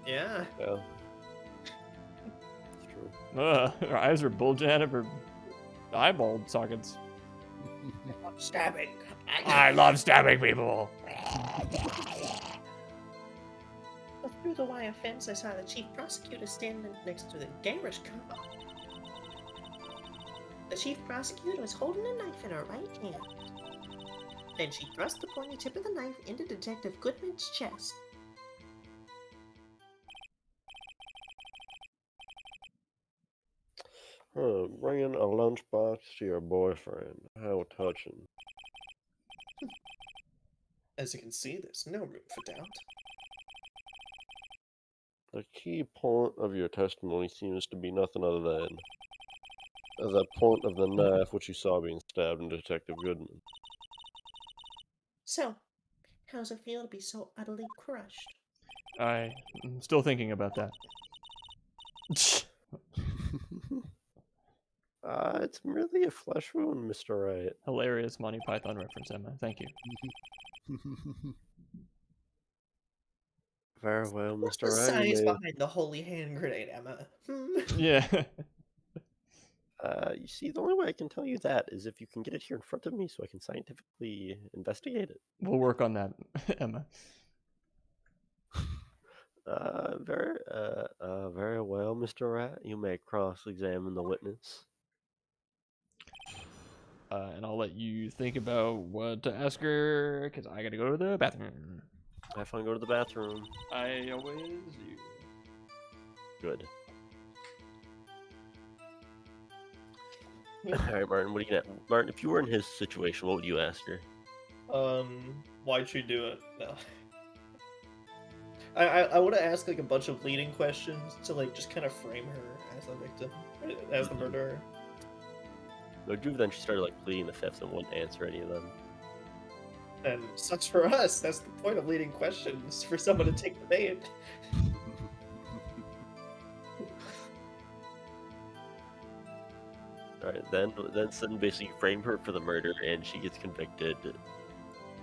Yeah. Yeah. It's true. Her eyes are bulging out of her eyeball sockets. Stabbing! I love stabbing people. Through the wire fence, I saw the chief prosecutor standing next to the garish car. The chief prosecutor was holding a knife in her right hand. Then she thrust the pointy tip of the knife into Detective Goodman's chest. Bringing a lunchbox to your boyfriend. How touching. As you can see, there's no room for doubt. The key point of your testimony seems to be nothing other than the point of the knife which you saw being stabbed in Detective Goodman. So, how's it feel to be so utterly crushed? I'm still thinking about that. It's merely a flesh wound, Mr. Wright. Hilarious Monty Python reference, Emma. Thank you. Very well, What's Mr. the Wright. science You may... behind the holy hand grenade, Emma? Yeah. You see, the only way I can tell you that is if you can get it here in front of me so I can scientifically investigate it. We'll work on that, Emma. Very well, Mr. Wright. You may cross-examine the witness. And I'll let you think about what to ask her, because I gotta go to the bathroom. Have fun, go to the bathroom. I always do. Good. Alright, Martin, what are you gonna... Martin, if you were in his situation, what would you ask her? Why'd she do it? No. I want to ask like a bunch of leading questions to like just kind of frame her as the victim, as the murderer. No, then she started like pleading the fifth and wouldn't answer any of them. And sucks for us. That's the point of leading questions, for someone to take the bait. Alright, then basically frame her for the murder and she gets convicted.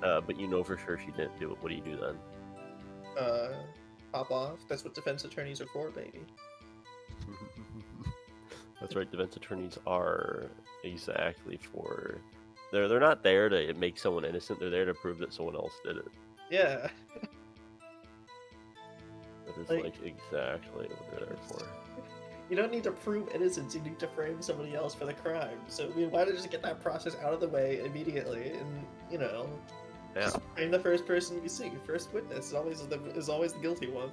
But you know for sure she didn't do it. What do you do then? Pop off. That's what defense attorneys are for, baby. That's right, defense attorneys are exactly for... They're not there to make someone innocent, they're there to prove that someone else did it. Yeah. That is Like- exactly what they're there for. You don't need to prove innocence, you need to frame somebody else for the crime. So, I mean, why not just get that process out of the way immediately and, you know, Yeah, just frame the first person you see. First witness is always the guilty one.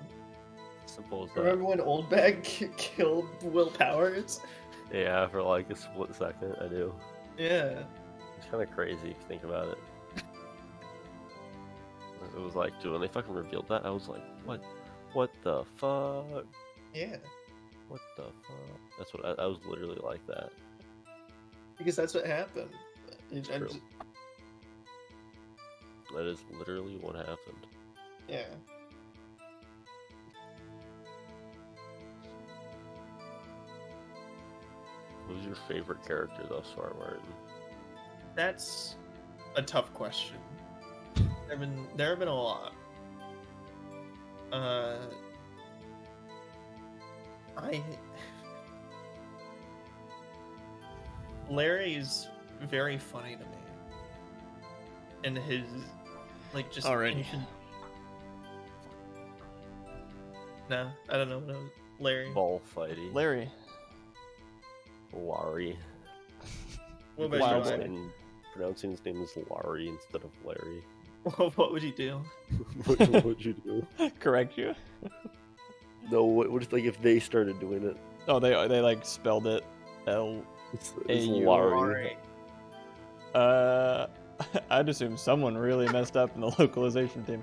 simple as that. Remember when Oldbag killed Will Powers? Yeah, for like a split second, I do. Yeah. It's kind of crazy if you think about it. It was like, dude, when they fucking revealed that, I was like, what? What the fuck? Yeah, What the fuck? That's what I was literally like that. because that's what happened. True. That is literally what happened. Yeah. Who's your favorite character thus far, Martin? That's a tough question. There have been a lot. I Larry's very funny to me. And his like just Already. No, I don't know. No, Larry. Ball fighting. Larry. Larry. What Wow. about Wow. you? Pronouncing, pronouncing his name as Larry instead of Larry. What would he do? What would you do? Correct you? No, what if like if they started doing it? Oh, they like spelled it L. It's A-U. Larry. I'd assume someone really messed up in the localization team.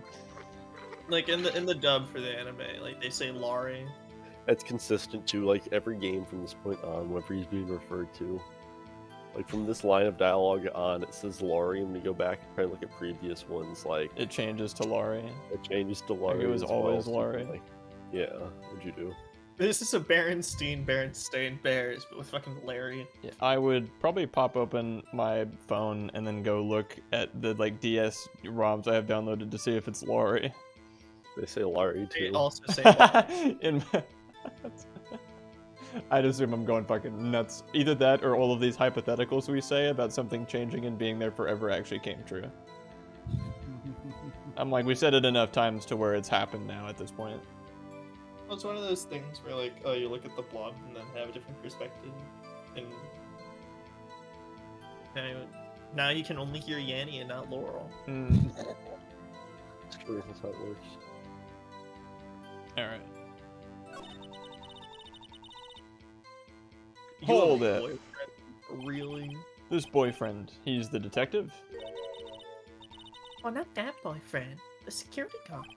Like in the dub for the anime, like they say Laurie. That's consistent too. Like every game from this point on, whenever he's being referred to, like from this line of dialogue on, it says Laurie, and we go back and try and look at previous ones, like It changes to Laurie. it changes to Laurie. it was as well, always so, Laurie. like, yeah, what'd you do? This is a Berenstain Bears, but with fucking Larry. Yeah, I would probably pop open my phone and then go look at the like DS ROMs I have downloaded to see if it's Laurie. They say Laurie They too. also say Laurie. I'd assume I'm going fucking nuts. Either that or all of these hypotheticals we say about something changing and being there forever actually came true. I'm like, we said it enough times to where it's happened now at this point. Well, it's one of those things where, like, oh, you look at the blog and then have a different perspective, and now you can only hear Yanni and not Laurel. It's true, that's how it works. Alright. You Hold have a it. boyfriend? Really? This boyfriend, he's the detective? Well, not that boyfriend. The security guard.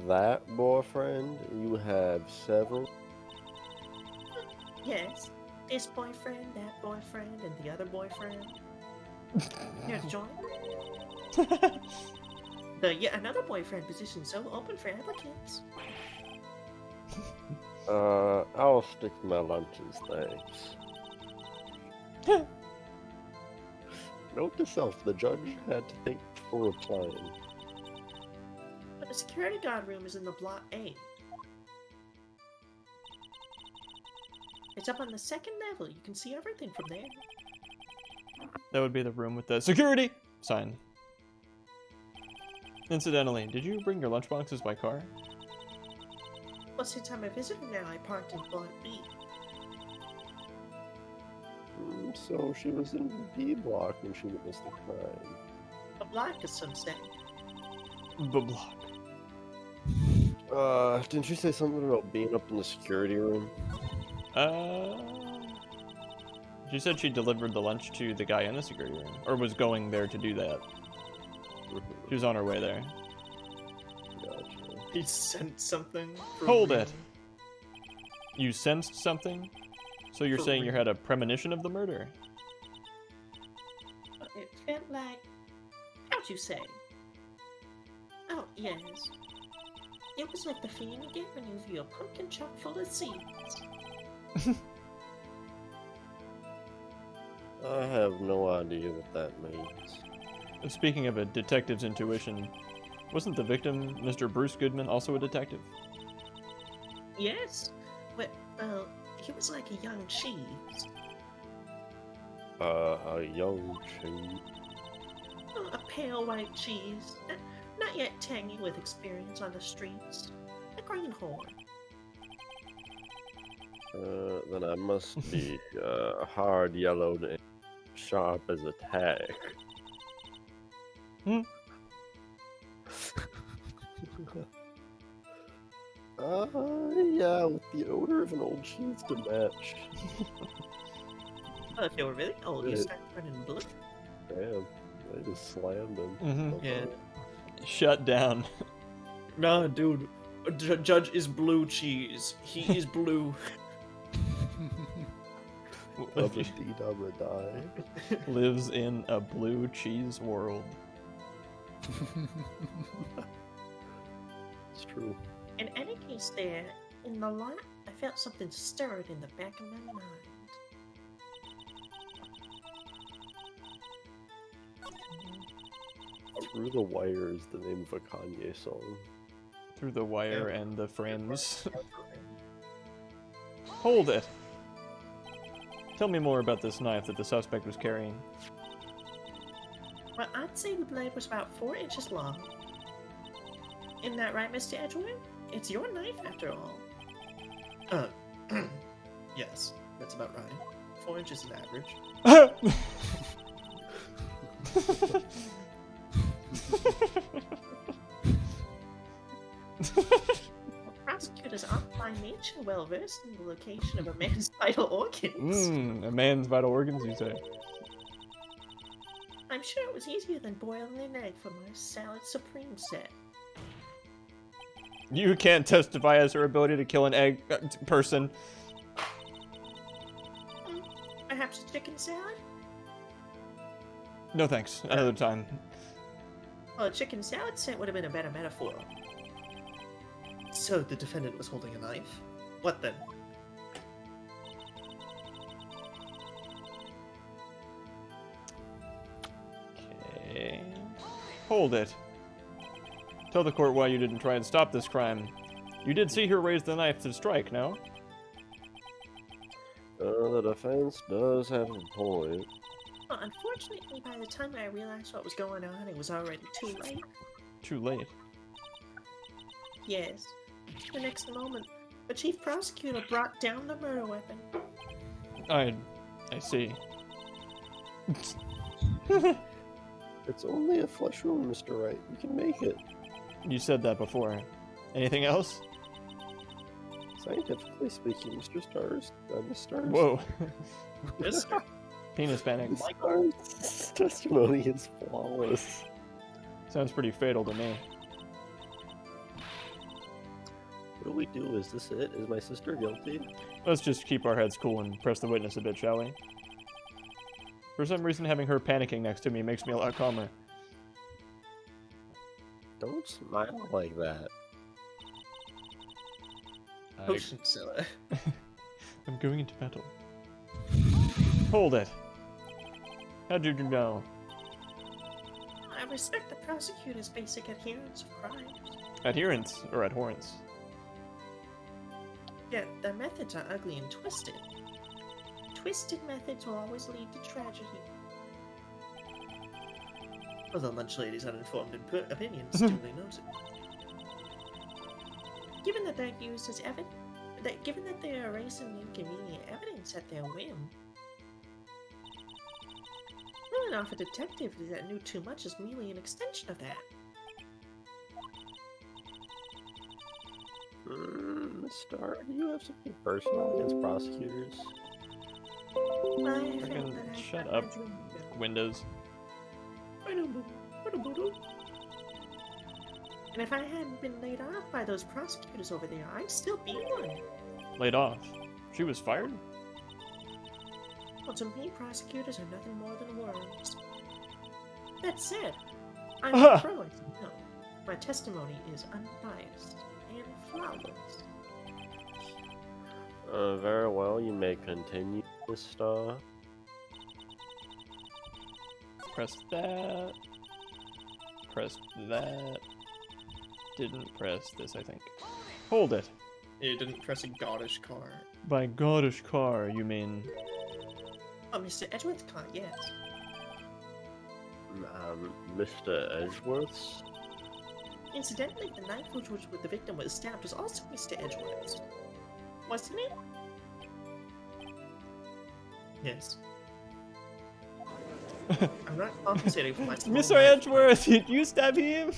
That boyfriend, you have several. Yes. This boyfriend, that boyfriend, and the other boyfriend. Here's John. The yet another boyfriend position so open for applicants. I'll stick to my lunches, thanks. Note to self, the judge had to think before replying. But the security guard room is in the block A. It's up on the second level. You can see everything from there. That would be the room with the security sign. Incidentally, did you bring your lunchboxes by car? Well, since I'm a visitor now, I parked in block B. So she was in B block when she witnessed the crime. A block, as some say. Block. Didn't you say something about being up in the security room? She said she delivered the lunch to the guy in the security room, or was going there to do that. She was on her way there. Gotcha. He sent something. for Hold real. it. You sensed something? So you're For saying you real. had a premonition of the murder? It felt like... How'd you say? Oh, yes. It was like the feeling you get when you view a pumpkin chock full of seeds. I have no idea what that means. Speaking of a detective's intuition, wasn't the victim, Mr. Bruce Goodman, also a detective? Yes. Well, he was like a young cheese. A young cheese. Oh, a pale white cheese. Not yet tangy with experience on the streets. A greenhorn. Then I must be hard yellowed and sharp as a tack. Yeah, with the odor of an old cheese to match. Well, if you were really old, you Right. start turning blue. Damn, I just slammed him. Mhm. Yeah. Shut down. Nah, dude. Judge is blue cheese. He is blue. Of indeed, I'm gonna die. Lives in a blue cheese world. It's true. In any case, there, in the lot, I felt something stirred in the back of my mind. Through the Wire is the name of a Kanye song. Through the wire Yeah. and the friends. Hold it! Tell me more about this knife that the suspect was carrying. Well, I'd say the blade was about 4 inches long. Isn't that right, Mr. Edgeworth? It's your knife, after all. Yes, that's about right. 4 inches is average. Prosecutors aren't by nature well versed in the location of a man's vital organs. A man's vital organs, you say? I'm sure it was easier than boiling an egg for my salad supreme set. You can't testify as her ability to kill an egg person. Perhaps a chicken salad? No thanks. Another time. Well, a chicken salad set would have been a better metaphor. So the defendant was holding a knife? What then? Okay. Hold it. Tell the court why you didn't try and stop this crime. You did see her raise the knife to strike, no? The defense does have a point. Well, unfortunately, by the time I realized what was going on, it was already too late. Too late. Yes. The next moment, the chief prosecutor brought down the murder weapon. I see. It's only a flesh wound, Mr. Wright. You can make it. You said that before. Anything else? Scientifically speaking, Mr. Stars, Miss Stars. Whoa. This Penis panic. Miss Stars' testimony is flawless. Sounds pretty fatal to me. What do we do? Is this it? Is my sister guilty? Let's just keep our heads cool and press the witness a bit, shall we? For some reason, having her panicking next to me makes me a lot calmer. Don't smile like that. potion seller. I'm going into battle. Hold it. How did you know? I respect the prosecutor's basic adherence of crimes. Adherence or abhorrence? Yet their methods are ugly and twisted. Twisted methods will always lead to tragedy. Well, the lunch lady's uninformed opinions duly noted. Given that they're used as evidence, given that they are erasing inconvenient evidence at their whim, ruling off a detective that knew too much is merely an extension of that. Miss Star, do you have something personal against prosecutors? I felt Fucking that I shut got up. my dream back. Windows. And if I hadn't been laid off by those prosecutors over there, I'd still be one. Laid off. She was fired? Well, to me, prosecutors are nothing more than words. That said, I'm Ah. a pro, as you know. My testimony is unbiased and flawless. Very well, you may continue, Miss Star. Press that. Press that. Didn't press this, I think. Hold it. You didn't press a goddish car. By goddish car, you mean... Oh, Mr. Edgeworth's car, yes. Mr. Edgeworth's? Incidentally, the knife which the victim was stabbed was also Mr. Edgeworth's. Wasn't it? Yes. I'm not compensating for my small Mr. knife. Edgeworth, did you stab him?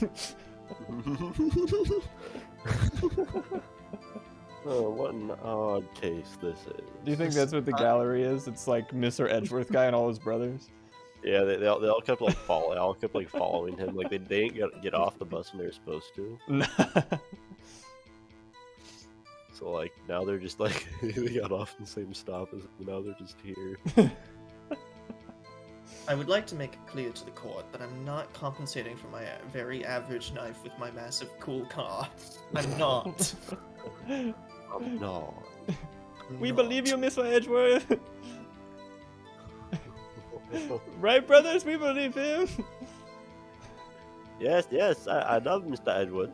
Oh, what an odd case this is. Do you think that's what the gallery is? It's like Mr. Edgeworth guy and all his brothers. Yeah, they all kept like following him. Like they didn't get off the bus when they were supposed to. So like now they're just like they got off in the same stop as now they're just here. I would like to make it clear to the court that I'm not compensating for my very average knife with my massive cool car. I'm not. No. We Not. believe you, Mr. Edgeworth. Right, brothers? We believe him. Yes, I love Mr. Edward.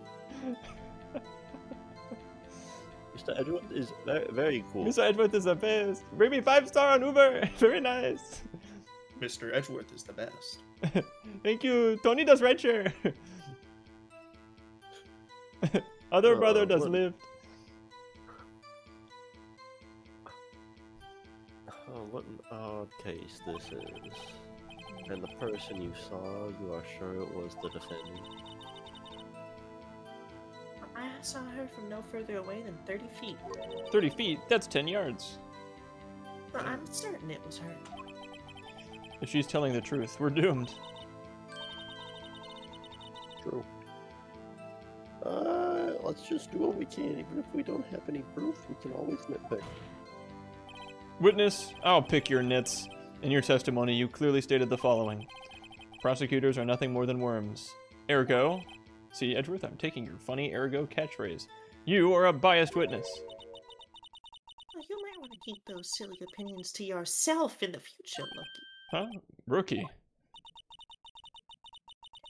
Mr. Edward is very, very cool. Mr. Edgeworth is the best. Bring me 5-star on Uber. Very nice. Mr. Edgeworth is the best. Thank you. Tony does rideshare. Other brother does what- lift. Oh, what an odd case this is. And the person you saw, you are sure it was the defendant? I saw her from no further away than 30 feet. 30 feet. That's 10 yards. But I'm certain it was her. If she's telling the truth, we're doomed. True. Let's just do what we can. Even if we don't have any proof, we can always nitpick. Witness, I'll pick your nits. In your testimony, you clearly stated the following. Prosecutors are nothing more than worms. Ergo, see, Edgeworth, I'm taking your funny ergo catchphrase. You are a biased witness. Well, you might want to keep those silly opinions to yourself in the future, Lucky. Huh? Rookie.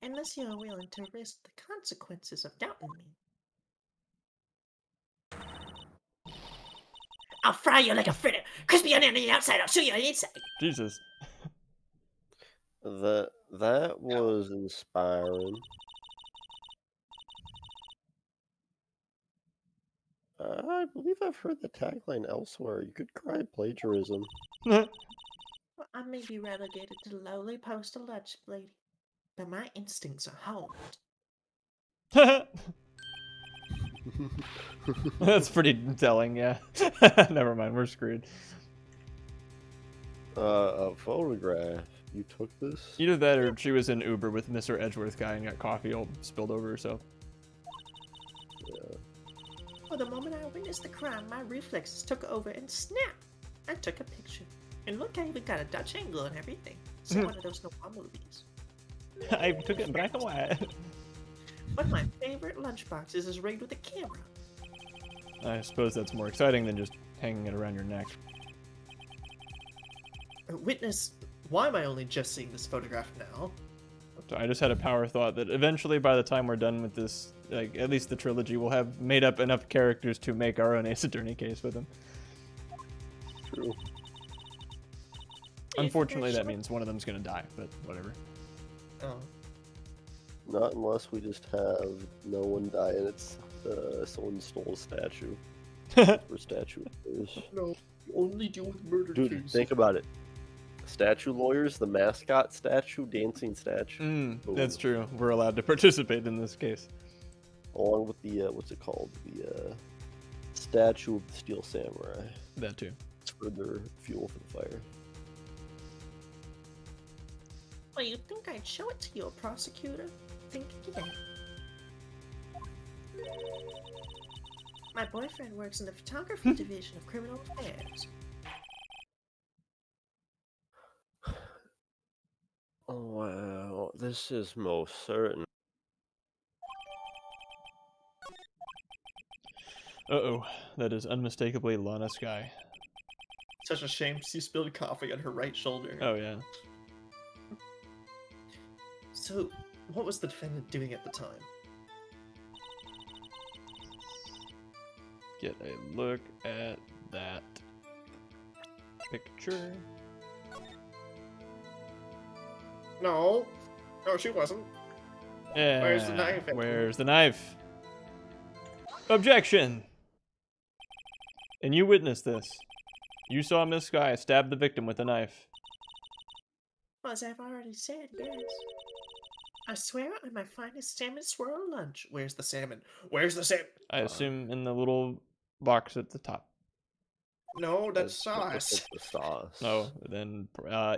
Unless you're willing to risk the consequences of doubting me. I'll fry you like a fritter. Crispy on the outside, I'll show you on the inside. Jesus. That was inspiring. I believe I've heard the tagline elsewhere. You could cry plagiarism. Well, I may be relegated to the lowly postal lunch lady, but my instincts are honed. That's pretty telling, yeah. Never mind, we're screwed. A photograph. You took this? Either that or she was in Uber with Mr. Edgeworth guy and got coffee all spilled over herself. Yeah. Well, the moment I witnessed the crime, my reflexes took over and snap! I took a picture. And look, I even got a Dutch angle and everything. It's one of those noir movies. I took it in black and white. One of my favorite lunchboxes is rigged with a camera. I suppose that's more exciting than just hanging it around your neck. Witness, why am I only just seeing this photograph now? So I just had a power thought that eventually, by the time we're done with this, like at least the trilogy, we'll have made up enough characters to make our own Ace Attorney case with them. True. Unfortunately, that means one of them's gonna die, but whatever. Oh. Not unless we just have no one die and it's someone stole a statue. Or statue is. No, you only deal with murder Dude, cases. think about it. Statue lawyers, the mascot statue, dancing statue. That's true. We're allowed to participate in this case. Along with the what's it called? The statue of the Steel Samurai. That too. It's for their fuel for the fire. Well, you'd think I'd show it to you, prosecutor. Think again. My boyfriend works in the photography division of criminal affairs. Oh wow, this is most certain. Uh-oh. That is unmistakably Lana Sky. Such a shame she spilled coffee on her right shoulder. Oh, yeah. So, what was the defendant doing at the time? Get a look at that picture. No. No, she wasn't. Yeah. Where's the knife, Edward? Where's the knife? Objection! And you witnessed this. You saw Miss Sky stab the victim with a knife. Well, as I've already said, yes. I swear on my finest salmon swirl lunch. Where's the salmon? Where's the salmon? I assume in the little box at the top. No, that's That's sauce. the sauce. No, then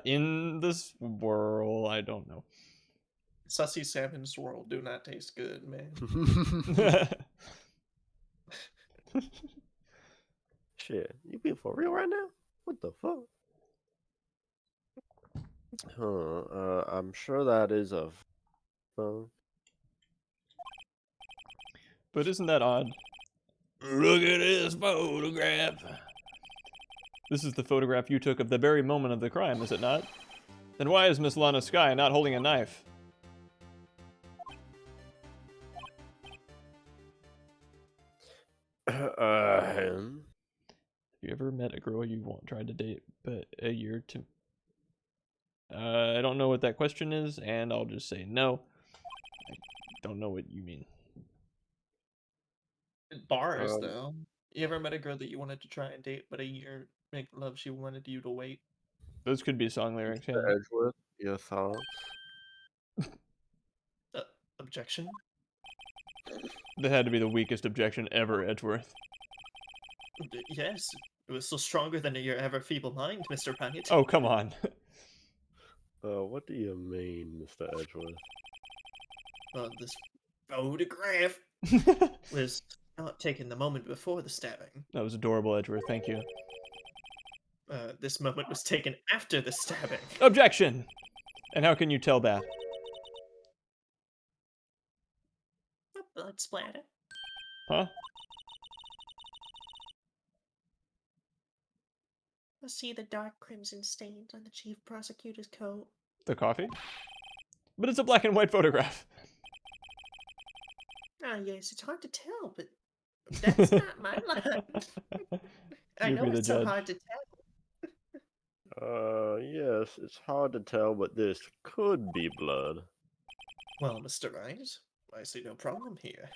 in this world, I don't know. Sussy salmon swirl do not taste good, man. Shit, you being for real right now? What the fuck? I'm sure that is a phone. But isn't that odd? Look at this photograph. This is the photograph you took of the very moment of the crime, is it not? Then why is Miss Lana Sky not holding a knife? Hmm? Have you ever met a girl you tried to date, but a year to... I don't know what that question is, and I'll just say no. I don't know what you mean. Bars, Um, though. You ever met a girl that you wanted to try and date, but a year make love she wanted you to wait? Those could be song lyrics, yeah. Edgeworth, your thoughts? Objection? That had to be the weakest objection ever, Edgeworth. Yes, it was still stronger than your ever feeble mind, Mr. Pyatt. Oh, come on. What do you mean, Mr. Edgeworth? This photograph was not taken the moment before the stabbing. That was adorable, Edgeworth, thank you. This moment was taken after the stabbing. Objection! And how can you tell that? A blood splatter. Huh? I see the dark crimson stains on the chief prosecutor's coat. The coffee? But it's a black and white photograph. Ah, yes, it's hard to tell, but that's not my line. I You know be the it's so judge. hard to tell. Yes, it's hard to tell, but this could be blood. Well, Mr. Wright, I see no problem here.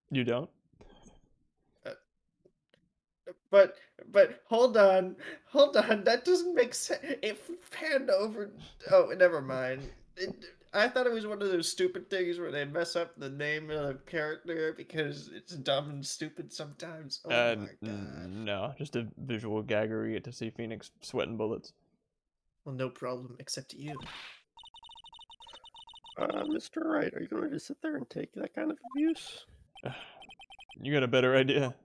You don't? But hold on, that doesn't make sense. It panned over. Oh, never mind. I thought it was one of those stupid things where they mess up the name of the character because it's dumb and stupid sometimes. Oh my god. No, just a visual gag where we get to see Phoenix sweating bullets. Well, no problem, except you. Mr. Wright, are you going to just sit there and take that kind of abuse? You got a better idea.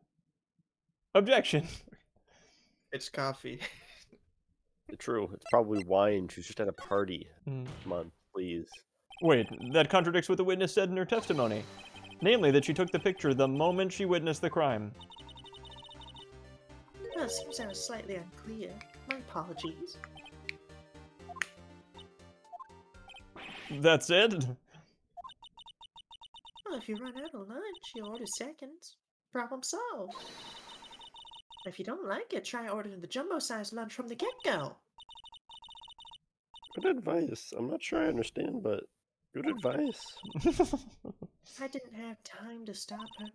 Objection! It's coffee. True, it's probably wine. She's just at a party. Hmm. Come on, please. Wait, that contradicts what the witness said in her testimony. Namely, that she took the picture the moment she witnessed the crime. Well, it seems I was slightly unclear. My apologies. That's it? Well, if you run out of lunch, you order seconds. Problem solved. If you don't like it, try ordering the jumbo-sized lunch from the get-go. Good advice. I'm not sure I understand, but good advice. I didn't have time to stop her.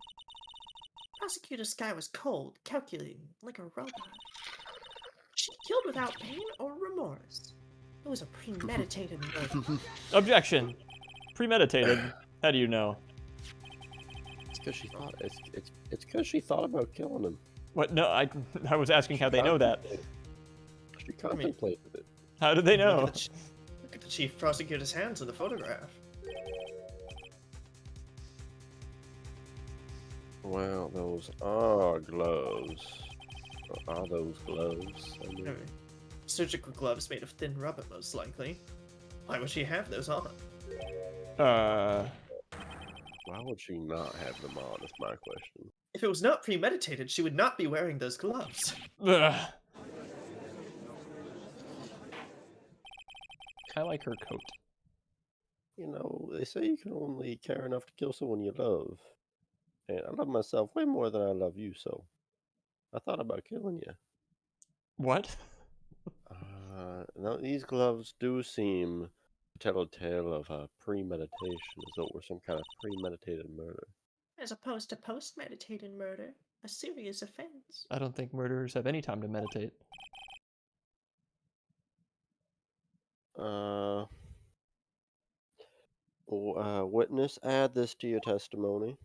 Prosecutor Sky was cold, calculating, like a robot. She killed without pain or remorse. It was a premeditated murder. Objection! Premeditated. How do you know? It's because she thought it's because she thought about killing him. What? No, I was asking how they know that. She contemplated it. How did they know? Look at the chief prosecutor's hands in the photograph. Well, those are gloves. Or are those gloves? I mean, Surgical gloves made of thin rubber, most likely. Why would she have those on? why would she not have them on? Is my question. If it was not premeditated, she would not be wearing those gloves. Ugh. I like her coat. You know, they say you can only care enough to kill someone you love. And I love myself way more than I love you, so I thought about killing you. What? Now these gloves do seem to tell a tale of premeditation, as though it were some kind of premeditated murder. As opposed to post-meditated murder, a serious offense. I don't think murderers have any time to meditate. Witness, add this to your testimony.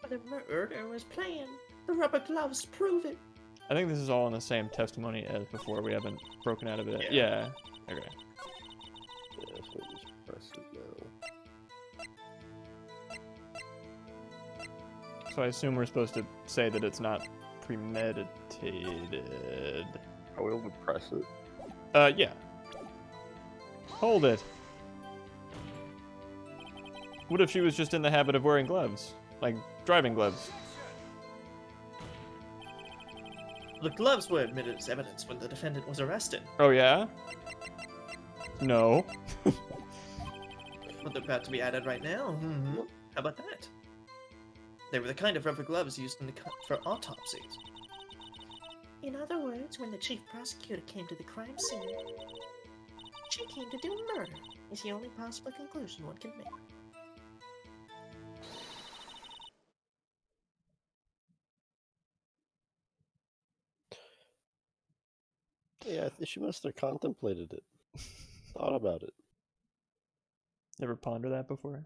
The murder was planned. The rubber gloves prove it. I think this is all in the same testimony as before. We haven't broken out of it. Yeah. Yeah. Okay. Yeah, so just press it now. So I assume we're supposed to say that it's not premeditated. I will press it. Yeah. Hold it. What if she was just in the habit of wearing gloves? Like driving gloves? The gloves were admitted as evidence when the defendant was arrested. Oh yeah? No. But they're about to be added right now. How about that? They were the kind of rubber gloves used for autopsies. In other words, when the chief prosecutor came to the crime scene, she came to do murder, is the only possible conclusion one can make. Yeah, she must have contemplated it. Thought about it. Never pondered that before.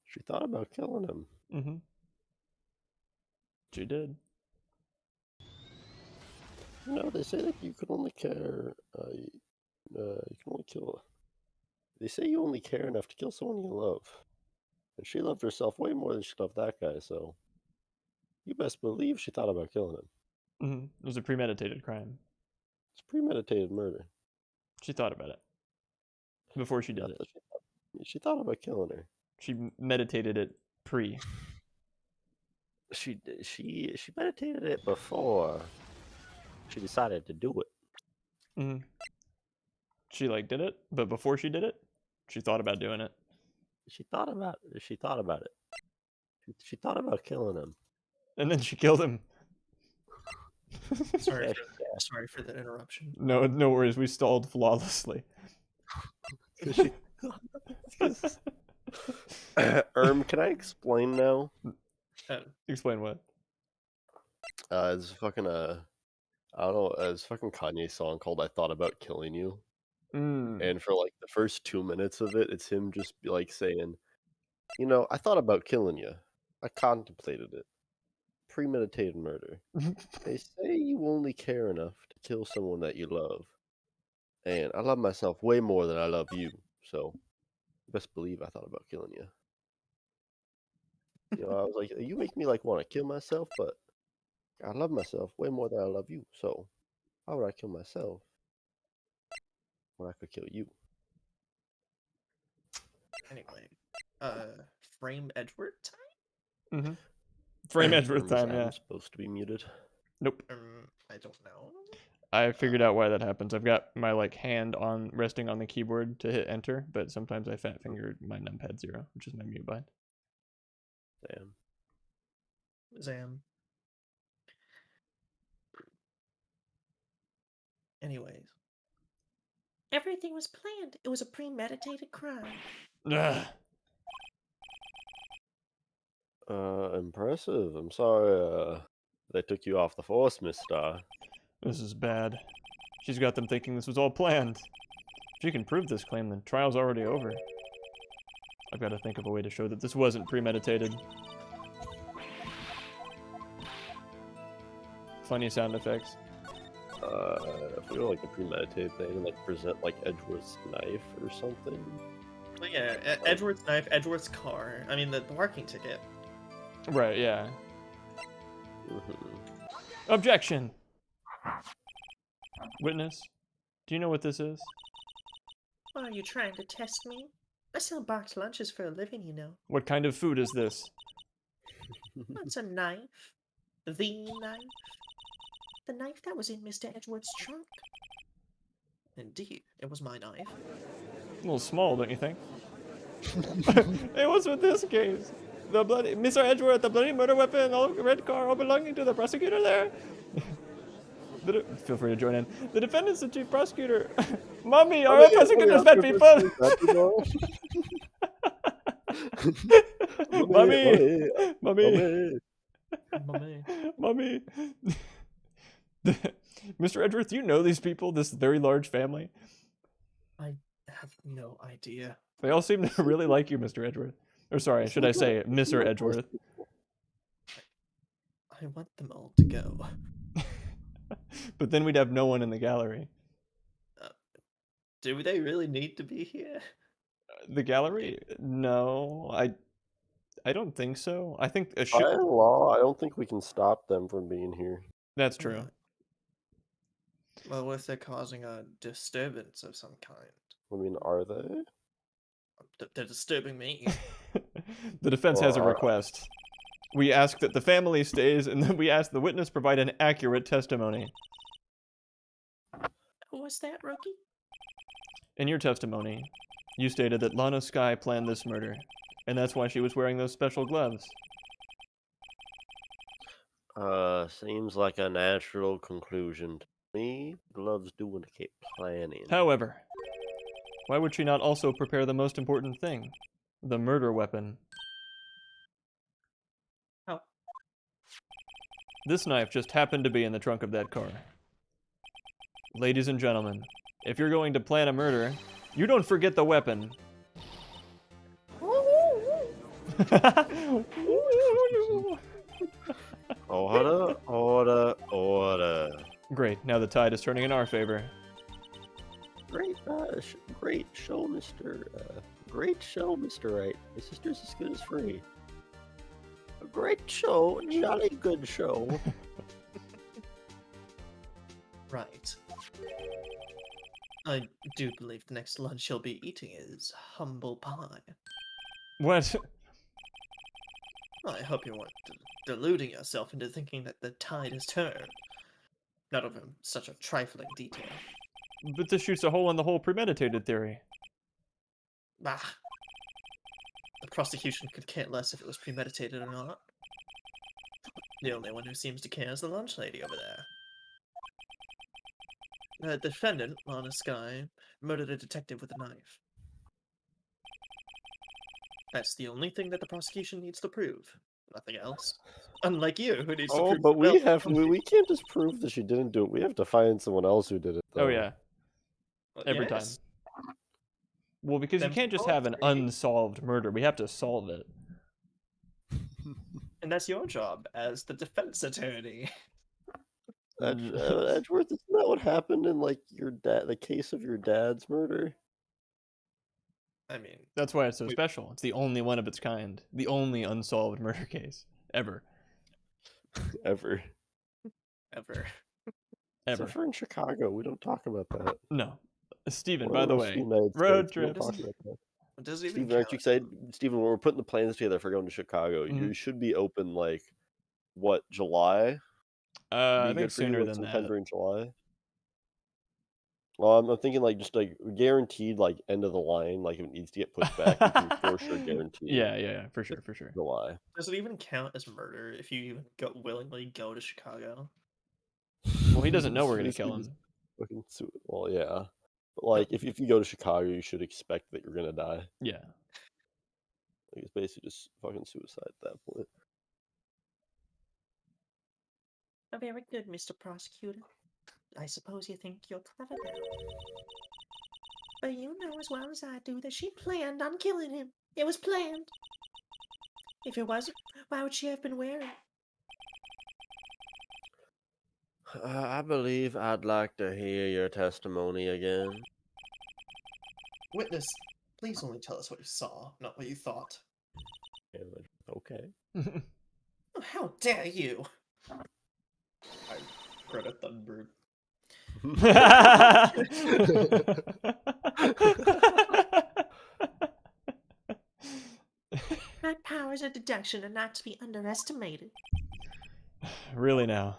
She thought about killing him. Mm-hmm. She did. You know, they say that you can only care. You can only kill. They say you only care enough to kill someone you love. And she loved herself way more than she loved that guy, so you best believe she thought about killing him. Mm-hmm. It was a premeditated crime. It's premeditated murder. She thought about it before she did Not it. that she thought about killing her. She meditated it pre. She meditated it before she decided to do it. Mm-hmm. She like did it, but before she did it, she thought about doing it. She thought about it. She thought about killing him. And then she killed him. Sorry for the interruption. No worries. We stalled flawlessly. Can I explain now? Explain what? It's fucking I don't know. It's fucking Kanye song called "I Thought About Killing You," and for like the first 2 minutes of it, it's him just like saying, "You know, I thought about killing you. I contemplated it. Premeditated murder. They say you only care enough to kill someone that you love, and I love myself way more than I love you. So, you best believe I thought about killing you." You know, I was like, "You make me like want to kill myself, but I love myself way more than I love you. So, how would I kill myself when I could kill you?" Anyway, frame Edward time? Mm-hmm. Frame Edward Is time, Adam yeah. supposed to be muted? Nope. I don't know. I figured out why that happens. I've got my like hand on resting on the keyboard to hit enter, but sometimes I fat fingered my numpad 0, which is my mute bind. Damn. Zam. Anyways, Everything was planned. It was a premeditated crime. Ugh. Impressive. I'm sorry, they took you off the force, mister. This is bad. She's got them thinking this was all planned. If she can prove this claim, the trial's already over. I've got to think of a way to show that this wasn't premeditated. Funny sound effects. If we were like a premeditated thing, like present like Edward's knife or something. well, yeah, Edward's knife, Edward's car. I mean, the parking ticket. Right, yeah. Mhm. Objection! Witness, do you know what this is? Why are you trying to test me? I sell boxed lunches for a living, you know. What kind of food is this? That's a knife. The knife. The knife that was in Mr. Edward's trunk. Indeed, it was my knife. A little small, don't you think? It was with this case. The bloody Mr. Edward, the bloody murder weapon, all red car, all belonging to the prosecutor there. Feel free to join in. The defendant's the chief prosecutor. Mommy, are all prosecutors bad people? Mommy, mommy, Mommy. mommy. Mr. Edgeworth, do you know these people, this very large family? I have no idea. They all seem to really like you, Mr. Edgeworth. Or sorry, should I say Mr. Edgeworth? I want them all to go. But then we'd have no one in the gallery. Do they really need to be here? The gallery? No, I don't think so. I think a By law, I don't think we can stop them from being here. That's true. Well, what if they're causing a disturbance of some kind? I mean, are they? They're disturbing me. The defense has a Well, request. We ask that the family stays, and then we ask the witness provide an accurate testimony. What's that, Rookie? In your testimony, you stated that Lana Sky planned this murder, and that's why she was wearing those special gloves. Seems like a natural conclusion to me. Gloves do indicate planning. However, why would she not also prepare the most important thing? The murder weapon. How? This knife just happened to be in the trunk of that car. Ladies and gentlemen, if you're going to plan a murder, you don't forget the weapon. Order. Great, now the tide is turning in our favor. Great show, Mr. Great show, Mr. Wright. My sister's as good as free. A great show, jolly good show. Right. I do believe the next lunch you'll be eating is humble pie. What? I hope you weren't deluding yourself into thinking that the tide has turned. Not over such a trifling detail. But this shoots a hole in the whole premeditated theory. Bah. The prosecution could care less if it was premeditated or not. The only one who seems to care is the lunch lady over there. The defendant, Lana Sky, murdered a detective with a knife. That's the only thing that the prosecution needs to prove. Nothing else. Unlike you, who needs to Oh, prove... but we well, have we can't just prove that she didn't do it. We have to find someone else who did it. Though. Oh yeah, every yes. time. Well, because you Then can't just solve have an it. unsolved murder. We have to solve it. And that's your job as the defense attorney. Edgeworth, isn't that what happened in like the case of your dad's murder? I mean, That's why it's so special. It's the only one of its kind. The only unsolved murder case ever. Ever. ever. Ever. Except for in Chicago, we don't talk about that. No. Steven, Or by the rest of way, United road States, we don't trips. talk about that. It doesn't even Steven, aren't you count. excited? Steven, when we're putting the plans together for going to Chicago, you Mhm. should be open like what, July? I Be think good for you, sooner like, than sometime that. during July. Well, I'm thinking like just like guaranteed like end of the line, like if it needs to get pushed back, we can for sure guarantee. Yeah, for sure. July. Does it even count as murder if you even willingly go to Chicago? Well, he doesn't know we're gonna Basically kill just him. fucking well, yeah. But like if you go to Chicago, you should expect that you're gonna die. Yeah. Like it's basically just fucking suicide at that point. Oh, very good, Mr. Prosecutor. I suppose you think you're clever now. But you know as well as I do that she planned on killing him. It was planned. If it wasn't, why would she have been wearing it? I believe I'd like to hear your testimony again. Witness, please only tell us what you saw, not what you thought. Okay. Oh, how dare you! I Greta Thunberg. My powers of deduction are not to be underestimated. Really now.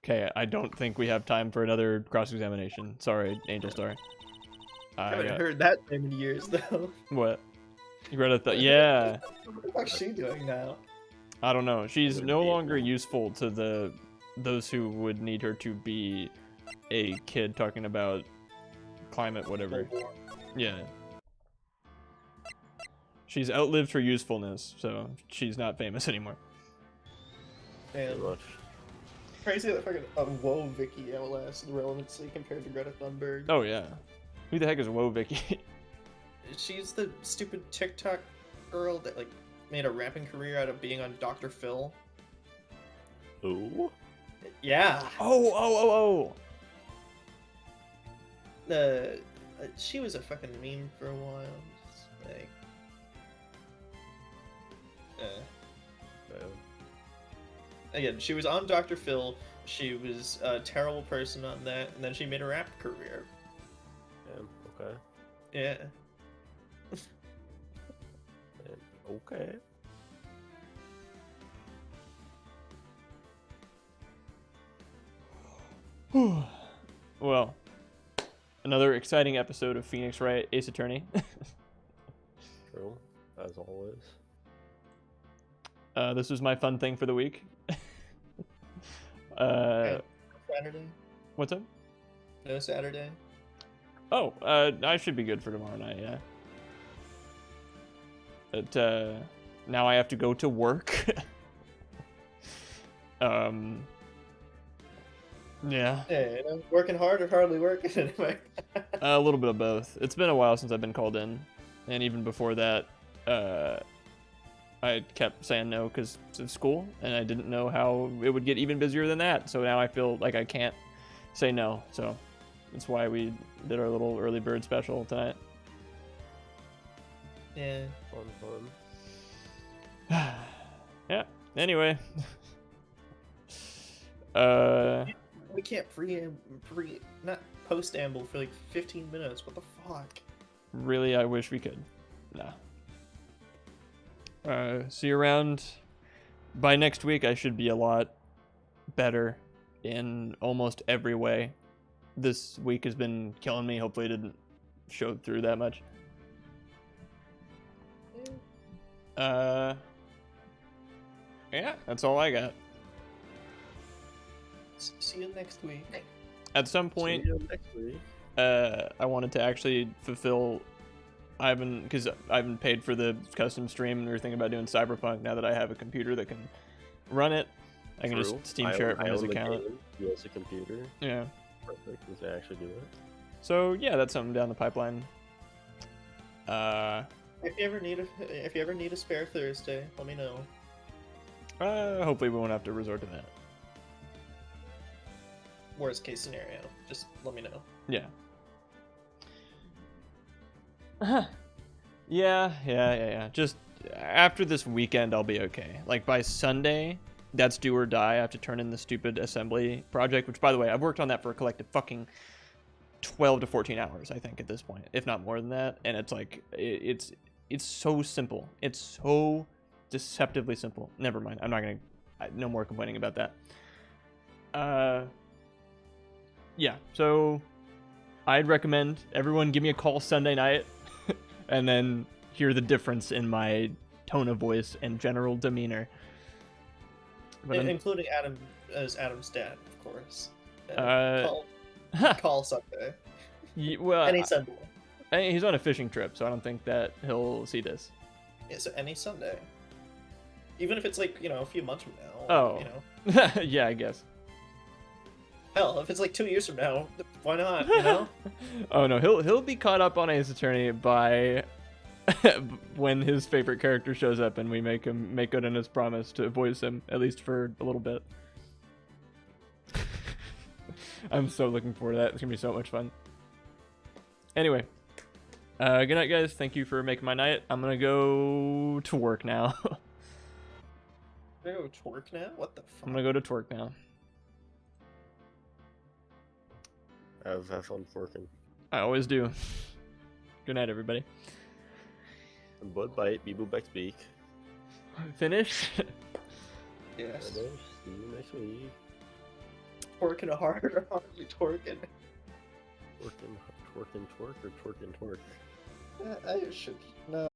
Okay, I don't think we have time for another cross-examination. Sorry, Angel Star. I haven't heard that name in years, though. What? Greta yeah. What the fuck's she doing now? I don't know. She's no longer useful to those who would need her to be a kid talking about climate, whatever. Yeah. She's outlived her usefulness, so she's not famous anymore. Pretty much. And Crazy that fucking whoa Vicky outlasted relevancy compared to Greta Thunberg. Oh yeah. Who the heck is Whoa Vicky? She's the stupid TikTok girl that like made a rapping career out of being on Dr. Phil. Who? Yeah. Oh. She was a fucking meme for a while. Just, like, Yeah. again, she was on Dr. Phil. She was a terrible person on that, and then she made a rap career. Okay. Yeah. Okay. Well, another exciting episode of Phoenix Wright Ace Attorney. True, as always. This was my fun thing for the week. Saturday? What's up? No Saturday? Oh, I should be good for tomorrow night, yeah. But, now I have to go to work. Yeah. Yeah, working hard or hardly working anyway. A little bit of both. It's been a while since I've been called in, and even before that, I kept saying no because of school, and I didn't know how it would get even busier than that. So now I feel like I can't say no. So that's why we did our little early bird special tonight. Yeah. Fun. Yeah. Anyway. We can't not post amble for like 15 minutes. What the fuck? Really, I wish we could. Nah. See you around. By next week, I should be a lot better in almost every way. This week has been killing me. Hopefully, it didn't show through that much. Yeah, that's all I got. See you next week. At some point, See you next week. I wanted to actually fulfill because Ivan paid for the custom stream, and we were thinking about doing Cyberpunk. Now that I have a computer that can run it, I can True. just Steam share it from his own the account. game. He has a computer. Yeah. Perfect. We can actually do it. So yeah, that's something down the pipeline. If you ever need a spare Thursday, let me know. Hopefully we won't have to resort to that. Worst case scenario, just let me know. Yeah. Yeah. Just after this weekend, I'll be okay. Like by Sunday, that's do or die. I have to turn in the stupid assembly project, which by the way, I've worked on that for a collective fucking 12 to 14 hours, I think, at this point, if not more than that. And it's like, it's so simple. It's so deceptively simple. Never mind. I'm not going to, no more complaining about that. Yeah, so I'd recommend everyone give me a call Sunday night and then hear the difference in my tone of voice and general demeanor. But Including Adam's dad, of course. Call Sunday. well, Any Sunday. He's on a fishing trip, so I don't think that he'll see this. Yeah, so any Sunday. Even if it's like, a few months from now. Oh. Yeah, I guess. Hell, if it's like 2 years from now, why not, Oh no, he'll be caught up on Ace Attorney by when his favorite character shows up and we make him make good on his promise to voice him, at least for a little bit. I'm so looking forward to that. It's gonna be so much fun. Anyway, good night, guys. Thank you for making my night. I'm gonna go to work now. You're gonna go twerk now? What the fuck? I'm gonna go to twerk now. Have fun working. I always do. Good night, everybody. Bud bite, be boo back speak. Finish? Yes. See you next week. Twerking harder, hardly twerking. Twerk or twerk? I should. No.